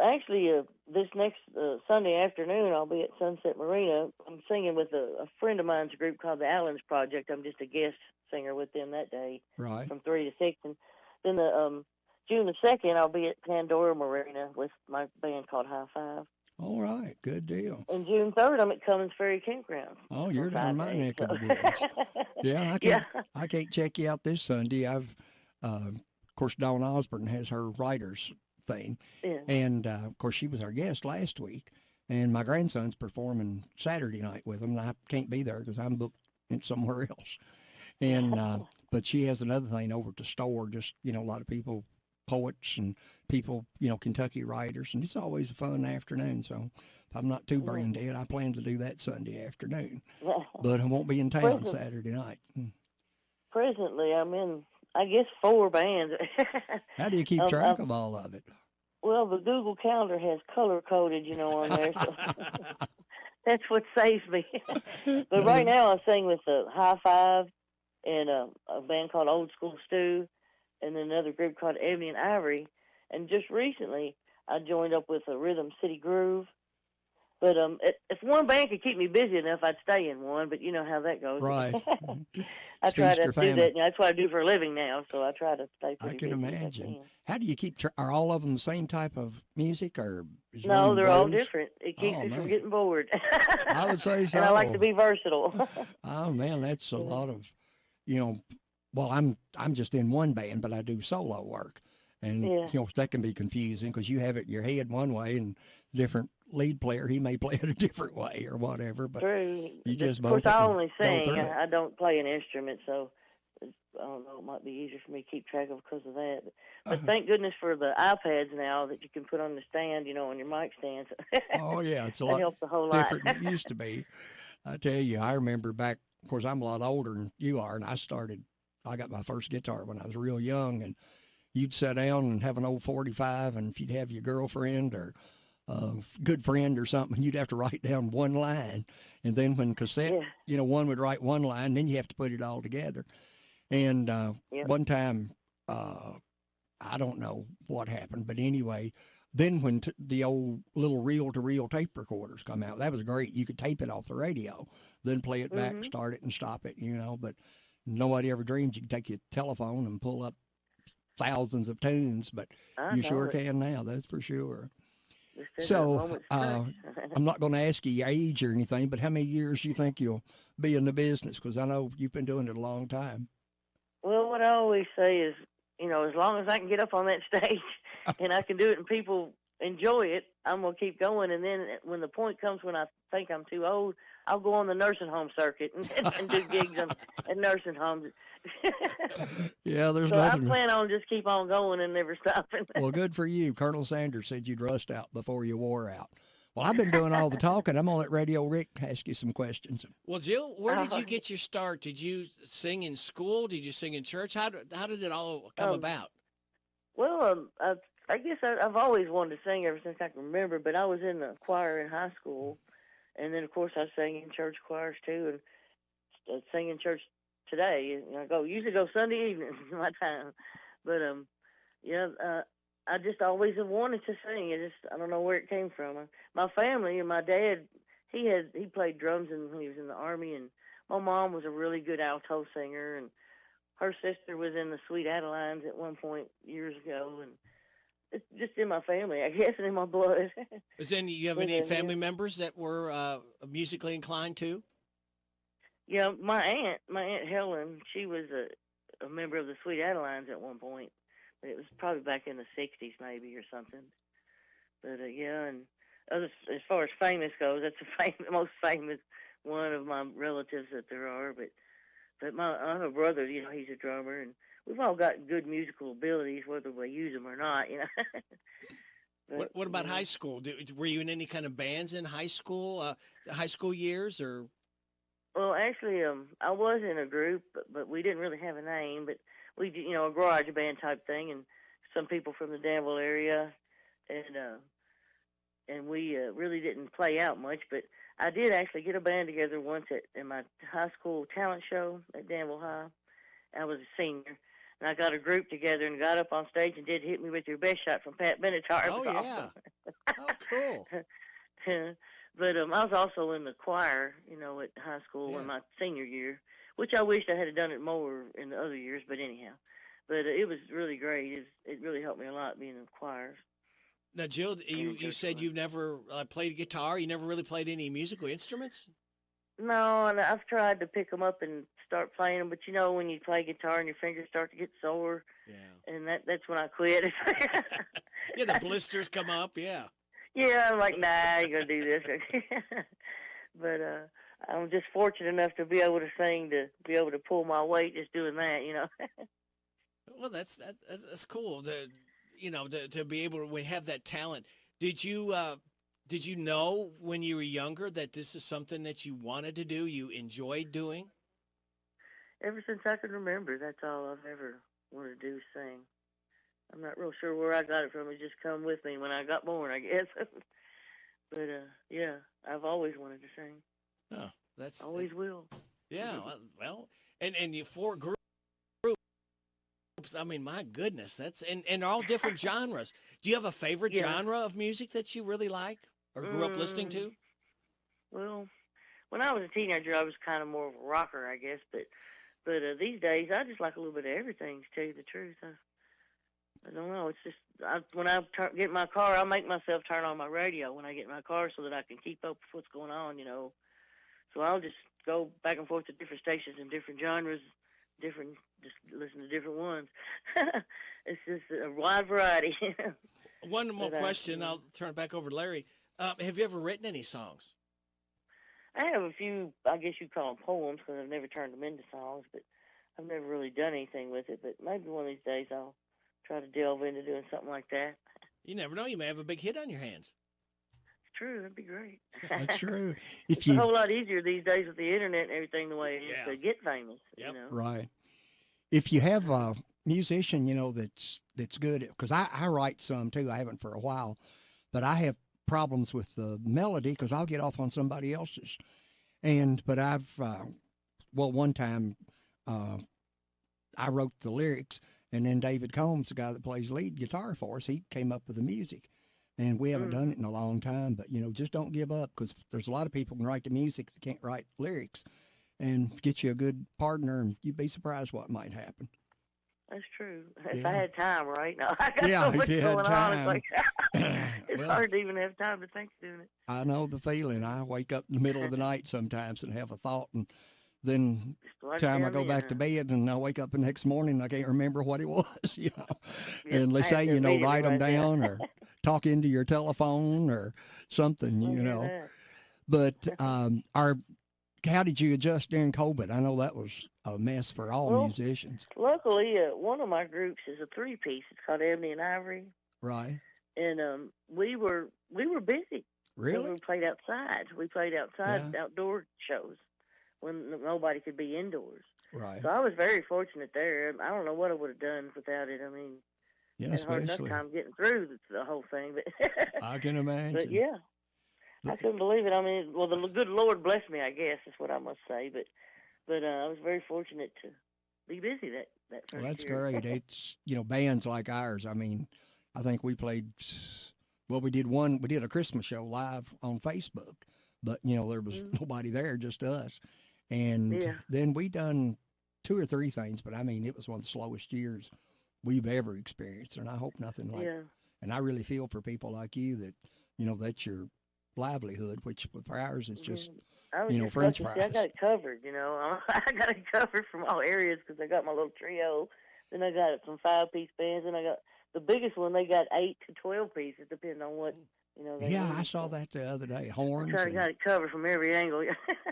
Actually, this next Sunday afternoon, I'll be at Sunset Marina. I'm singing with a friend of mine's group called the Allens Project. I'm just a guest singer with them that day, right, from 3 to 6. And then June the 2nd, I'll be at Pandora Marina with my band called High Five. All right, good deal. And June 3rd, I'm at Cummins Ferry Campground. Oh, you're down my neck of the woods. Yeah, I can't check you out this Sunday. I've, of course, Dawn Osborne has her writers thing. Yeah. And, of course, she was our guest last week. And my grandson's performing Saturday night with them. And I can't be there because I'm booked somewhere else. And but she has another thing over at the store, just, a lot of people, poets and people, Kentucky writers. And it's always a fun afternoon. So if I'm not too brain dead, I plan to do that Sunday afternoon. But I won't be in town Saturday night. Presently, I'm in, I guess, 4 bands. How do you keep track of all of it? Well, the Google Calendar has color coded, on there, so that's what saves me. But right now, I sing with High Five and a band called Old School Stew, and then another group called Ebony and Ivory. And just recently, I joined up with a Rhythm City Groove. But if one band could keep me busy enough, I'd stay in one. But you know how that goes. Right. I try to do that. That's what I do for a living now. So I try to stay pretty busy. I can imagine. How do you keep? Are all of them the same type of music, or is no? one They're blues? all different. It keeps me from getting bored. I would say so. And I like to be versatile. Oh man, that's a lot of, Well, I'm just in one band, but I do solo work, and that can be confusing because you have it in your head one way, and different lead player, he may play it a different way or whatever, but True. you just of course, I only sing. I I don't play an instrument, so I don't know. It might be easier for me to keep track of because of that. But thank goodness for the iPads now that you can put on the stand, on your mic stands. Oh yeah, it's a that lot helps a whole different lot. than it used to be. I tell you, I remember back. Of course, I'm a lot older than you are, and I got my first guitar when I was real young, and you'd sit down and have an old 45, and if you'd have your girlfriend or good friend or something, you'd have to write down one line, and then when cassette, one would write one line, then you have to put it all together. And one time, I don't know what happened, but anyway, then when the old little reel-to-reel tape recorders come out, that was great. You could tape it off the radio, then play it back, start it, and stop it, but nobody ever dreamed you could take your telephone and pull up thousands of tunes, but you sure can now, that's for sure. So I'm not going to ask you your age or anything, but how many years you think you'll be in the business? Because I know you've been doing it a long time. Well, what I always say is, as long as I can get up on that stage and I can do it and people enjoy it, I'm going to keep going. And then when the point comes when I think I'm too old, I'll go on the nursing home circuit and do gigs at nursing homes. Yeah, there's so nothing. I plan on just keep on going and never stopping. Well, good for you. Colonel Sanders said you'd rust out before you wore out. Well, I've been doing all the talking. I'm going to let Radio Rick ask you some questions. Well, Jill, where did you get your start? Did you sing in school? Did you sing in church? How did it all come about? Well, I guess I've always wanted to sing ever since I can remember, but I was in the choir in high school, and then, of course, I sang in church choirs, too, and sing in church today. I usually go Sunday evening my time. But, I just always have wanted to sing. I don't know where it came from. My family and my dad, he played drums when he was in the Army, and my mom was a really good alto singer, and her sister was in the Sweet Adelines at one point years ago, and it's just in my family, I guess, and in my blood. You have any family members that were musically inclined too? Yeah, my aunt Helen, she was a member of the Sweet Adelines at one point. It was probably back in the 60s maybe or something. But, and as far as famous goes, that's the most famous one of my relatives that there are. But I have a brother, he's a drummer, and we've all got good musical abilities, whether we use them or not, But, what about high school? Were you in any kind of bands in high school years, or? Well, actually, I was in a group, but we didn't really have a name. But we, a garage band type thing, and some people from the Danville area, and we really didn't play out much. But I did actually get a band together once in my high school talent show at Danville High. I was a senior, and I got a group together and got up on stage and did "Hit Me With Your Best Shot" from Pat Benatar. Oh yeah, oh cool. But I was also in the choir, at high school in my senior year, which I wished I had done it more in the other years. But anyhow, it was really great. It really helped me a lot being in choirs. Now, Jill, you said you've never played guitar. You never really played any musical instruments? No, and I've tried to pick them up and start playing them, but when you play guitar and your fingers start to get sore, and that's when I quit. Yeah, the blisters come up, yeah. Yeah, I'm like, nah, I ain't gonna do this. But I'm just fortunate enough to be able to sing, to be able to pull my weight just doing that, Well, that's cool. To be able to have that talent. Did you know when you were younger that this is something that you wanted to do, you enjoyed doing? Ever since I can remember, that's all I've ever wanted to do, sing. I'm not real sure where I got it from. It just come with me when I got born, I guess. But yeah, I've always wanted to sing. Oh, that's always will. Yeah, well, and you 4 groups. I mean, my goodness, that's and all different genres. Do you have a favorite genre of music that you really like or grew up listening to? Well, when I was a teenager, I was kind of more of a rocker, I guess. But these days, I just like a little bit of everything. To tell you the truth, I don't know. It's just when I get in my car, I make myself turn on my radio when I get in my car so that I can keep up with what's going on. So I'll just go back and forth to different stations and different genres, just listen to different ones. It's just a wide variety. One more question, I'll turn it back over to Larry. Have you ever written any songs? I have a few, I guess you'd call them poems, because I've never turned them into songs, but I've never really done anything with it. But maybe one of these days I'll try to delve into doing something like that. You never know. You may have a big hit on your hands. It's true. That'd be great. That's true. It's a whole lot easier these days with the internet and everything the way it is to get famous. Yep. Right. If you have a musician, that's good, because I write some too. I haven't for a while, but I have problems with the melody because I'll get off on somebody else's. But I've, one time I wrote the lyrics, and then David Combs, the guy that plays lead guitar for us, he came up with the music. And we haven't done it in a long time, but, just don't give up, because there's a lot of people can write the music that can't write lyrics, and get you a good partner, and you'd be surprised what might happen. That's true. If I had time, right? No, I got so much if you going had on. It's time. like, it's hard to even have time to think of doing it. I know the feeling. I wake up in the middle of the night sometimes and have a thought, and then time I go back to bed, and I wake up the next morning, and I can't remember what it was, And they say, write them down or talk into your telephone or something, But how did you adjust during COVID? I know that was a mess for all musicians. Luckily, one of my groups is a 3-piece. It's called Ebony and Ivory. Right. And we were busy. Really? We played outside. We played outside outdoor shows when nobody could be indoors. Right. So I was very fortunate there. I don't know what I would have done without it. I mean, yeah, I had a hard enough especially. time getting through the whole thing. But I can imagine. But yeah, I couldn't believe it. I mean, well, the good Lord blessed me, I guess, is what I must say. But I was very fortunate to be busy that first Well, that's year. great. It's, bands like ours. I mean, I think we played, we did a Christmas show live on Facebook, but, there was nobody there, just us. And then we done 2 or 3 things, but I mean, it was one of the slowest years we've ever experienced. And I hope nothing like, and I really feel for people like you that, that's your livelihood, which for ours is just, I was just French lucky. fries. I got it covered, I got it covered from all areas because I got my little trio. Then I got some 5-piece bands, and I got the biggest one. They got 8 to 12 pieces, depending on what they Yeah, need. I saw that the other day. Horns. I got it covered from every angle.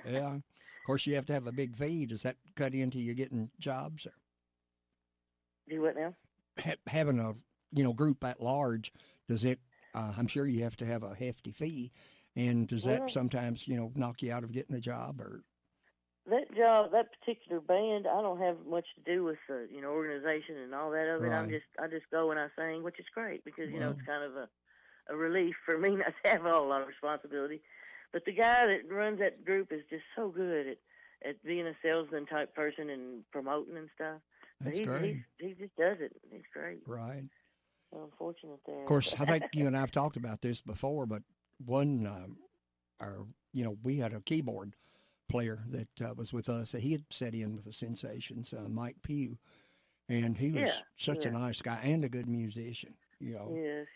Yeah. Of course, you have to have a big fee. Does that cut into you getting jobs? Or Do what now? Having a group at large, does it? I'm sure you have to have a hefty fee, and does that sometimes knock you out of getting a job? Or that job, that particular band, I don't have much to do with the organization and all that of it. Right. I just go and I sing, which is great because it's kind of a relief for me not to have a whole lot of responsibility. But the guy that runs that group is just so good at being a salesman type person and promoting and stuff. That's great. He just does it. He's great. Right. So I'm fortunate there. Of course, I think you and I've talked about this before, but we had a keyboard player that was with us. He had set in with the Sensations, Mike Pugh, and he was such a nice guy and a good musician. Yes.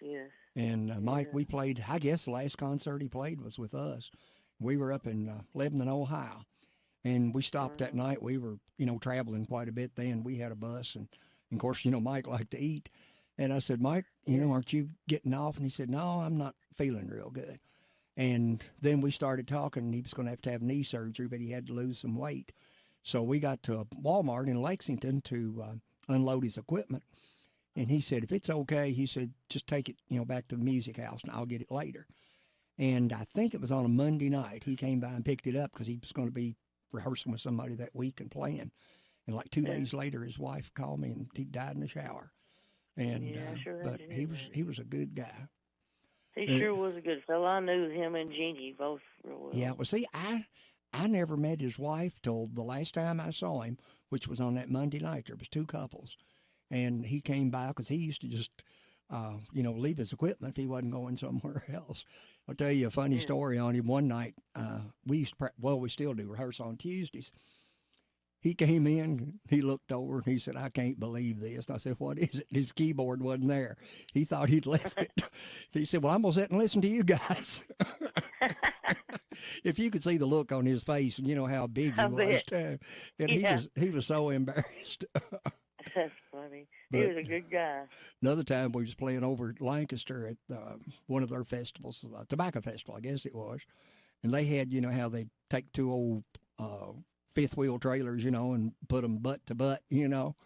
And Mike, we played, I guess the last concert he played was with us. We were up in Lebanon, Ohio, and we stopped that night. We were, traveling quite a bit then. We had a bus, and of course, Mike liked to eat. And I said, Mike, aren't you getting off? And he said, no, I'm not feeling real good. And then we started talking. He was going to have knee surgery, but he had to lose some weight. So we got to a Walmart in Lexington to unload his equipment. And he said, if it's okay, he said, just take it, back to the music house, and I'll get it later. And I think it was on a Monday night. He came by and picked it up because he was going to be rehearsing with somebody that week and playing. And like 2 days later, his wife called me, and he died in the shower. And but he was a good guy. He sure was a good fellow. I knew him and Jeannie both real well. Yeah, well, see, I never met his wife till the last time I saw him, which was on that Monday night. There was two couples, and he came by because he used to just, leave his equipment if he wasn't going somewhere else. I'll tell you a funny story on him. One night, we used to, we still do rehearse on Tuesdays. He came in, he looked over, and he said, "I can't believe this." And I said, "What is it?" His keyboard wasn't there. He thought he'd left it. He said, "Well, I'm going to sit and listen to you guys." If you could see the look on his face, and you know how big he was, and he was so embarrassed. That's funny. He was a good guy. Another time we was playing over at Lancaster at one of their festivals, tobacco festival, I guess it was, and they had, you know, how they take two old fifth wheel trailers, you know, and put them butt to butt, you know.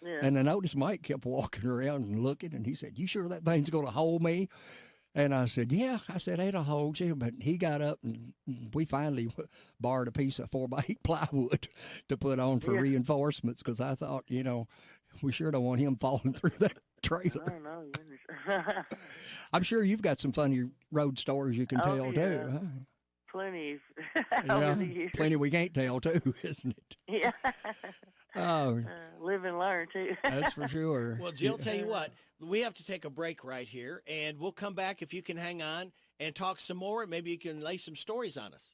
Yeah. And I noticed Mike kept walking around and looking, and he said, "You sure that thing's going to hold me?" And I said, "Yeah." I said, "It'll hold you." But he got up, and we finally borrowed a piece of 4x8 plywood to put on for reinforcements, because I thought, you know, we sure don't want him falling through that trailer. I don't know. I'm sure you've got some funny road stories you can tell, too. Huh? Plenty over the years. Plenty we can't tell, too, isn't it? Yeah. Oh, live and learn, too. That's for sure. Well, Jill, tell you what, we have to take a break right here, and we'll come back if you can hang on and talk some more. Maybe you can lay some stories on us.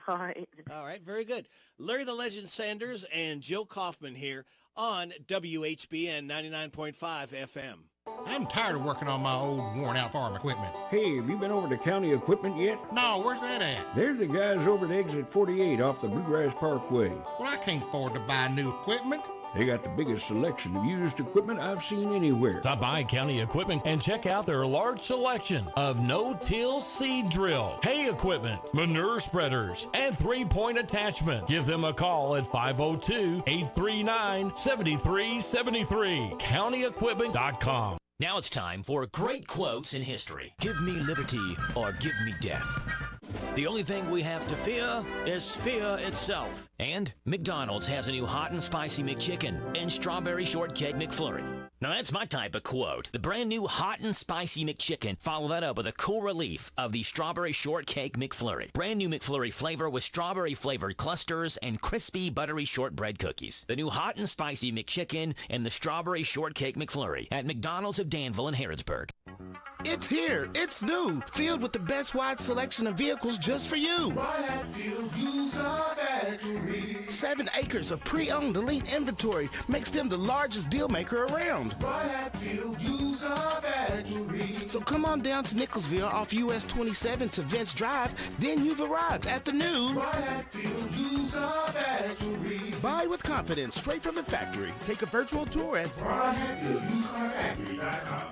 All right. All right, very good. Larry the Legend Sanders and Jill Kaufman here on WHBN 99.5 FM. I'm tired of working on my old worn-out farm equipment. Hey, have you been over to County Equipment yet? No, where's that at? They're the guys over at Exit 48 off the Bluegrass Parkway. Well, I can't afford to buy new equipment. They got the biggest selection of used equipment I've seen anywhere. Stop by County Equipment and check out their large selection of no-till seed drill, hay equipment, manure spreaders, and three-point attachment. Give them a call at 502-839-7373. CountyEquipment.com. Now it's time for great quotes in history. Give me liberty or give me death. The only thing we have to fear is fear itself. And McDonald's has a new hot and spicy McChicken and strawberry shortcake McFlurry. Now that's my type of quote. The brand new hot and spicy McChicken. Follow that up with a cool relief of the strawberry shortcake McFlurry. Brand new McFlurry flavor with strawberry flavored clusters and crispy buttery shortbread cookies. The new hot and spicy McChicken and the strawberry shortcake McFlurry at McDonald's of Danville and Harrodsburg. It's here. It's new. Filled with the best wide selection of vehicles just for you. 7 acres of pre-owned elite inventory makes them the largest deal maker around. So come on down to Nicholsville off US 27 to Vince Drive. Then you've arrived at the new Buy with confidence straight from the factory. Take a virtual tour at BriarHatfieldUsedCarFactory.com.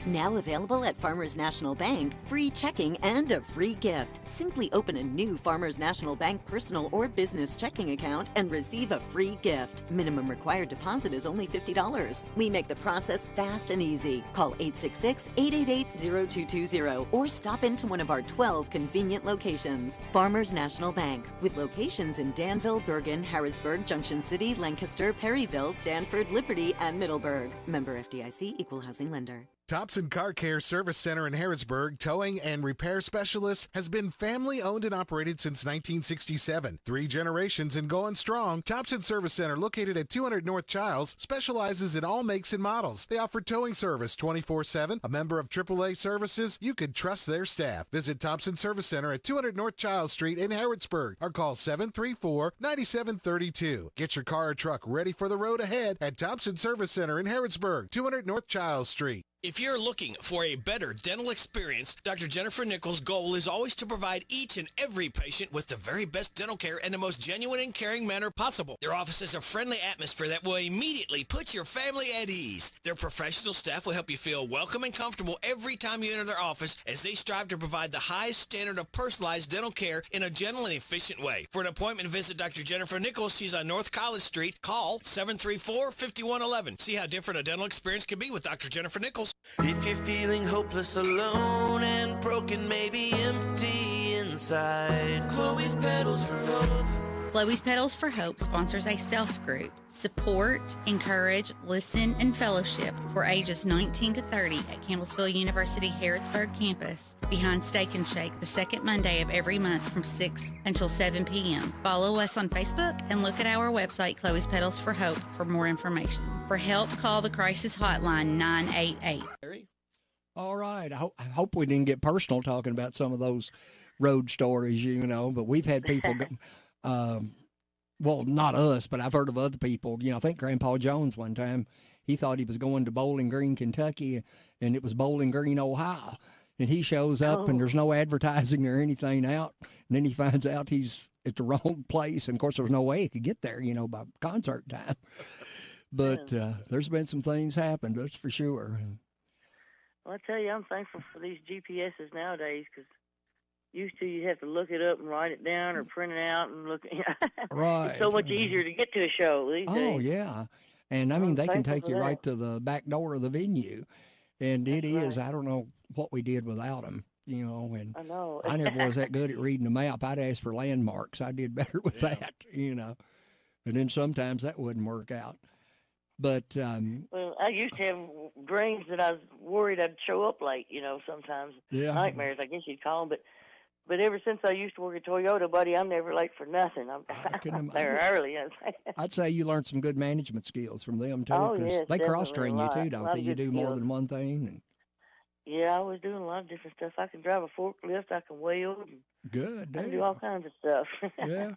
Now available at Farmers National Bank, free checking and a free gift. Simply open a new Farmers National Bank personal or business checking account and receive a free gift. Minimum required deposit is only $50. We make the process fast and easy. Call 866-888-0220 or stop into one of our 12 convenient locations. Farmers National Bank, with locations in Danville, Bergen, Harrodsburg, Junction City, Lancaster, Perryville, Stanford, Liberty, and Middleburg. Member FDIC, Equal Housing Lender. Thompson Car Care Service Center in Harrodsburg, towing and repair specialist, has been family-owned and operated since 1967. 3 generations and going strong. Thompson Service Center, located at 200 North Childs, specializes in all makes and models. They offer towing service 24/7. A member of AAA Services, you can trust their staff. Visit Thompson Service Center at 200 North Childs Street in Harrodsburg or call 734-9732. Get your car or truck ready for the road ahead at Thompson Service Center in Harrodsburg, 200 North Childs Street. If you're looking for a better dental experience, Dr. Jennifer Nichols' goal is always to provide each and every patient with the very best dental care in the most genuine and caring manner possible. Their office is a friendly atmosphere that will immediately put your family at ease. Their professional staff will help you feel welcome and comfortable every time you enter their office, as they strive to provide the highest standard of personalized dental care in a gentle and efficient way. For an appointment, visit Dr. Jennifer Nichols. She's on North College Street. Call 734-5111. See how different a dental experience can be with Dr. Jennifer Nichols. If you're feeling hopeless, alone, and broken, maybe empty inside, Chloe's Petals for Hope Chloe's Petals for Hope sponsors a self group. Support, encourage, listen, and fellowship for ages 19 to 30 at Campbellsville University Harrodsburg campus behind Steak and Shake the second Monday of every month from 6 until 7 p.m. Follow us on Facebook and look at our website, Chloe's Petals for Hope, for more information. For help, call the crisis hotline 988. All right. I hope we didn't get personal talking about some of those road stories, but we've had people go, well, not us, but I've heard of other people. I think Grandpa Jones one time, he thought he was going to Bowling Green, Kentucky, and it was Bowling Green, Ohio. And he shows up and there's no advertising or anything out. And then he finds out he's at the wrong place. And of course, there was no way he could get there, by concert time. But there's been some things happen, that's for sure. Well, I tell you, I'm thankful for these GPSs nowadays, because used to you have to look it up and write it down or print it out and look. Right. It's so much easier to get to a show these days. Oh, yeah. And, I mean, they can take you right to the back door of the venue. And it is, I don't know what we did without them, and I know. I never was that good at reading a map. I'd ask for landmarks. I did better with that, And then sometimes that wouldn't work out. But well, I used to have dreams that I was worried I'd show up late, sometimes. Yeah. Nightmares, I guess you'd call them. But ever since I used to work at Toyota, buddy, I'm never late for nothing. I'm there early. I'd say you learned some good management skills from them, too. Oh, 'cause yes, they cross-train you, definitely. too, don't they? You do more than one thing. And yeah, I was doing a lot of different stuff. I can drive a forklift. I can weld. Good. I can do all kinds of stuff. Yeah.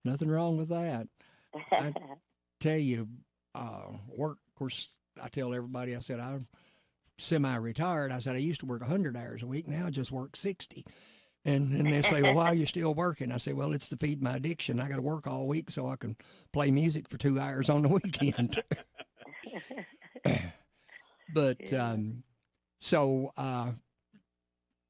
Nothing wrong with that. I tell you, work, of course, I tell everybody, I said, I'm semi-retired. I said, I used to work 100 hours a week. Now I just work 60. And then they say, well, why are you still working? I say, well, it's to feed my addiction. I got to work all week so I can play music for 2 hours on the weekend. But, so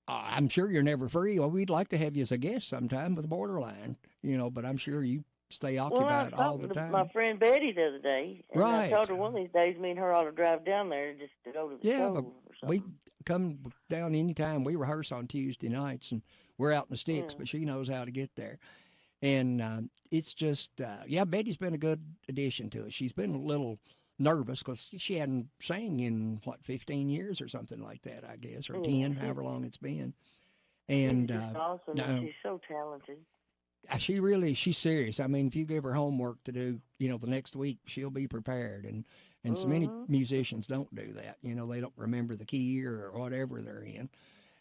I'm sure you're never free. Well, we'd like to have you as a guest sometime with Borderline, but I'm sure you stay occupied all the time. My friend Betty the other day. And right. I told her one of these days me and her ought to drive down there just to go to the show. But we come down anytime. We rehearse on Tuesday nights, and we're out in the sticks, but she knows how to get there. And it's just, Betty's been a good addition to us. She's been a little nervous because she hadn't sang in, 15 years or something like that, I guess, or 10, however long it's been. And she's just awesome. She's so talented. She's serious. I mean, if you give her homework to do, the next week, she'll be prepared. And so many musicians don't do that. They don't remember the key or whatever they're in.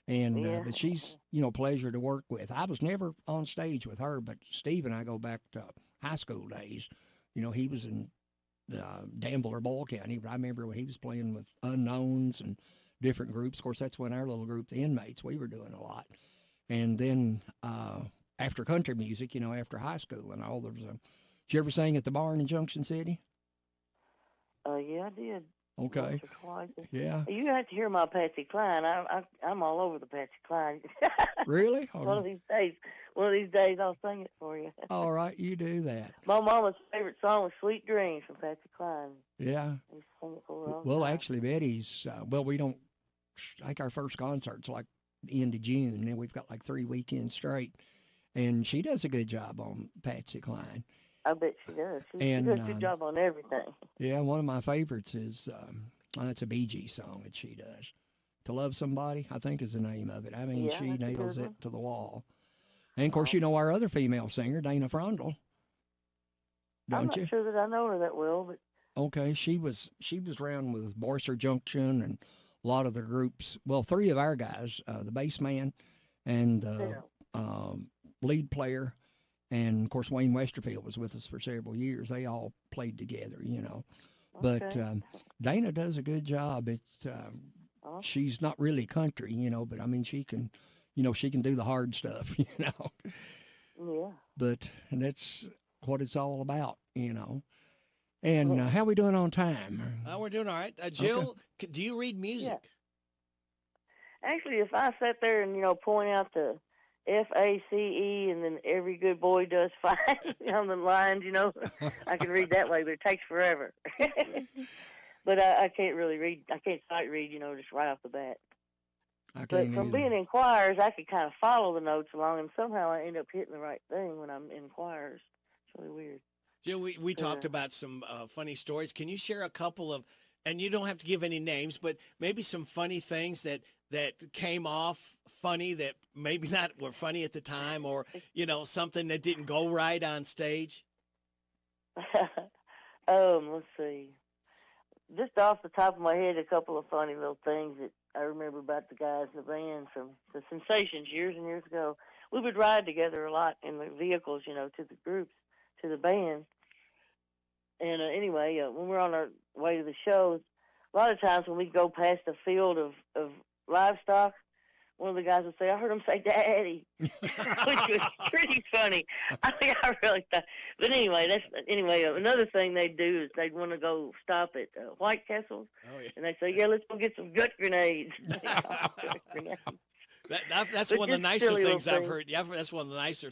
And but she's, pleasure to work with. I was never on stage with her, but Steve and I go back to high school days. He was in Danville or Boyle County. I remember when he was playing with Unknowns and different groups. Of course, that's when our little group, the Inmates, we were doing a lot. And then after country music, after high school and all, did you ever sing at the barn in Junction City? Yeah, I did. Okay. Yeah. You have to hear my Patsy Cline. I'm all over the Patsy Cline. Really? One of these days, I'll sing it for you. All right, you do that. My mama's favorite song was "Sweet Dreams" from Patsy Cline. Yeah. We sing it for her all the well, time. actually, Betty's. We don't. I think our first concert's like the end of June, and then we've got like 3 weekends straight, and she does a good job on Patsy Cline. I bet she does. She does a good job on everything. Yeah, one of my favorites is, it's a Bee Gees song that she does. To Love Somebody, I think is the name of it. I mean, she nails it to the wall. And, of course, our other female singer, Dana Frondel. I'm not sure that I know her that well, but... Okay, she was around with Borser Junction and a lot of the groups. Well, 3 of our guys, the bass man and the lead player, and, of course, Wayne Westerfield was with us for several years. They all played together, But Dana does a good job. It's she's not really country, but, I mean, she can do the hard stuff, Yeah. But that's what it's all about, And how we doing on time? We're doing all right. Jill, do you read music? Yeah. Actually, if I sat there and, point out the FACE and then every good boy does fine on the lines, I can read that way, but it takes forever. But I can't really read. I can't sight read, just right off the bat. But from being in choirs, I could kind of follow the notes along, and somehow I end up hitting the right thing when I'm in choirs. really weird. Jill, we talked about some funny stories. Can you share a couple of, and you don't have to give any names, but maybe some funny things that came off funny that maybe not were funny at the time, or, something that didn't go right on stage? Let's see. Just off the top of my head, a couple of funny little things that I remember about the guys in the band from the Sensations years and years ago. We would ride together a lot in the vehicles, to the groups, to the band. And anyway, when we're on our way to the shows, a lot of times when we go past a field of livestock, one of the guys would say, "I heard him say Daddy," which was pretty funny. I really thought. But anyway, another thing they'd do is they'd want to go stop at White Castle's, and they'd say, "Yeah, let's go get some gut grenades." That's one of the nicer things I've heard. Yeah, that's one of the nicer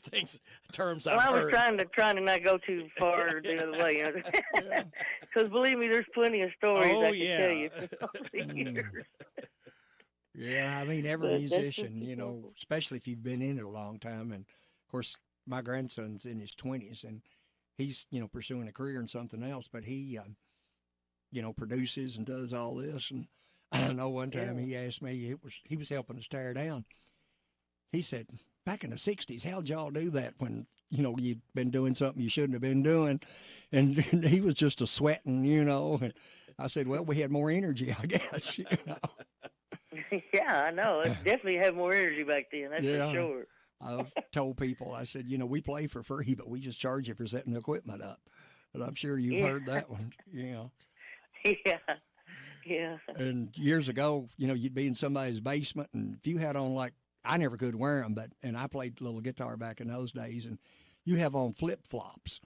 terms I've heard. I was trying to not go too far the other way, because believe me, there's plenty of stories I can tell you. Yeah, I mean, every musician, especially if you've been in it a long time. And, of course, my grandson's in his 20s, and he's, pursuing a career in something else. But he, produces and does all this. And I know one time he asked me, he was helping us tear down. He said, "Back in the 60s, how'd y'all do that when, you'd been doing something you shouldn't have been doing?" And he was just a sweating, And I said, "Well, we had more energy, I guess, Yeah, I know. It definitely had more energy back then, that's for sure. I've told people, I said, we play for free, but we just charge you for setting the equipment up. But I'm sure you've heard that one, Yeah. And years ago, you'd be in somebody's basement, and if you had on, I never could wear them, and I played a little guitar back in those days, and you have on flip-flops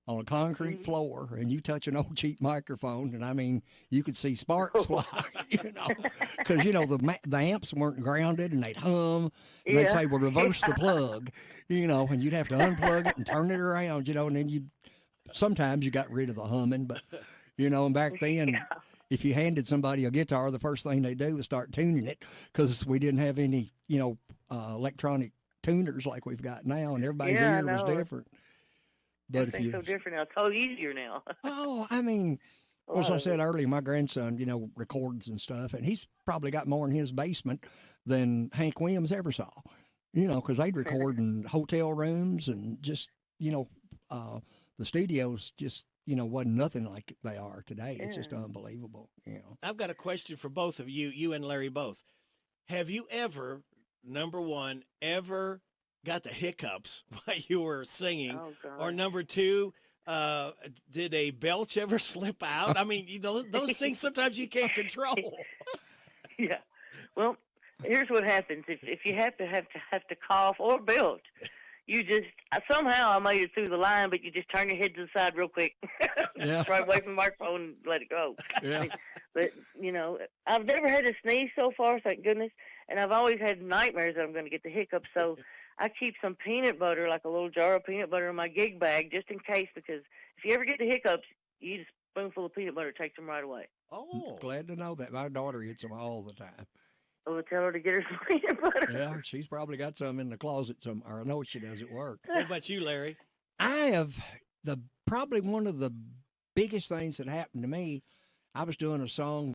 on a concrete floor, and you touch an old cheap microphone, and I mean, you could see sparks fly, because the amps weren't grounded, and they'd hum, and they'd say, "Well, reverse the plug," and you'd have to unplug it and turn it around, and then sometimes you got rid of the humming, but and back then, if you handed somebody a guitar, the first thing they do was start tuning it, because we didn't have any electronic tuners like we've got now, and everybody's ear was different. But if so different now, it's so easier now. I mean, as I said earlier, my grandson, records and stuff, and he's probably got more in his basement than Hank Williams ever saw, because they'd record in hotel rooms, and just, the studios just, wasn't nothing like they are today. It's just unbelievable, I've got a question for both of you, you and Larry both. Have you ever, number one, got the hiccups while you were singing? Or number two, did a belch ever slip out? I mean, those things sometimes you can't control. Yeah. Well, here's what happens. If you have to cough or belch, you just, somehow I made it through the line, but you just turn your head to the side real quick. Right away from the microphone and let it go. Yeah. But, I've never had a sneeze so far, thank goodness. And I've always had nightmares that I'm going to get the hiccups. So I keep some peanut butter, like a little jar of peanut butter in my gig bag, just in case, because if you ever get the hiccups, you eat a spoonful of peanut butter, takes them right away. Oh. Glad to know that. My daughter eats them all the time. Oh, tell her to get her some peanut butter. Yeah, she's probably got some in the closet somewhere. I know she does at work. What about you, Larry? I have probably one of the biggest things that happened to me. I was doing a song